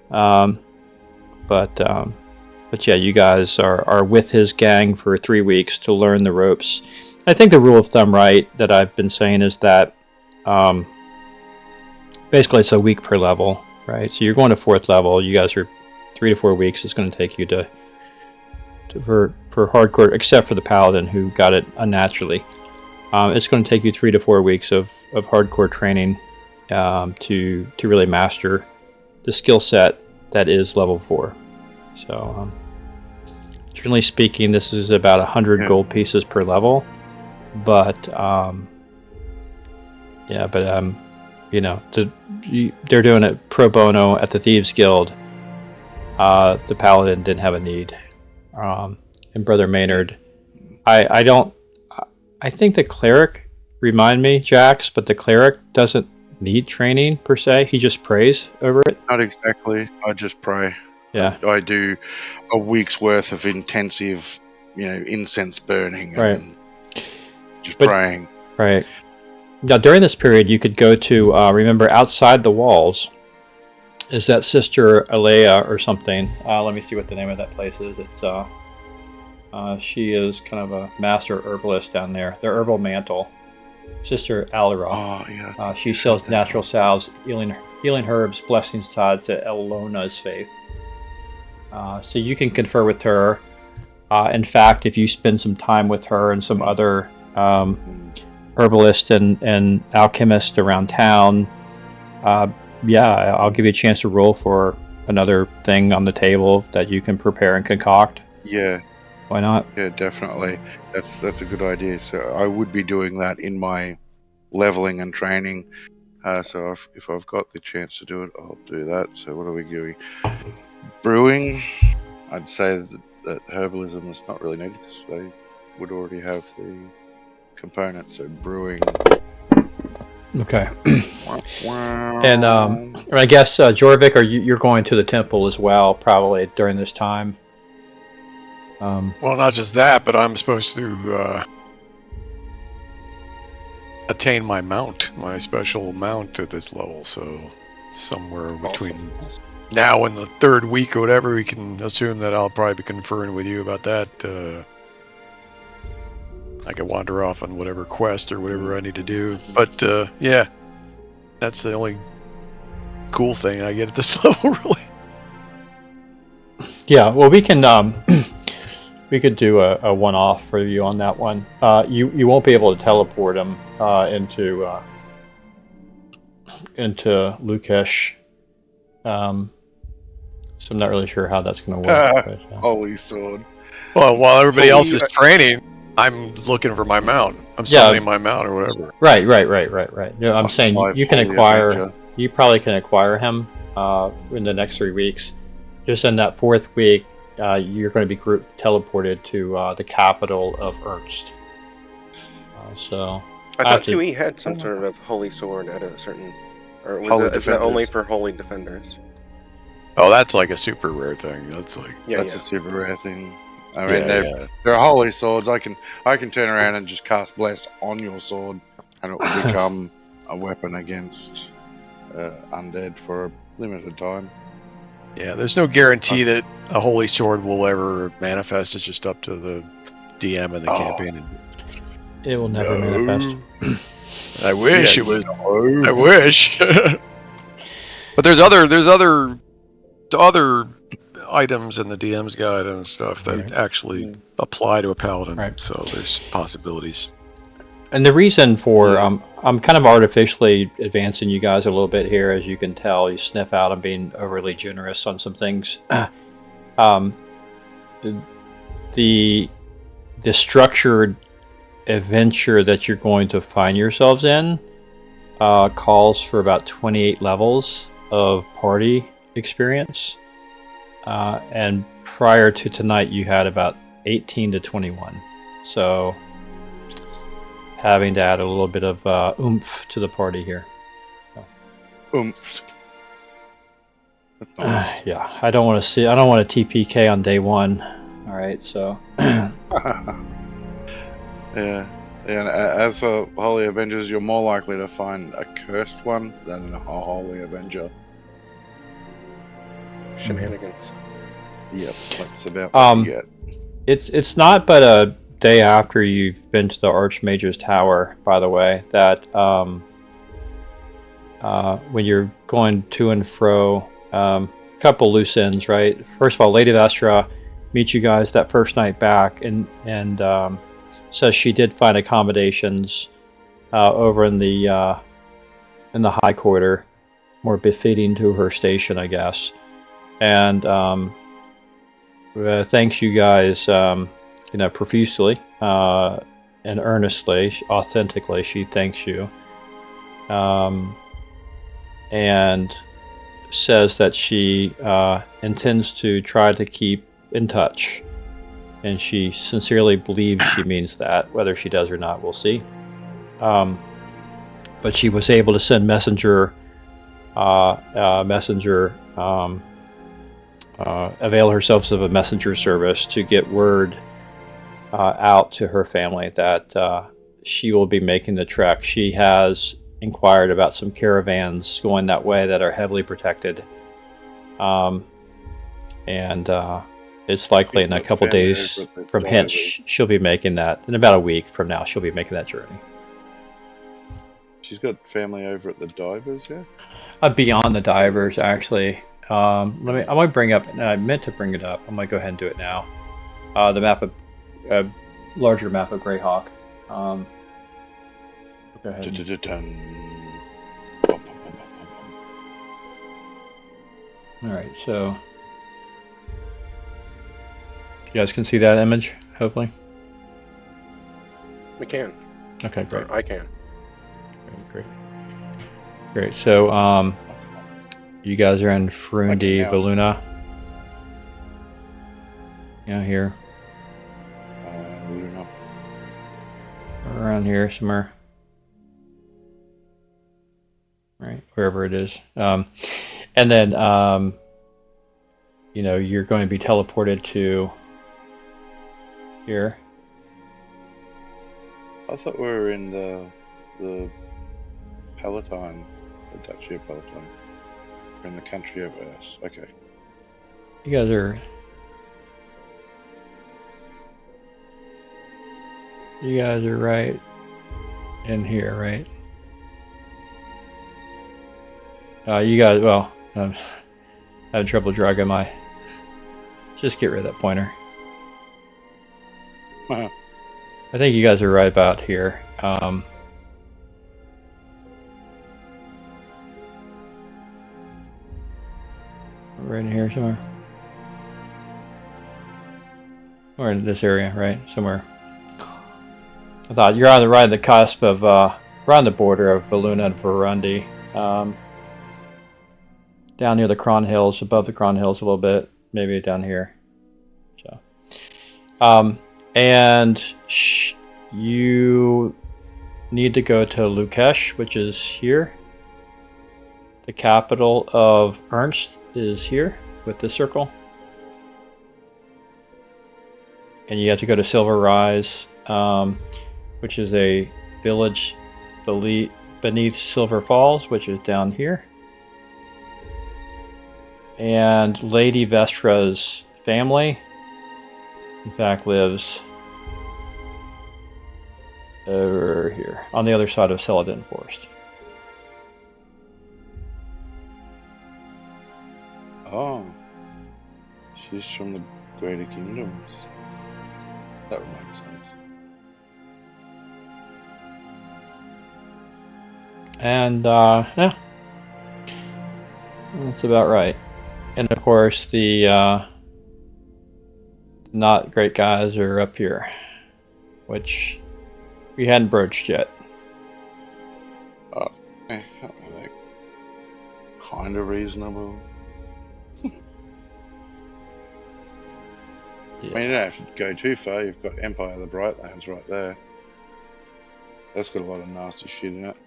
But yeah, you guys are with his gang for 3 weeks to learn the ropes. I think the rule of thumb, right, that I've been saying is that basically it's a week per level, right? So you're going to 4th level. You guys are 3 to 4 weeks. It's going to take you for hardcore, except for the paladin who got it unnaturally. It's going to take you 3 to 4 weeks of hardcore training to really master the skill set that is level 4. So, generally speaking, this is about 100 gold pieces per level. But, they're doing it pro bono at the Thieves Guild. The Paladin didn't have a need. And Brother Maynard, I think the Cleric, remind me, Jax, but the Cleric doesn't need training per se. He just prays over it. Not exactly. I just pray. Yeah. I do a week's worth of intensive, incense burning and just praying. Right. Now, during this period, you could go to, remember, outside the walls is that Sister Alea or something. Let me see what the name of that place is. It's she is kind of a master herbalist down there. The Herbal Mantle. Sister Alira. Oh, yeah. She sells natural salves, healing herbs, blessings tied to Elona's faith. So you can confer with her. In fact, if you spend some time with her and some other herbalist and alchemist around town, I'll give you a chance to roll for another thing on the table that you can prepare and concoct. Yeah. Why not? Yeah, definitely. That's a good idea. So I would be doing that in my leveling and training. So if I've got the chance to do it, I'll do that. So what are we doing? Brewing. I'd say that herbalism is not really needed because they would already have the components. So brewing. Okay. And I guess Jorvik, you're going to the temple as well, probably during this time. Well, not just that, but I'm supposed to attain my mount, my special mount at this level. So somewhere between now and the third week or whatever, we can assume that I'll probably be conferring with you about that. I can wander off on whatever quest or whatever I need to do. But yeah, that's the only cool thing I get at this level, really. Yeah, well, we can we could do a one-off for you on that one. You won't be able to teleport him into Lukesh. So I'm not really sure how that's going to work. But, Holy sword. Well, while everybody else is training, I'm looking for my mount. I'm summoning my mount or whatever. Right. No, I'm saying you can acquire. Avenger. You probably can acquire him in the next 3 weeks. Just in that fourth week, you're going to be teleported to the capital of Ernst. So I thought QE had some sort of holy sword at a certain, or is that only for holy defenders? Oh, that's like a super rare thing. That's like a super rare thing. I mean, they're holy swords. I can turn around and just cast bless on your sword, and it will become a weapon against undead for a limited time. Yeah, there's no guarantee that a holy sword will ever manifest. It's just up to the DM and the campaign. It will never manifest. I wish it was. I wish. But there's other items in the DM's guide and stuff that actually apply to a paladin. Right. So there's possibilities. And the reason for I'm kind of artificially advancing you guys a little bit here, as you can tell. You sniff out I'm being overly generous on some things. The structured adventure that you're going to find yourselves in calls for about 28 levels of party experience. And prior to tonight, you had about 18 to 21. So having to add a little bit of oomph to the party here. Oomph. Nice. Yeah, I don't want to TPK on day one. All right, so. Yeah. And as for Holy Avengers, you're more likely to find a cursed one than a Holy Avenger. Shenanigans. Yep, that's about what you get. It's not but a day after you've been to the Archmage's Tower, by the way, that when you're going to and fro, a couple loose ends, right? First of all, Lady Vestra meets you guys that first night back and says she did find accommodations over in the High Quarter, more befitting to her station, I guess. And thanks you guys, profusely and earnestly, authentically. She thanks you, and says that she intends to try to keep in touch, and she sincerely believes she means that. Whether she does or not, we'll see. But she was able to send avail herself of a messenger service to get word out to her family that she will be making the trek. She has inquired about some caravans going that way that are heavily protected, and it's likely in a couple days from hence she'll be making that. In about a week from now, she'll be making that journey. She's got family over at the divers, yeah? Beyond the divers, actually. I might bring up, and I meant to bring it up. I might go ahead and do it now. The map of, larger map of Greyhawk. Go ahead. All right, so you guys can see that image, hopefully. We can. Okay, great. Or I can. Great. So, you guys are in Frundi Valuna. Yeah, here. Luna. Around here somewhere. Right, wherever it is. And then, you're going to be teleported to here. I thought we were in the Palatine, the Duchy of Palatine. We're in the country of Earth. Okay. You guys are right in here, right? You guys, well, I'm having trouble dragging my. Just get rid of that pointer. I think you guys are right about here. Right in here somewhere. Or in this area, right? Somewhere. I thought you're on the cusp of, right on the border of Valuna and Verundi. Down near the Cron Hills, above the Cron Hills a little bit. Maybe down here. So, and you need to go to Lukesh, which is here. The capital of Ernst is here with the circle. And you have to go to Silver Rise, which is a village beneath Silver Falls, which is down here. And Lady Vestra's family, in fact, lives over here, on the other side of Celadin Forest. Oh. She's from the Greater Kingdoms. That would make sense. And, yeah. That's about right. And of course, the not great guys are up here, which we hadn't broached yet. They're kind of reasonable. Yeah. I mean, you don't have to go too far. You've got Empire of the Brightlands right there. That's got a lot of nasty shit in it.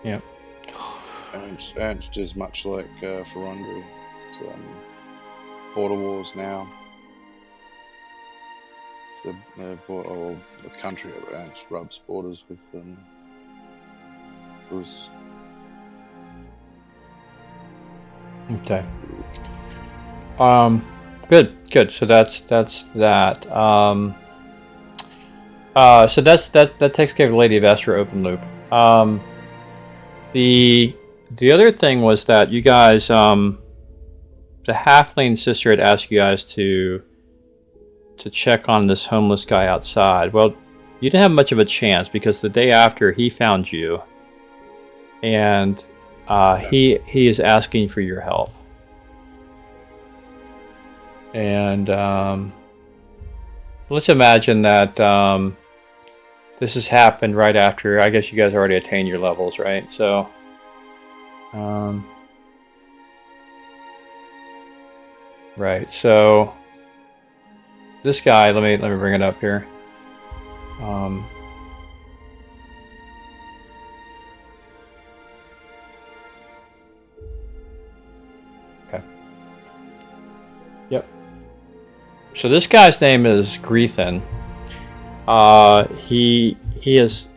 Yeah. Ernst is much like Ferundry. It's border wars now. The country of Ernst rubs borders with Rus. Okay. Good. So that's that. So that takes care of Lady Vestra open loop. The other thing was that you guys, the halfling sister had asked you guys to check on this homeless guy outside. Well, you didn't have much of a chance because the day after he found you, and he is asking for your help. And let's imagine that this has happened right after. I guess you guys already attained your levels, right? So, right. So this guy, let me bring it up here. Okay. Yep. So this guy's name is Greethan. He has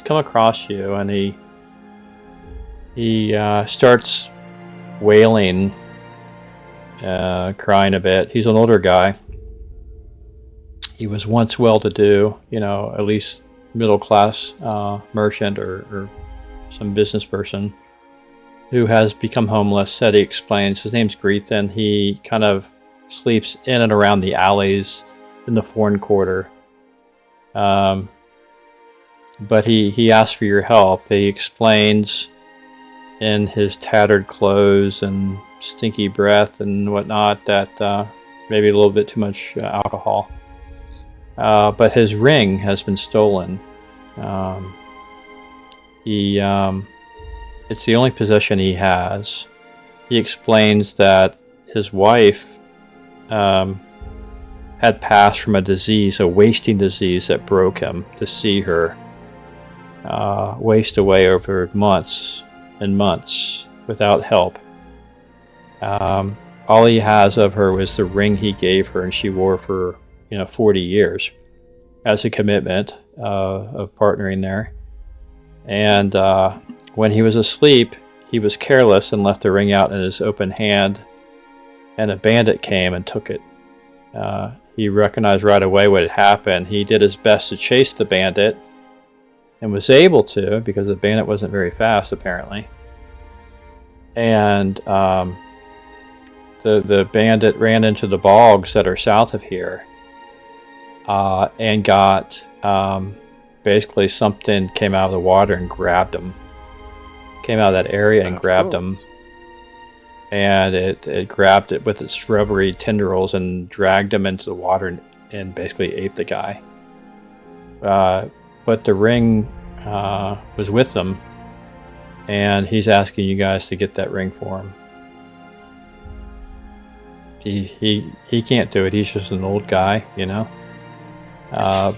come across you, and he starts wailing, crying a bit. He's an older guy. He was once well-to-do, at least middle-class merchant or some business person who has become homeless. Said he explains. His name's Greethan. He kind of sleeps in and around the alleys in the foreign quarter. But he asks for your help. He explains in his tattered clothes and stinky breath and whatnot that maybe a little bit too much alcohol. But his ring has been stolen. He It's the only possession he has. He explains that his wife had passed from a disease, a wasting disease that broke him, to see her waste away over months and months without help. All he has of her was the ring he gave her, and she wore for 40 years as a commitment of partnering there. And when he was asleep, he was careless and left the ring out in his open hand, and a bandit came and took it. He recognized right away what had happened. He did his best to chase the bandit and was able to, because the bandit wasn't very fast apparently. And the bandit ran into the bogs that are south of here and got basically something came out of the water and grabbed him. Came out of that area and grabbed him. And it grabbed it with its rubbery tendrils and dragged him into the water and basically ate the guy. But the ring was with him, and he's asking you guys to get that ring for him. He can't do it. He's just an old guy, Yeah. I'm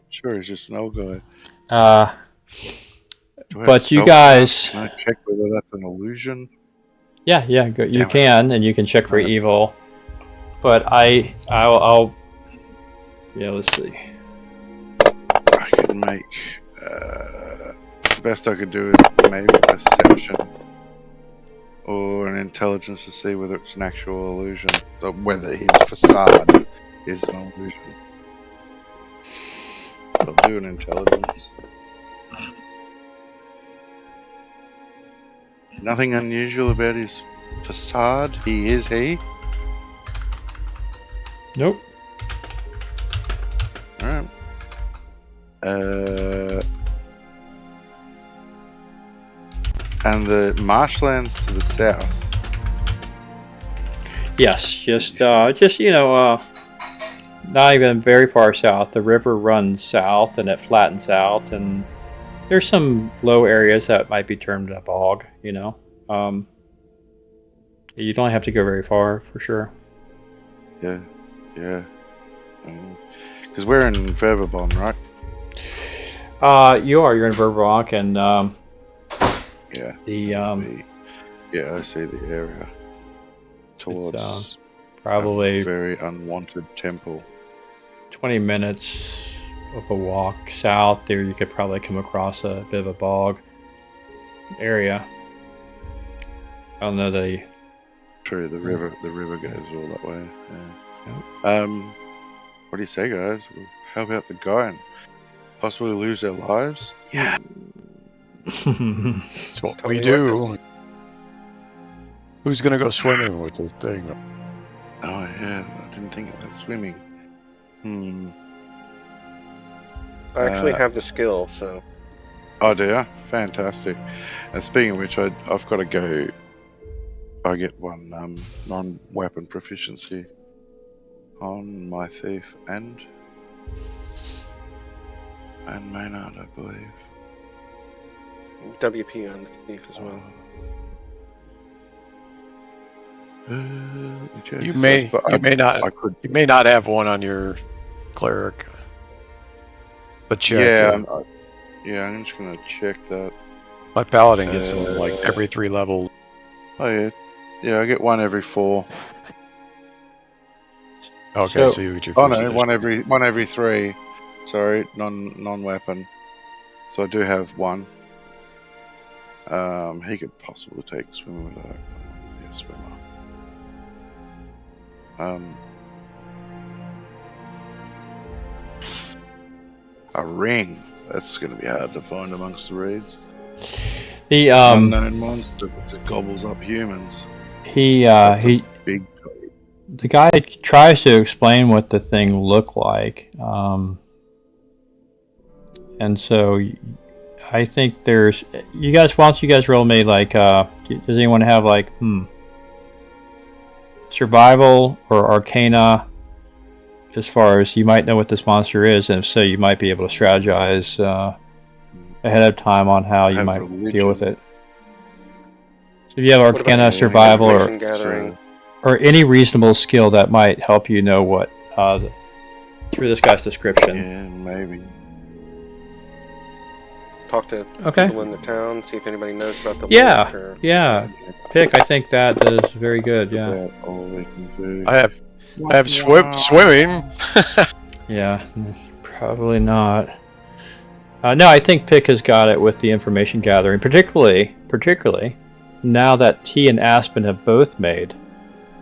sure he's just an old guy. But you guys, can I check whether that's an illusion? Yeah, you can, and you can check for evil. But I'll let's see. I could make the best I could do is maybe perception or an intelligence to see whether it's an actual illusion, or whether his facade is an illusion. I'll do an intelligence. Nothing unusual about his facade. He is he. Nope. Alright. And the marshlands to the south. Yes, just not even very far south. The river runs south and it flattens out, and there's some low areas that might be termed a bog. You don't have to go very far for sure. Yeah. Because we're in Verberbon, right? You're in Verberbon, and yeah. I see the area towards probably a very unwanted temple. 20 minutes of a walk south. There, you could probably come across a bit of a bog area. I don't know True, the river goes all that way. Yeah. Yep. What do you say, guys? How about the guy and possibly lose their lives? Yeah. That's what we do. Who's gonna go swimming with this thing? Oh yeah, I didn't think of that. Swimming. I actually have the skill, so. Oh, do you? Fantastic. And speaking of which, I've got to go. I get one non-weapon proficiency on my thief and Maynard, I believe. WP on the thief as well. You may not have one on your cleric, but check. I'm just gonna check that. My paladin gets them like every 3 levels. Oh yeah, I get one every 4. Okay, so you get your. Oh no, one every 3. Sorry, non-weapon. So I do have one. He could possibly take swimmer with that. Yeah, swimmer. A ring. That's going to be hard to find amongst the reeds. The unknown monster that gobbles up humans. Big. The guy tries to explain what the thing looked like, and so I think there's you guys. Once you guys roll me, like, does anyone have like survival or arcana? As far as you might know what this monster is, and if so, you might be able to strategize ahead of time on how you might deal with it. So if you have What about Arcana, Survival, information gathering? or any reasonable skill that might help you know what through this guy's description. Yeah, maybe. Talk to Okay. people in the town, see if anybody knows about the Yeah. lake. Or... Yeah. Pick. I think that is very good. Yeah. About all we can do. I have swimming. Yeah. Probably not. No, I think Pick has got it with the information gathering, particularly now that he and Aspen have both made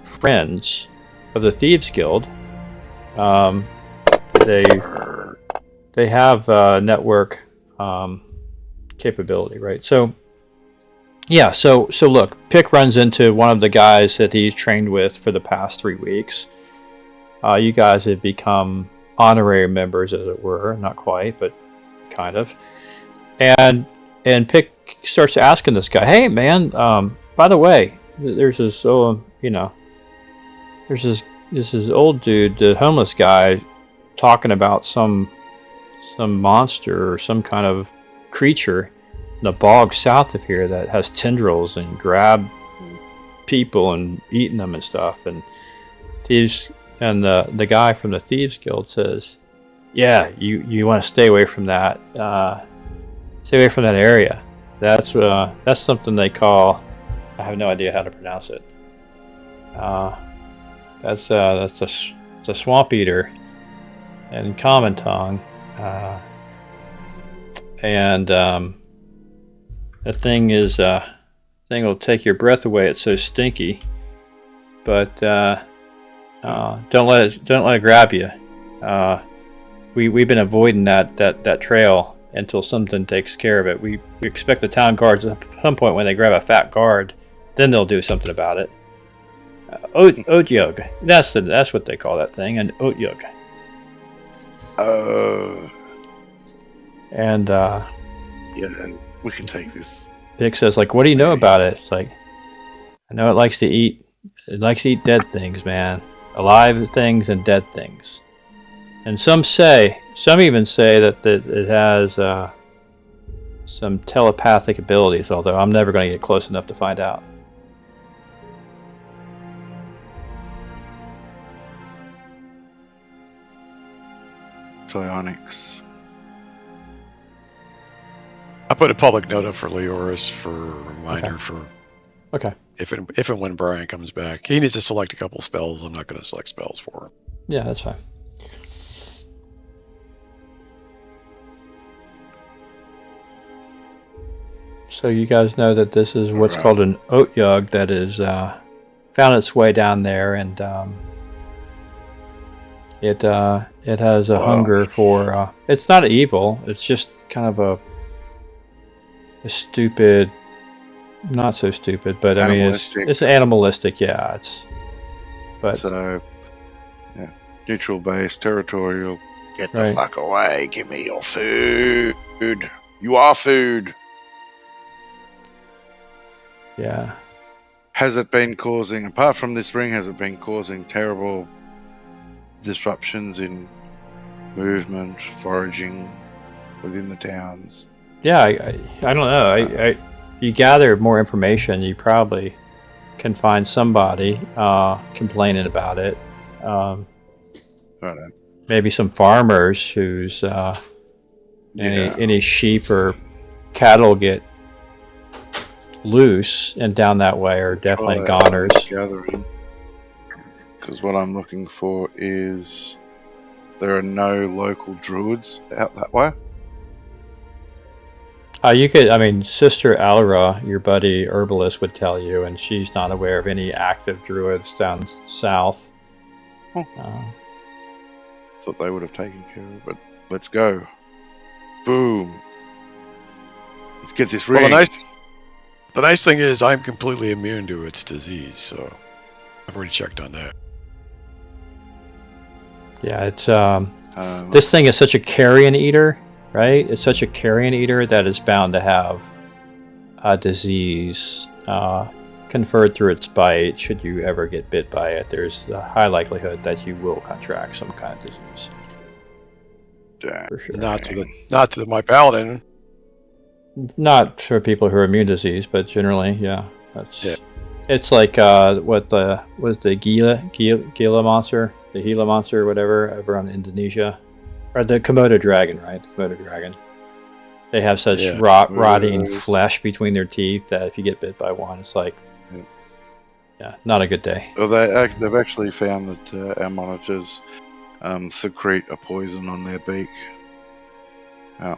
friends of the Thieves Guild. They have network capability, right? So yeah, so look, Pick runs into one of the guys that he's trained with for the past 3 weeks. You guys have become honorary members, as it were, not quite, but kind of. And Pick starts asking this guy, "Hey, man, by the way, there's this there's this old dude, the homeless guy, talking about some monster or some kind of creature in the bog south of here that has tendrils and grab people and eating them and stuff." And the guy from the Thieves Guild says, "Yeah, you want to stay away from that. Stay away from that area. That's something they call, I have no idea how to pronounce it. That's a swamp eater in common tongue, and that thing will take your breath away. It's so stinky, but don't let it grab you. We've been avoiding that trail until something takes care of it. We expect the town guards at some point, when they grab a fat guard, then they'll do something about it. Oat yug. That's what they call that thing, an oat yug." And yeah, we can take this. Pick says, like, "What do you know about it?" It's like, "I know it likes to eat dead things, man. Alive things and dead things. And some even say that it has some telepathic abilities, although I'm never going to get close enough to find out." Psionics. I put a public note up for Leoris for a reminder for Okay. if and when Brian comes back. He needs to select a couple spells. I'm not going to select spells for him. Yeah, that's fine. So you guys know that this is what's called an oat yug that is found its way down there, and it has a hunger for. It's not evil. It's just kind of a stupid, not so stupid, but I mean it's animalistic. Yeah, So yeah, neutral base, territorial. Get the Right. fuck away! Give me your food. You are food. Yeah. Has it been causing, apart from this ring, has it been causing terrible disruptions in movement, foraging within the towns? Yeah, I don't know. You gather more information, you probably can find somebody complaining about it. Right. Maybe some farmers whose any sheep or cattle get loose and down that way are definitely goners. Gathering. Because what I'm looking for is there are no local druids out that way. You could, I mean, Sister Alra, your buddy herbalist, would tell you, and she's not aware of any active druids down south. Thought they would have taken care of it, but let's go. Boom. Let's get this ring. Well, the nice thing is I'm completely immune to its disease, so I've already checked on that. Yeah, it's this thing is such a carrion eater, right? It's such a carrion eater that it's bound to have a disease conferred through its bite. Should you ever get bit by it, there's a high likelihood that you will contract some kind of disease. For sure. Not to my paladin. Not for people who are immune to disease, but generally, yeah. That's Yeah. It's like what the was the Gila monster, the Gila monster, or whatever, over on Indonesia, or the Komodo dragon, right? The Komodo dragon. They have such Yeah. rotting Yes. flesh between their teeth that if you get bit by one, it's like, Yeah. yeah, not a good day. Well, they've actually found that our monitors secrete a poison on their beak. Yeah.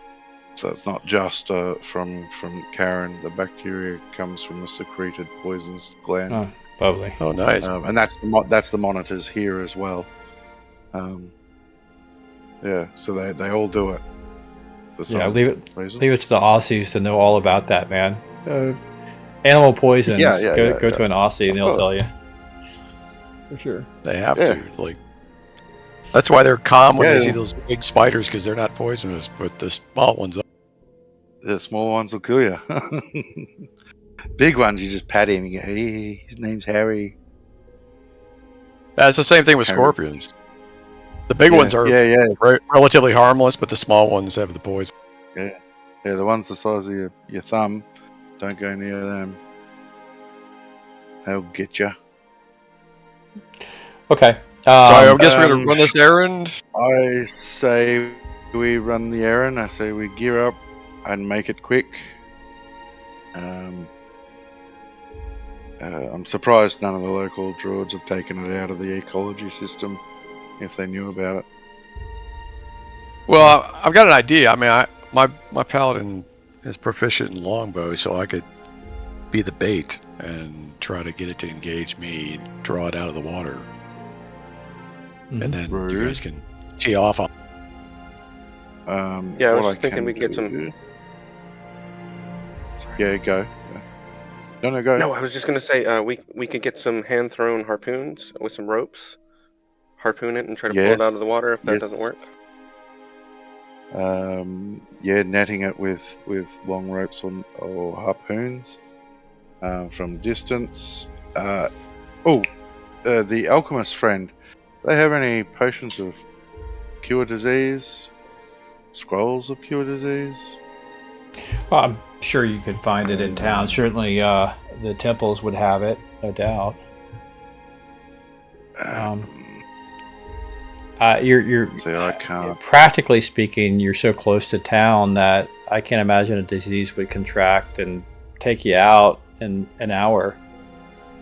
So it's not just from Karen. The bacteria comes from a secreted poisons gland, Oh, lovely. Oh, nice. and that's the monitors here as well. Yeah, so they all do it. For some Yeah, reason. leave it to the Aussies to know all about that, man. Animal poisons. Yeah, Go to an Aussie and Of they'll course. tell you. For sure. They have Yeah. to. It's like that's why they're calm when they Yeah. see those big spiders because they're not poisonous, but the small ones are. The small ones will kill you. Big ones, you just pat him and go, hey, his name's Harry. It's the same thing with Harry. scorpions. The big ones are Yeah. relatively harmless, but the small ones have the poison. Yeah, the ones the size of your thumb, don't go near them. They'll get you. Okay. So I guess we're gonna run this errand. I say we run the errand. I say we gear up and make it quick. I'm surprised none of the local druids have taken it out of the ecology system if they knew about it. Well, I've got an idea. I mean, my paladin is proficient in longbow, so I could be the bait and try to get it to engage me and draw it out of the water, Mhm. and then you Rude. guys can tee off on. Yeah, I was what just thinking can we could get some. do- Sorry. Yeah, go. No, go. No, I was just gonna say we could get some hand thrown harpoons with some ropes, harpoon it and try to pull it out of the water if that Yes. doesn't work. Netting it with long ropes or harpoons from distance. The alchemist friend. Do they have any potions of cure disease? Scrolls of cure disease? Well, I'm sure you could find it in town. Certainly, the temples would have it, no doubt. You're See, I can't. practically speaking, you're so close to town that I can't imagine a disease would contract and take you out in an hour.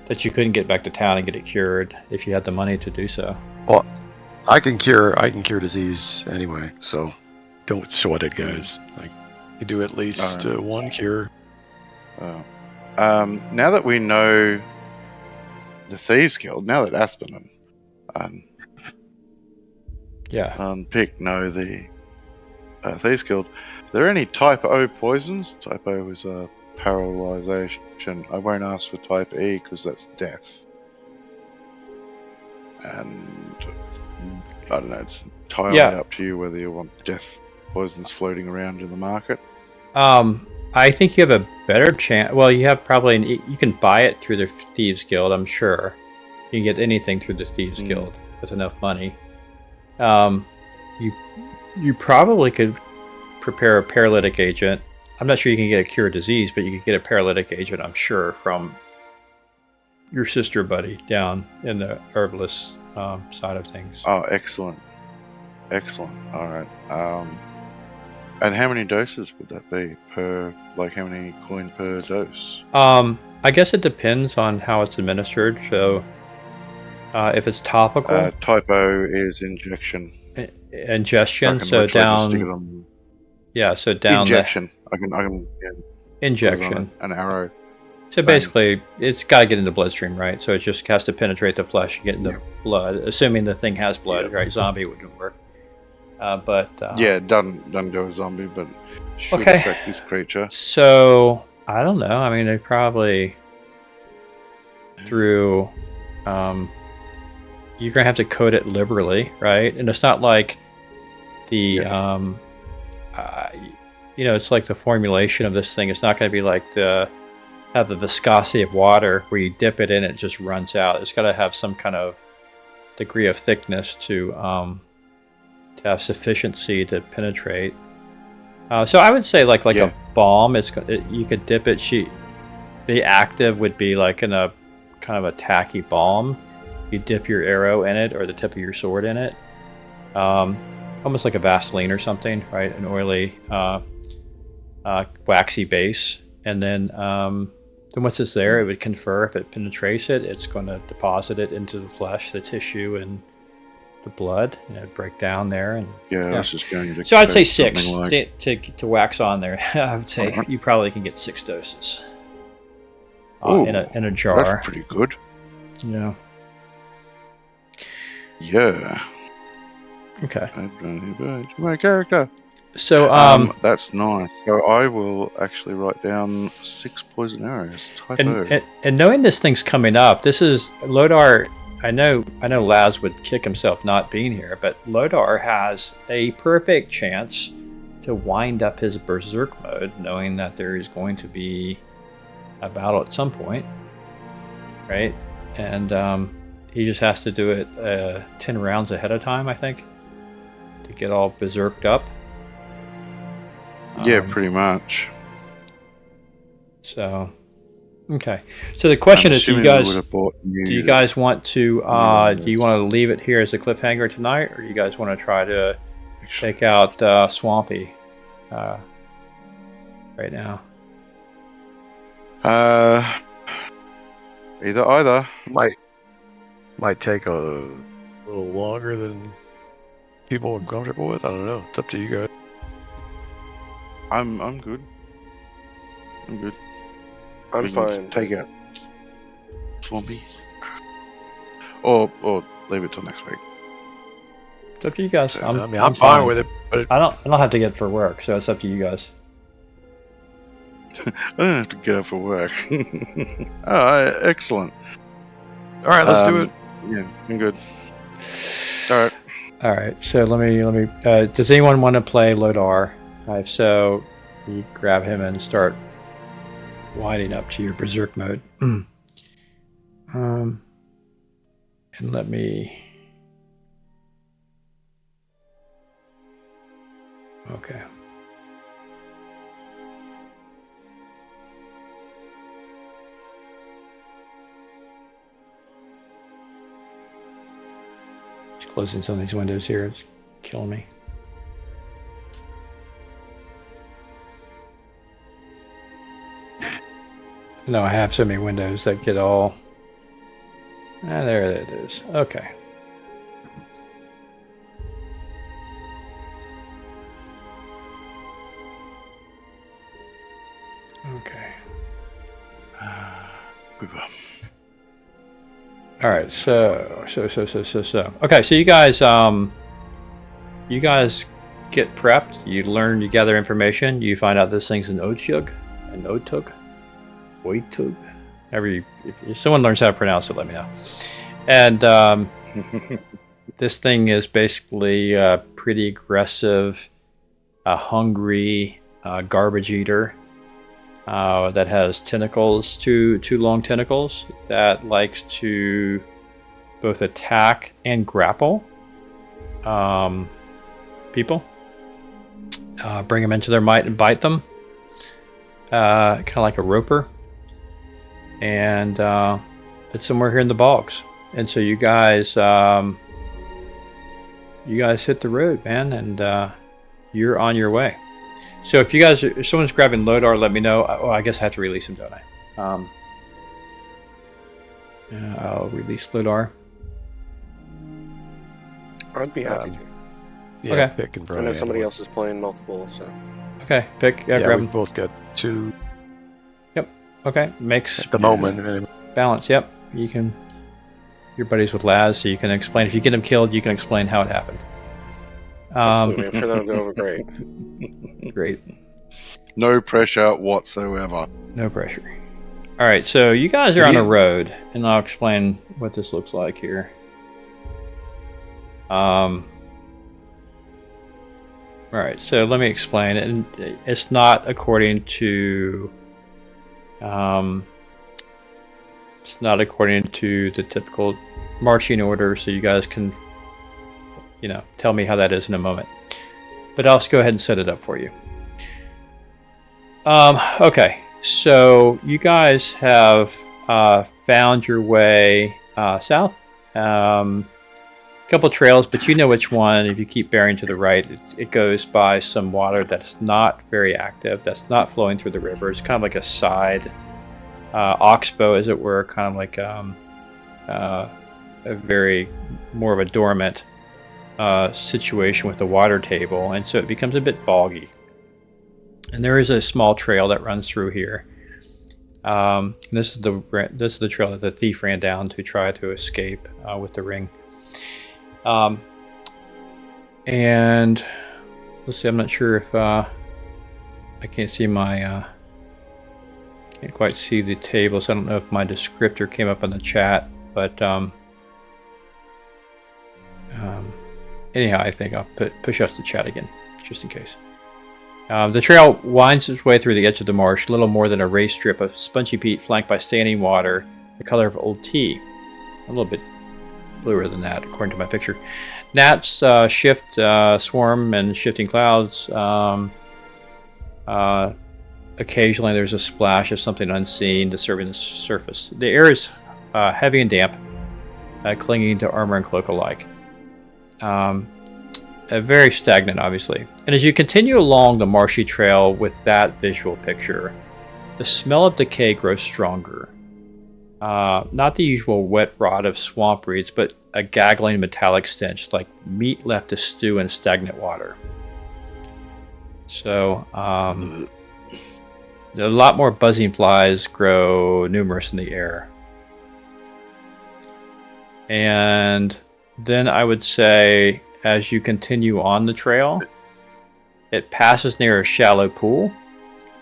That you couldn't get back to town and get it cured if you had the money to do so. Well, I can cure disease anyway, so don't sweat it, guys. Like, you do at least Alright. one cure. Now that we know the Thieves Guild, now that Aspen and Yeah. Pick know the Thieves Guild, are there any type O poisons? Type O is a paralyzation. I won't ask for type E because that's death. And I don't know, it's entirely up to you whether you want death poisons floating around in the market. I think you have a better chance. Well, you have probably you can buy it through the Thieves Guild. I'm sure you can get anything through the Thieves Guild with enough money. You probably could prepare a paralytic agent. I'm not sure you can get a cure disease, but you could get a paralytic agent, I'm sure, from your sister buddy down in the herbalist side of things. Oh, excellent. All right. And how many doses would that be per? Like, how many coin per dose? I guess it depends on how it's administered. So, if it's topical, Type O is injection. ingestion. So, I can So literally just down. stick it on Yeah. So down injection. I can the injection. an arrow. So basically, it's got to get into the bloodstream, right? So it just has to penetrate the flesh and get into blood, assuming the thing has blood, right? Zombie wouldn't work. Doesn't do a zombie, but should Okay. affect this creature. So I don't know. I mean, they probably through. You're gonna have to code it liberally, right? And it's not like the it's like the formulation of this thing. It's not going to be like have the viscosity of water where you dip it in, it just runs out. It's got to have some kind of degree of thickness to have sufficiency to penetrate. So I would say like a balm. You could dip it. the active would be like in a kind of a tacky balm. You dip your arrow in it or the tip of your sword in it, almost like a Vaseline or something, right? An oily, waxy base, and then once it's there, it would confer. If it penetrates it, it's going to deposit it into the flesh, the tissue, and the blood, and it'd break down there. And Yeah, I was just going to. so I'd say 6 like... to wax on there. I would say you probably can get 6 doses in a jar. That's pretty good. Yeah. Yeah. Okay. My character. So that's nice. So I will actually write down 6 poison arrows. And knowing this thing's coming up, this is Lodar. I know Laz would kick himself not being here, but Lodar has a perfect chance to wind up his berserk mode, knowing that there is going to be a battle at some point, right? And he just has to do it 10 rounds ahead of time, I think, to get all berserked up. Yeah, pretty much. So, okay. So the question is, do you guys want to leave it here as a cliffhanger tonight, or do you guys want to try to take out Swampy right now? Either. Might take a little longer than people are comfortable with. I don't know. It's up to you guys. I'm good. I'm We can fine. Take out Swampy. Or leave it till next week. It's up to you guys. I'm fine with it, but I don't have to get for work, so it's up to you guys. I don't have to get up for work. Oh, excellent. all right, let's do it. Yeah, I'm good. All right. So let me. Does anyone want to play Lodar? If so, you grab him and start winding up to your berserk mode. And let me. Okay. Just closing some of these windows here. It's killing me. No, I have so many windows that get all. There it is. Okay. Okay. All right. So. Okay. So you guys get prepped. You learn. You gather information. You find out this thing's an Otyug. If someone learns how to pronounce it, let me know. And this thing is basically a pretty aggressive, hungry garbage eater that has tentacles, two long tentacles that likes to both attack and grapple people, bring them into their might and bite them, kind of like a roper. And it's somewhere here in the bogs. And so you guys hit the road, man, and you're on your way. So if someone's grabbing Lodar, let me know. Oh, I guess I have to release him, don't I? I'll release Lodar. I'd be happy to. Yeah, okay. Pick and I know somebody else is playing multiple, so. Okay, pick. Yeah, grab we him. both got 2 Okay, makes at the moment. balance. Yep, you can. You're buddies with Laz, so you can explain. If you get him killed, you can explain how it happened. Absolutely, I'm sure that'll go over great. Great. No pressure whatsoever. No pressure. All right, so you guys are on a road, and I'll explain what this looks like here. All right, so let me explain it. And it's not according to. It's not according to the typical marching order, so you guys can, tell me how that is in a moment. But I'll just go ahead and set it up for you. Okay, So you guys have found your way south. Couple trails, but you know which one. If you keep bearing to the right, it goes by some water that's not very active, that's not flowing through the river. It's kind of like a side oxbow, as it were, kind of like a very more of a dormant situation with the water table, and so it becomes a bit boggy. And there is a small trail that runs through here. This is the trail that the thief ran down to try to escape with the ring. And let's see, I'm not sure if I can't see my can't quite see the table, so I don't know if my descriptor came up in the chat, but anyhow, I think I'll push up the chat again just in case. The trail winds its way through the edge of the marsh, little more than a raised strip of spongy peat flanked by standing water, the color of old tea. A little bit bluer than that, according to my picture. Gnats shift, swarm, and shifting clouds. Occasionally there's a splash of something unseen disturbing the surface. The air is heavy and damp, clinging to armor and cloak alike. Very stagnant, obviously. And as you continue along the marshy trail with that visual picture, the smell of decay grows stronger. Not the usual wet rot of swamp reeds, but a gaggling metallic stench, like meat left to stew in stagnant water. So, a lot more buzzing flies grow numerous in the air. And then I would say, as you continue on the trail, it passes near a shallow pool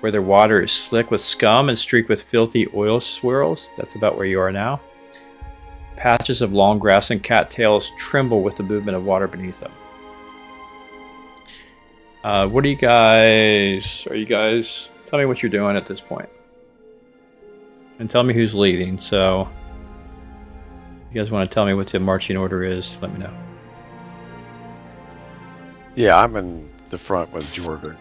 where the water is slick with scum and streaked with filthy oil swirls. That's about where you are now. Patches of long grass and cattails tremble with the movement of water beneath them. What are you guys... Tell me what you're doing at this point. And tell me who's leading, so... If you guys want to tell me what the marching order is, let me know. Yeah, I'm in the front with Jorvik.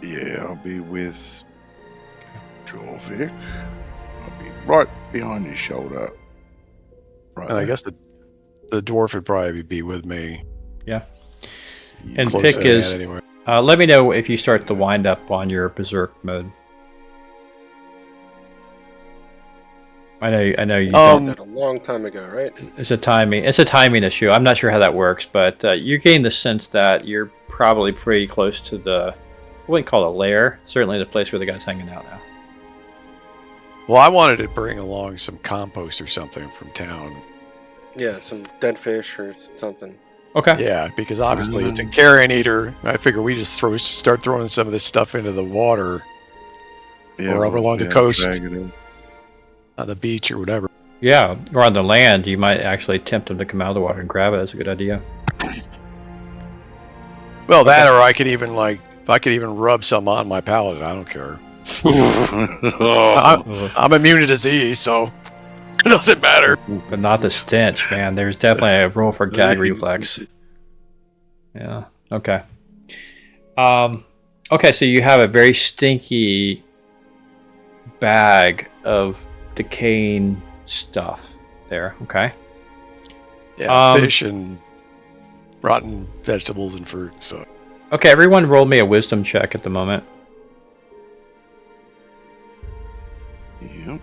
Yeah, I'll be with Jorvik. I'll be right behind his shoulder. Right And I guess the dwarf would probably be with me. Yeah. And Close pick to is... that anyway. let me know if you start the wind up on your berserk mode. I know you don't. That a long time ago, right? It's a timing issue. I'm not sure how that works, but you're getting the sense that you're probably pretty close to the, I wouldn't call it a lair, certainly the place where the guy's hanging out now. Well, I wanted to bring along some compost or something from town. Yeah, some dead fish or something. Okay. Yeah, because obviously it's a carrion eater. I figure we just start throwing some of this stuff into the water, or up along the coast, on the beach or whatever. Yeah, or on the land, you might actually tempt him to come out of the water and grab it. That's a good idea. Well, that or I could even rub some on my palate. I don't care. I'm immune to disease, so it doesn't matter. But not the stench, man. There's definitely a rule for gag reflex. Yeah. Okay. Okay, so you have a very stinky bag of decaying stuff there. Okay. Yeah, fish and rotten vegetables and fruit. So. Okay, everyone, roll me a wisdom check at the moment. Yep.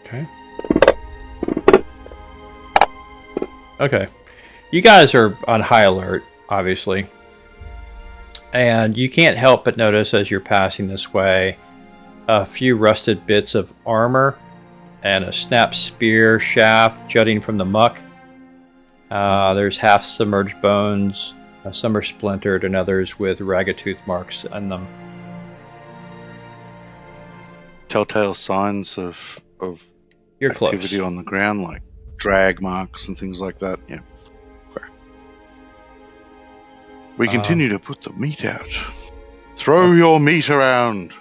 Okay. Okay. You guys are on high alert, obviously. And you can't help but notice as you're passing this way a few rusted bits of armor and a snapped spear shaft jutting from the muck. There's half-submerged bones. Some are splintered and others with ragged tooth marks on them. Telltale signs of You're activity close. on the ground, like drag marks and things like that. Yeah. Okay. We continue to put the meat out. Throw your meat around.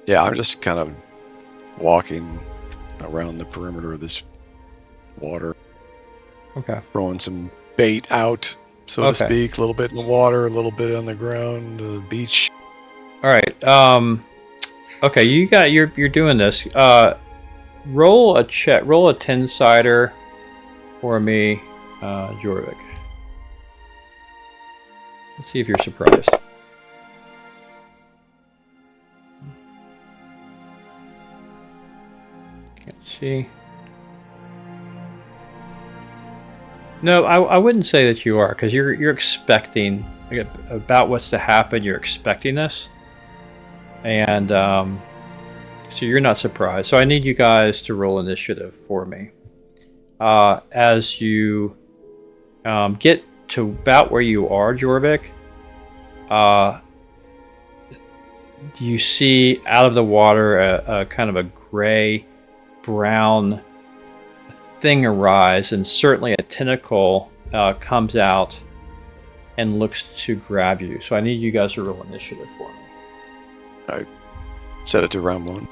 Yeah, I'm just kind of walking around the perimeter of this water, Okay. throwing some bait out, so to speak. A little bit in the water, a little bit on the ground, the beach. All right. Okay, you're doing this. Roll a check. Roll a 10-sider for me, Jorvik. Let's see if you're surprised. Can't see. No, I wouldn't say that you are, because you're expecting about what's to happen. You're expecting this, and so you're not surprised. So I need you guys to roll initiative for me. As you get to about where you are, Jorvik, you see out of the water a kind of a gray-brown thing arise, and certainly a tentacle comes out and looks to grab you. So I need you guys to roll initiative for me. I set it to round 1.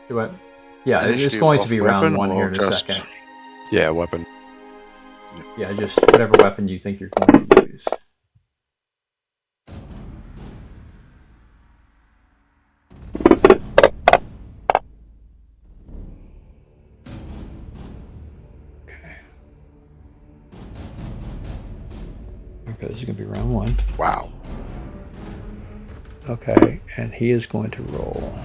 Do it. Yeah, Initiative it's going to off be round weapon 1 here or in a just- second. Yeah, weapon. Yeah, just whatever weapon you think you're going to use. Okay, this is going to be round 1. Wow. Okay, and he is going to roll.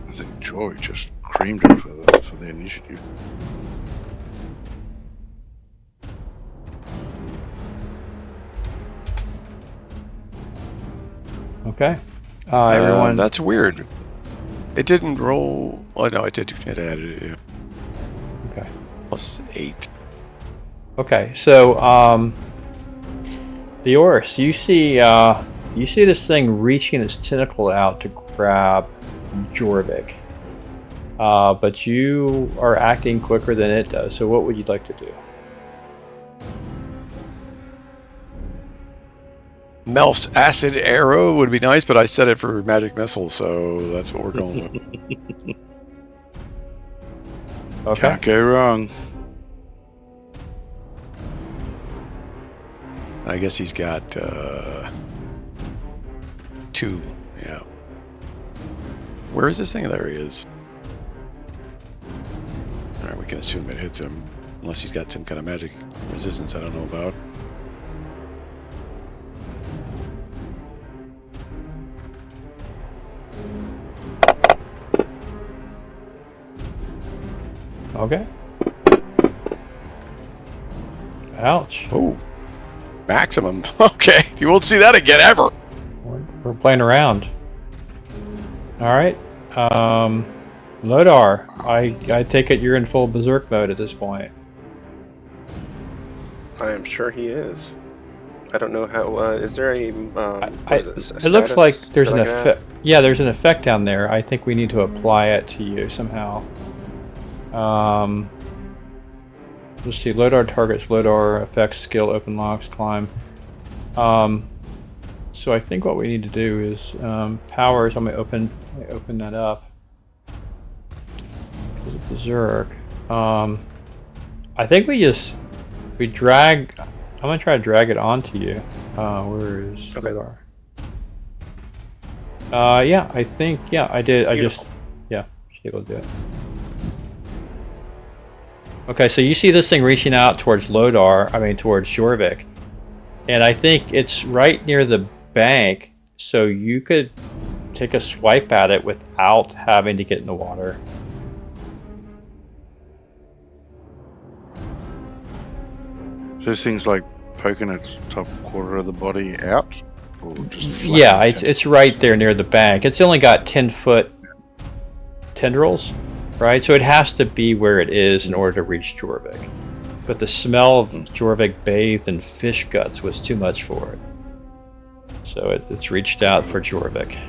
I think Joy just creamed it for the initiative. Okay. Everyone. That's weird. It didn't roll. Oh no, it did. It added it. Okay. Plus 8. Okay, so the Oris, you see this thing reaching its tentacle out to grab Jorvik, but you are acting quicker than it does. So what would you like to do? Melf's acid arrow would be nice, but I set it for magic missile, so that's what we're going with. Okay. Can't go wrong. I guess he's got 2. Yeah. Where is this thing? There he is. Alright, we can assume it hits him. Unless he's got some kind of magic resistance I don't know about. Okay. Ouch. Oh. Maximum. Okay. You won't see that again ever. We're playing around. All right. Lodar, I take it you're in full berserk mode at this point. I am sure he is. I don't know how. Is there a? It looks like there's an effect. Yeah, there's an effect down there. I think we need to apply it to you somehow. Let's see. Lodar targets. Lodar effects. Skill. Open locks. Climb. So I think what we need to do is powers. I'm gonna open that up. Berserk. I think we drag. I'm gonna try to drag it onto you. Where is Lodar? Yeah, I think. Yeah, I did. Beautiful. Yeah, should be able to do it. Okay, so you see this thing reaching out towards towards Jorvik, and I think it's right near the bank, so you could take a swipe at it without having to get in the water. So this thing's like poking its top quarter of the body out? Or just Yeah, it's right there near the bank. It's only got 10-foot tendrils, right? So it has to be where it is in order to reach Jorvik. But the smell of Jorvik bathed in fish guts was too much for it. So it's reached out for Jorvik.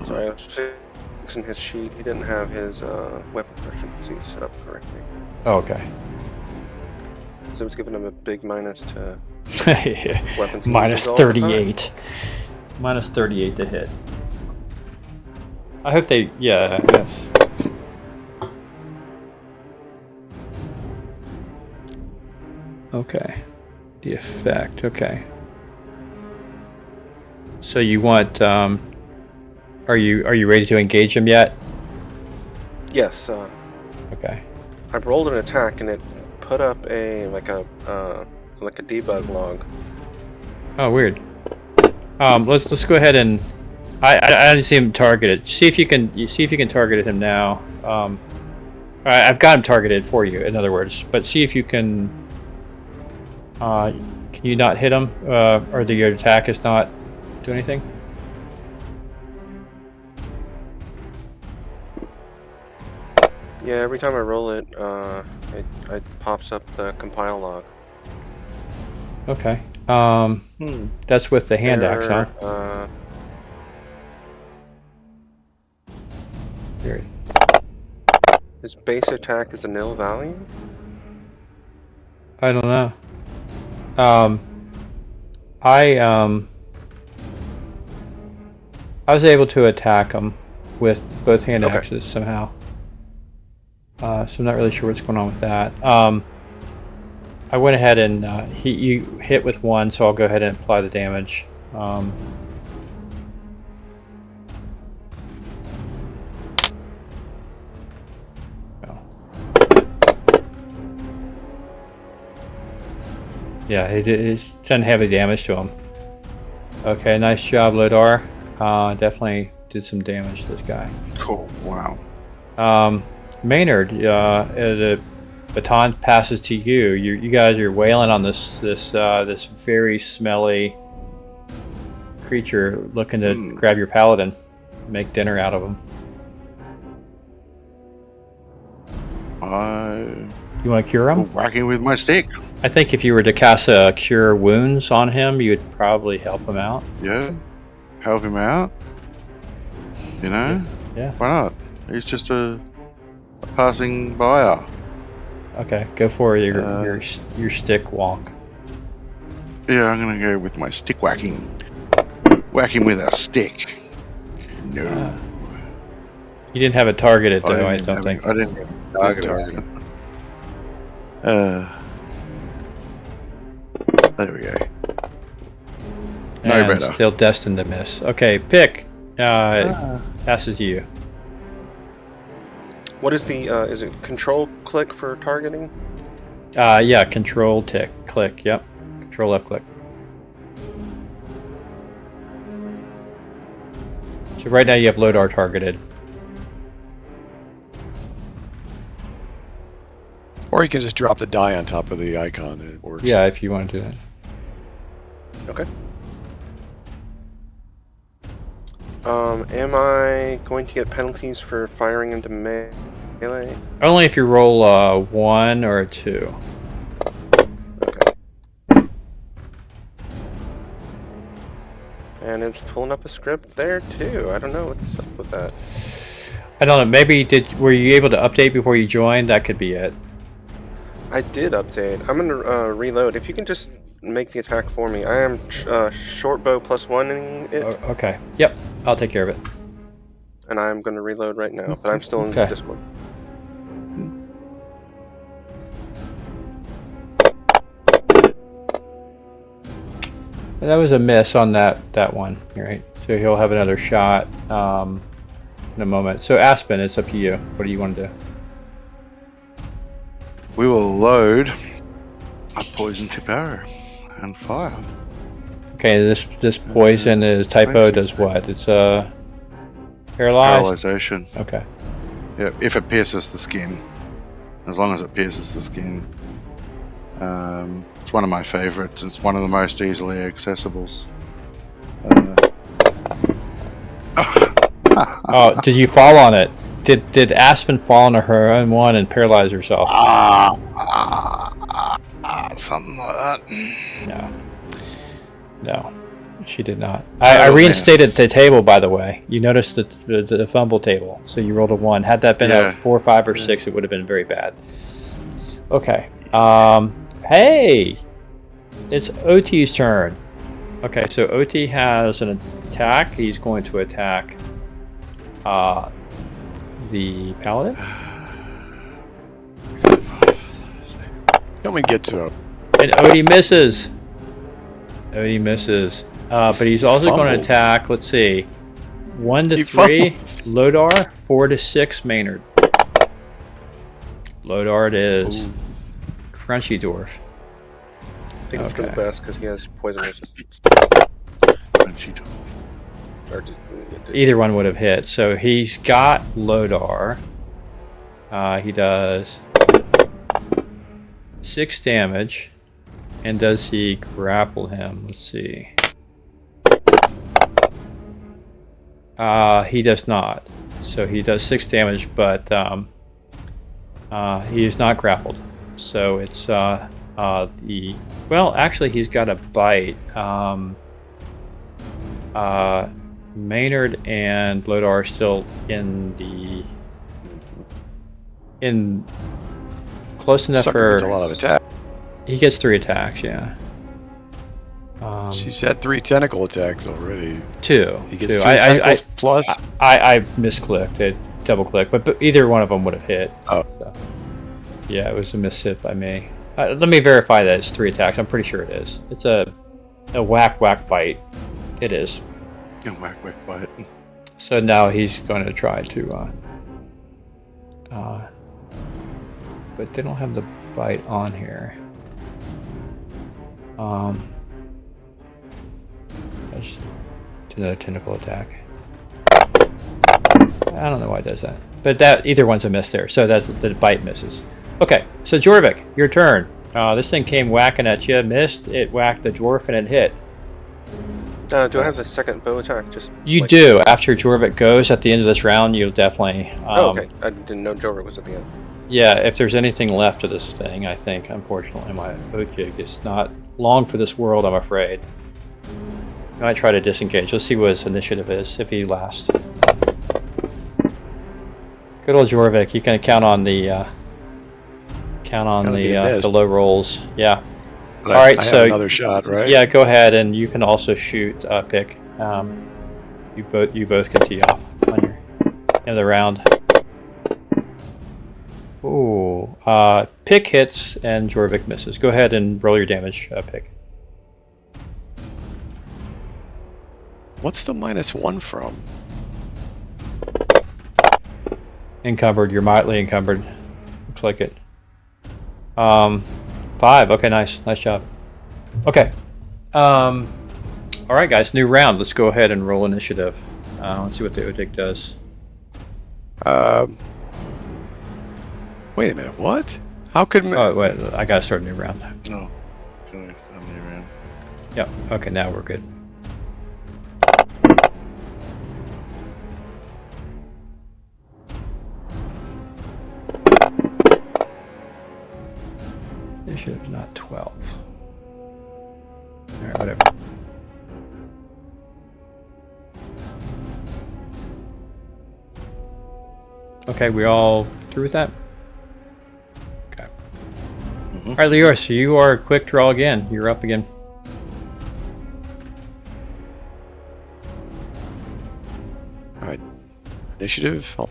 Sorry, I was fixing his sheet. He didn't have his weapon proficiency set up correctly. Oh, okay. So it was giving him a big minus to Weapons Minus users all the time. 38. Minus 38 to hit. I hope they. Yeah. Yes. Okay. The effect. Okay. So you want? Are you ready to engage him yet? Yes. Okay. I rolled an attack and it put up a like a debug log. Oh, weird. Let's go ahead and I didn't see him targeted. See if you can target him now. I've got him targeted for you. In other words, but see if you can. Can you not hit him, or your attack is not do anything? Yeah, every time I roll it, it pops up the compile log. Okay. That's with the hand axe, huh? Weird. His base attack is a nil value? I don't know. I was able to attack him with both hand axes somehow. So I'm not really sure what's going on with that. I went ahead and you hit with one, so I'll go ahead and apply the damage. Yeah, it done heavy damage to him. Okay, nice job, Lodar. Definitely did some damage to this guy. Cool. Wow. Maynard, the baton passes to you. You guys are wailing on this very smelly creature, looking to grab your paladin, make dinner out of him. You want to cure him? Whacking with my stick. I think if you were to cast a Cure Wounds on him, you would probably help him out. Yeah. Help him out. You know? Yeah. Why not? He's just a passing buyer. Okay, go for your stick walk. Yeah, I'm gonna go with my stick whacking. Whack him with a stick. No. You didn't have it targeted though, I don't think. I didn't target him. There we go. No And better. still destined to miss. Okay, pick. Passes to you. What is the, is it control click for targeting? Yeah, control click, yep. Control left click. So right now you have Lodar targeted. Or you can just drop the die on top of the icon and it works. Yeah, if you want to do that. Okay. Am I going to get penalties for firing into melee? Only if you roll a 1 or a 2. Okay. And it's pulling up a script there too. I don't know what's up with that. I don't know, maybe were you able to update before you joined? That could be it. I did update. I'm gonna reload. If you can just make the attack for me. I am short bow +1ing it. Okay. Yep. I'll take care of it. And I'm gonna reload right now, but I'm still in Okay. Discord. That was a miss on that one, right? So he'll have another shot in a moment. So Aspen, it's up to you. What do you want to do? We will load a poison tip arrow and fire. Okay, this poison is typo does what? It's paralyzed. Paralyzation. Okay. Yeah, if it pierces the skin, as long as it pierces the skin. It's one of my favorites. It's one of the most easily accessibles. Oh, did you fall on it? Did Aspen fall on her own one and paralyze herself? Something like that. No, she did not. I reinstated the table, by the way. You noticed the fumble table, so you rolled a 1. Had that been a 4, 5, or 6, it would have been very bad. Okay. Hey, it's OT's turn. Okay, so OT has an attack. He's going to attack the paladin. Tell me gets up. And OT misses. OT misses. But he's also going to Fumbled. attack, let's see, 1 to He 3, fumbles. Lodar, 4 to 6, Maynard. Lodar it is. Ooh. Crunchy dwarf. I think it's for the Okay. best because he has poison resistance. Crunchy dwarf. Or just, Either one would have hit. So he's got Lodar. He does 6 damage. And does he grapple him? Let's see. He does not. So he does 6 damage, but he is not grappled. So it's the... Well, actually, he's got a bite. Maynard and Lodar are still in the... Close enough Sucker gets a for... lot of attack. He gets 3 attacks, yeah. She's had 3 tentacle attacks already. 2. He gets 2. 3 tentacles plus. I misclicked it, double clicked, but either one of them would have hit. Oh. So, yeah, it was a miss hit by me. Let me verify that it's 3 attacks. I'm pretty sure it is. It's a whack bite. It is. And whack bite. So now he's going to try to. But they don't have the bite on here. That's another tentacle attack. I don't know why it does that. But that either one's a miss there, so that's the bite misses. Okay, so Jorvik, your turn. This thing came whacking at you, missed. It whacked the dwarf and it hit. do I have the second bow attack? Just You like- do. After Jorvik goes at the end of this round, you'll definitely. Oh, okay. I didn't know Jover was at the end. Yeah, if there's anything left of this thing, I think, unfortunately, my Ojig is not long for this world, I'm afraid. I might try to disengage. Let's see what his initiative is, if he lasts. Good old Jorvik, you can count on the Gonna be a miss. the low rolls. Yeah. But All right, I have so another shot, right? Yeah, go ahead, and you can also shoot Pick. You both can tee off on your end of the round. Ooh, Pick hits and Jorvik misses. Go ahead and roll your damage, Pick. What's the -1 from? Encumbered. You're mildly encumbered. Looks like it. 5. Okay, nice job. Okay. All right, guys. New round. Let's go ahead and roll initiative. Let's see what the Odig does. Wait a minute. What? How could? Oh wait, I gotta start a new round. No. Can I start me around? Yep. Okay, now we're good. Initiative not 12. All right, whatever. Okay, we all through with that? Okay. Mhm. All right, Leor, so you are quick draw again. You're up again. All right. Initiative. Oh.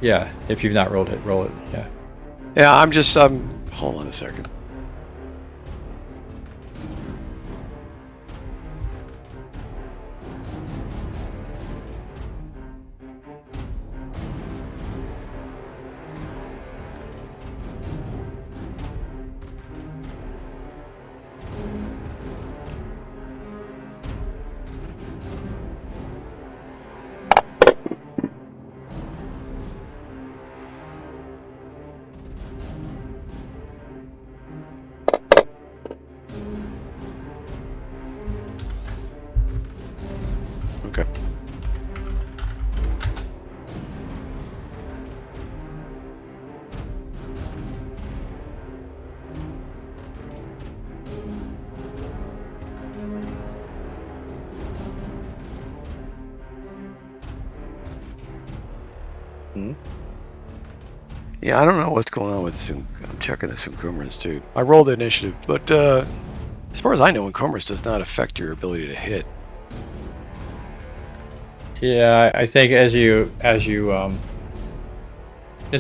Yeah, if you've not rolled it, roll it. Yeah. Yeah, I'm just. Hold on a second. Okay. Hmm? Yeah, I don't know what's going on with this. I'm checking the encumbrance too. I rolled the initiative, but As far as I know, encumbrance does not affect your ability to hit. Yeah, I think as you in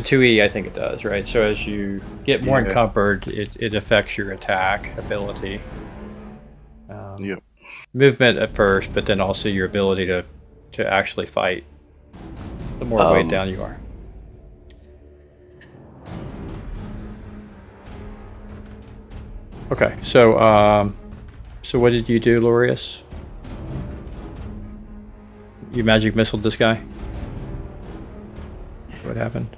2E, I think it does, right? So as you get more Yeah. encumbered, it affects your attack ability. Yep. Movement at first, but then also your ability to actually fight. The more weighed down you are. Okay, so so what did you do, Lorius? You magic missiled this guy? What happened?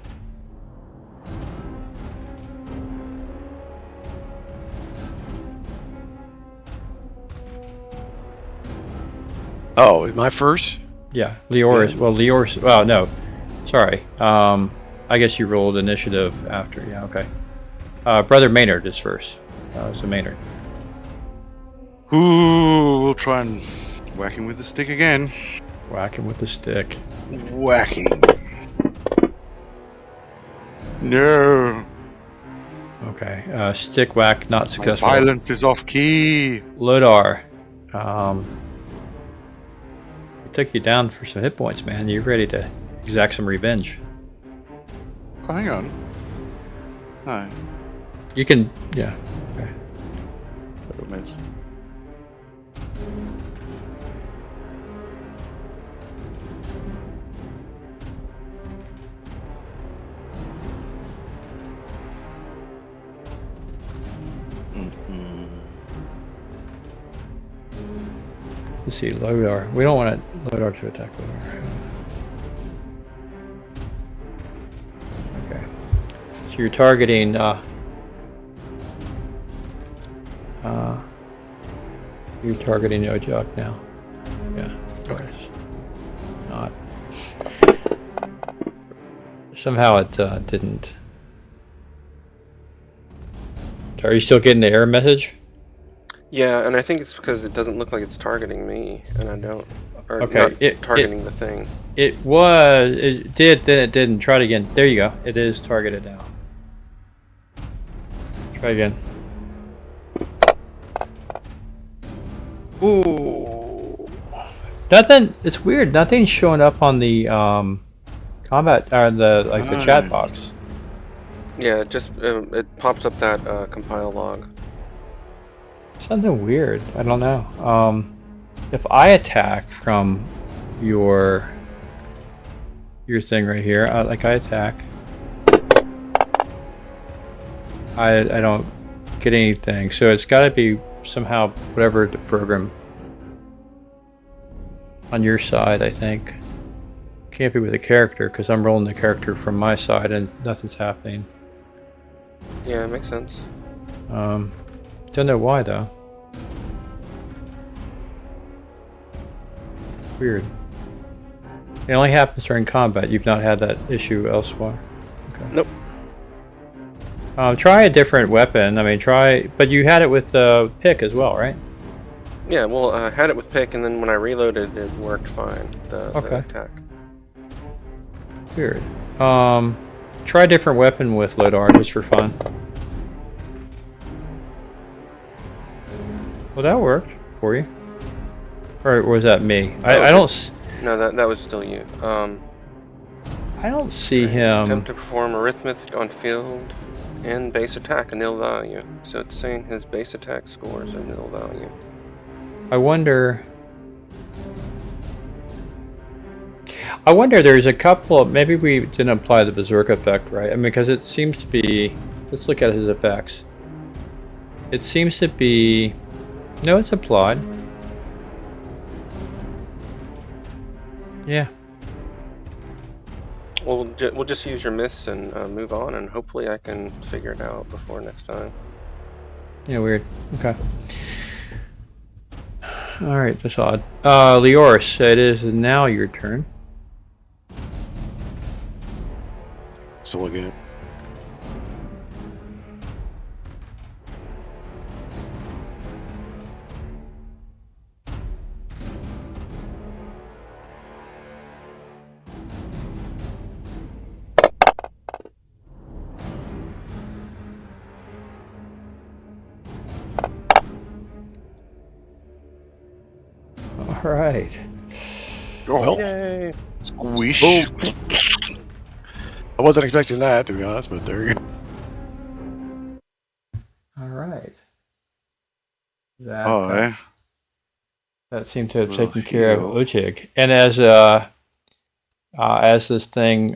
Oh, am I first? Yeah, Leor's. Well, Leor's. Well, no, sorry. I guess you rolled initiative after. Yeah, okay. Brother Maynard is first. So Maynard. Ooh, we'll try and whack him with the stick again. Whack him with the stick. Whacking. No. Okay. Stick whack not My successful. violence is off key. Lodar. It took you down for some hit points, man. You're ready to exact some revenge. Oh, hang on. No. You can. Yeah. Okay. Little miss. Let's see, Lodar. We don't want Lodar to attack Lodar. Okay. So you're targeting. You're targeting Ojok now. Yeah. Okay. Not. Somehow it didn't. Are you still getting the error message? Yeah, and I think it's because it doesn't look like it's targeting me, and I don't. Or Okay, not targeting the thing. It was. It did. Then it didn't. Try it again. There you go. It is targeted now. Try again. Ooh. Nothing. It's weird. Nothing's showing up on the combat or the chat box. Yeah, it just it pops up that compile log. Something weird. I don't know. If I attack from your thing right here, like I attack, I don't get anything. So it's got to be somehow whatever the program on your side. I think can't be with the character because I'm rolling the character from my side and nothing's happening. Yeah, it makes sense. Don't know why though. Weird. It only happens during combat. You've not had that issue elsewhere. Okay. Nope. Try a different weapon. I mean, but you had it with the pick as well, right? Yeah, well, I had it with pick, and then when I reloaded, it worked fine. The attack. Weird. Try a different weapon with Lodar just for fun. Well, that worked for you. Or was that me? I don't. No, that was still you. I don't see him. Attempt to perform arithmetic on field and base attack a nil value. So it's saying his base attack scores are nil value. I wonder. There's a couple of, maybe we didn't apply the berserk effect right. I mean, because it seems to be. Let's look at his effects. It seems to be. No, it's applied. Yeah. Well, we'll just use your miss and move on, and hopefully I can figure it out before next time. Yeah, weird. Okay. All right, that's odd. Leoris, it is now your turn. So again. right. Oh, Yay! squish. Boom. I wasn't expecting that, to be honest, but there you go. All right. That I that seemed to have will taken care of heal. Ochig. And as this thing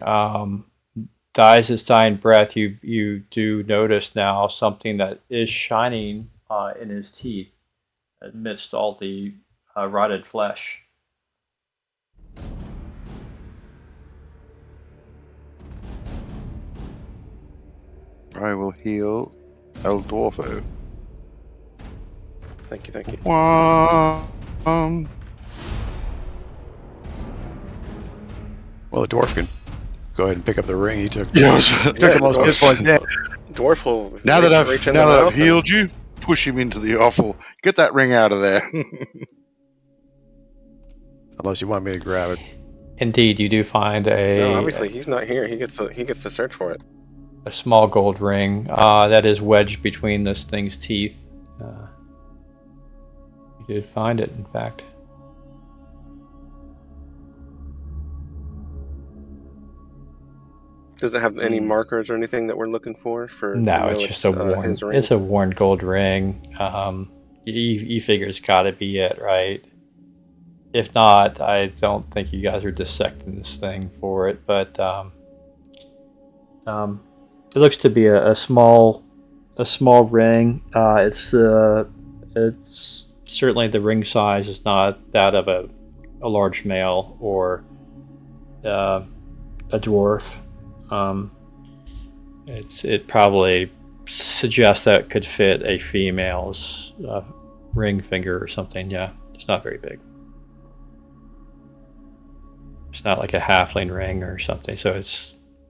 dies its dying breath, you do notice now something that is shining in his teeth amidst all the rotted flesh. I will heal El Dwarfo. Thank you, thank you. Well, the dwarf can go ahead and pick up the ring. He took Yes. the most hit points. Yeah. Dwarf will Now that reach in I've the mouth healed you, push him into the offal. Get that ring out of there. Unless you want me to grab it. Indeed, you do find No, obviously he's not here. He gets to search for it. a small gold ring that is wedged between this thing's teeth. You did find it, in fact. Does it have any markers or anything that we're looking for? No, it's just a worn. his ring? It's a worn gold ring. You figure it's got to be it, right? If not, I don't think you guys are dissecting this thing for it. But it looks to be a small ring. It's certainly the ring size is not that of a large male or a dwarf. It probably suggests that it could fit a female's ring finger or something. Yeah, it's not very big. It's not like a halfling ring or something. So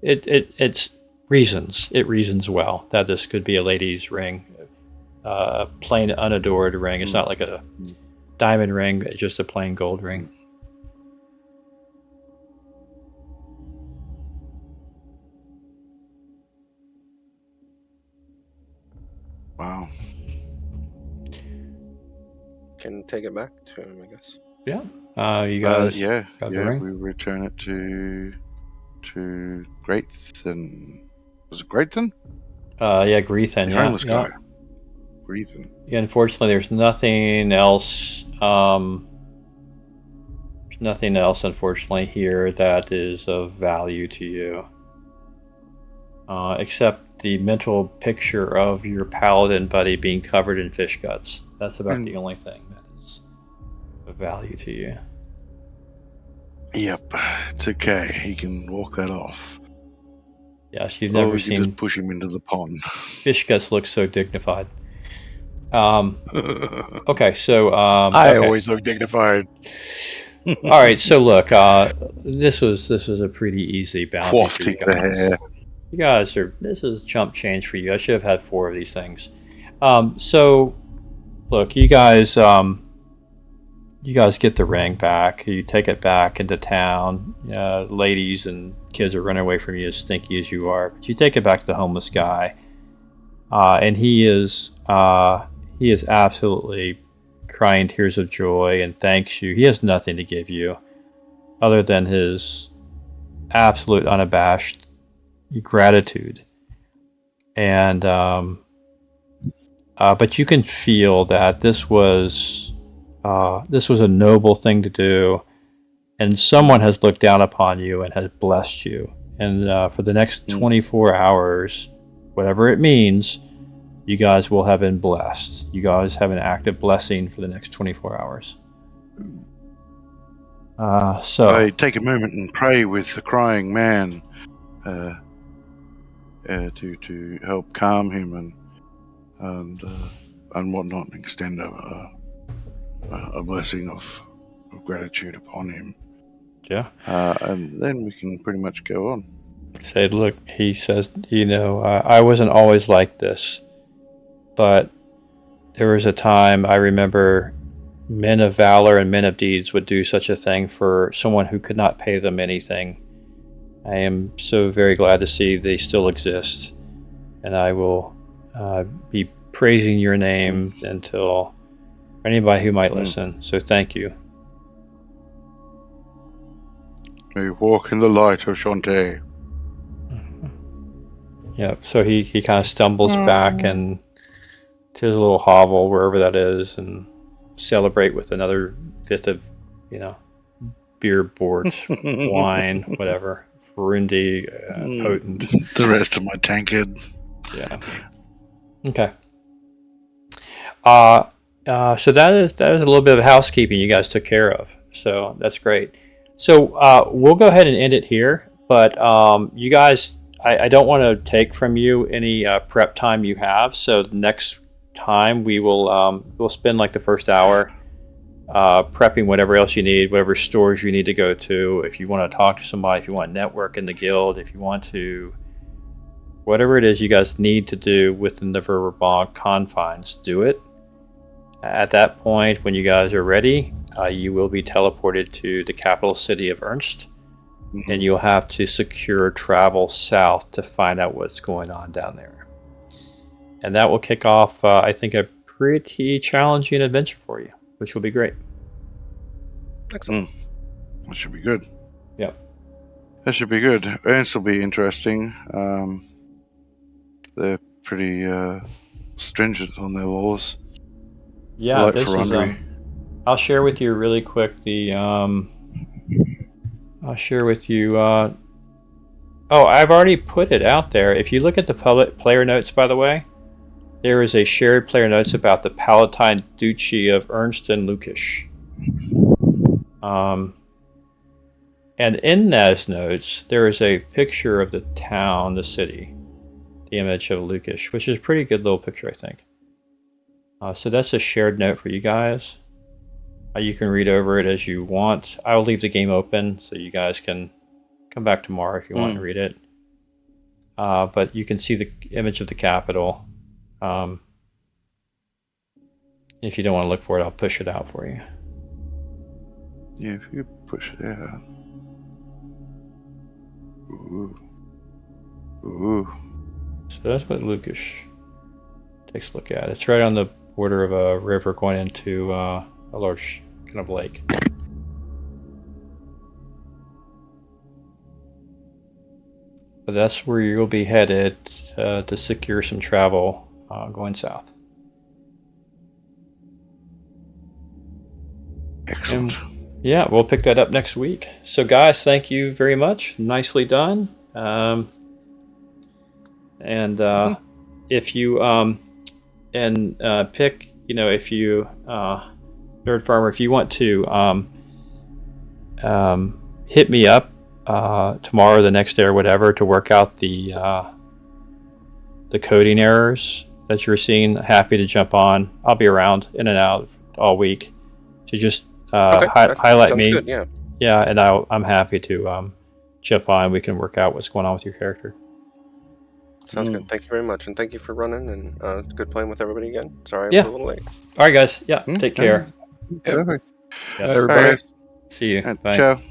it reasons well that this could be a lady's ring, a plain unadored ring. It's not like a diamond ring. It's just a plain gold ring. Wow. Can take it back to him, I guess. Yeah. You guys. Yeah. got the ring? We return it to Greathan. Was it Greathan? Yeah, Greethan. The Yeah. homeless Yeah. guy. Greathan. Yeah, unfortunately, there's nothing else. There's nothing else, unfortunately, here that is of value to you, except the mental picture of your paladin buddy being covered in fish guts. That's about the only thing that is of value to you. Yep. It's okay. He can walk that off. Yes, you've Or never we can seen just push him into the pond. fish guts look so dignified. Okay, so I okay. always look dignified. All right, so look, this was a pretty easy bounty for Wafting you the guys. hair. You guys this is chump change for you. I should have had 4 of these things. So look, you guys get the ring back. You take it back into town. Ladies and kids are running away from you, as stinky as you are. But you take it back to the homeless guy, and he is absolutely crying tears of joy and thanks you. He has nothing to give you other than his absolute unabashed gratitude. And but you can feel that this was a noble thing to do, and someone has looked down upon you and has blessed you. And for the next 24 hours, whatever it means, you guys will have been blessed. You guys have an active blessing for the next 24 hours. So I take a moment and pray with the crying man to help calm him and whatnot, and extend a blessing of gratitude upon him. Yeah. And then we can pretty much go on. Say, look, he says, I wasn't always like this, but there was a time I remember men of valor and men of deeds would do such a thing for someone who could not pay them anything. I am so very glad to see they still exist, and I will be praising your name until anybody who might listen. So thank you. We walk in the light of Shantae. Yep. So he kind of stumbles back and to his little hovel wherever that is, and celebrate with another fifth of, beer, board, wine, whatever, Burundi, potent. The rest of my tankard. Yeah. Okay. So that is a little bit of housekeeping you guys took care of. So that's great. So we'll go ahead and end it here. But you guys, I don't want to take from you any prep time you have. So the next time we'll spend like the first hour prepping whatever else you need, whatever stores you need to go to. If you want to talk to somebody, if you want to network in the guild, if you want to, whatever it is you guys need to do within the Verberbog confines, do it. At that point, when you guys are ready, you will be teleported to the capital city of Ernst, and you'll have to secure travel south to find out what's going on down there. And that will kick off, I think, a pretty challenging adventure for you, which will be great. Excellent. That should be good. Yep. That should be good. Ernst will be interesting. They're pretty stringent on their laws. Yeah, Like this Ferundry. is. I'll share with you really quick the. I'll share with you. Oh, I've already put it out there. If you look at the public player notes, by the way, there is a shared player notes about the Palatine Duchy of Ernst and Lukish. And in those notes, there is a picture of the town, the city, the image of Lukish, which is a pretty good little picture, I think. So that's a shared note for you guys. You can read over it as you want. I will leave the game open so you guys can come back tomorrow if you want to read it. But you can see the image of the capital. If you don't want to look for it, I'll push it out for you. Yeah, if you push it out. Ooh. So that's what Lukish takes a look at. It's right on the border of a river going into a large kind of lake. But that's where you'll be headed to secure some travel going south. Excellent. Yeah, we'll pick that up next week. So, guys, thank you very much. Nicely done. If you pick, if you Nerd Farmer, if you want to hit me up tomorrow, the next day, or whatever, to work out the coding errors that you're seeing, happy to jump on. I'll be around in and out all week to just highlight me. Good, yeah. Yeah, and I'm happy to jump on. We can work out what's going on with your character. Sounds good. Thank you very much, and thank you for running. And it's good playing with everybody again. Sorry, I was a little late. All right, guys. Yeah, take care. Perfect. Yeah. Everybody. All right. See you. And Bye. ciao.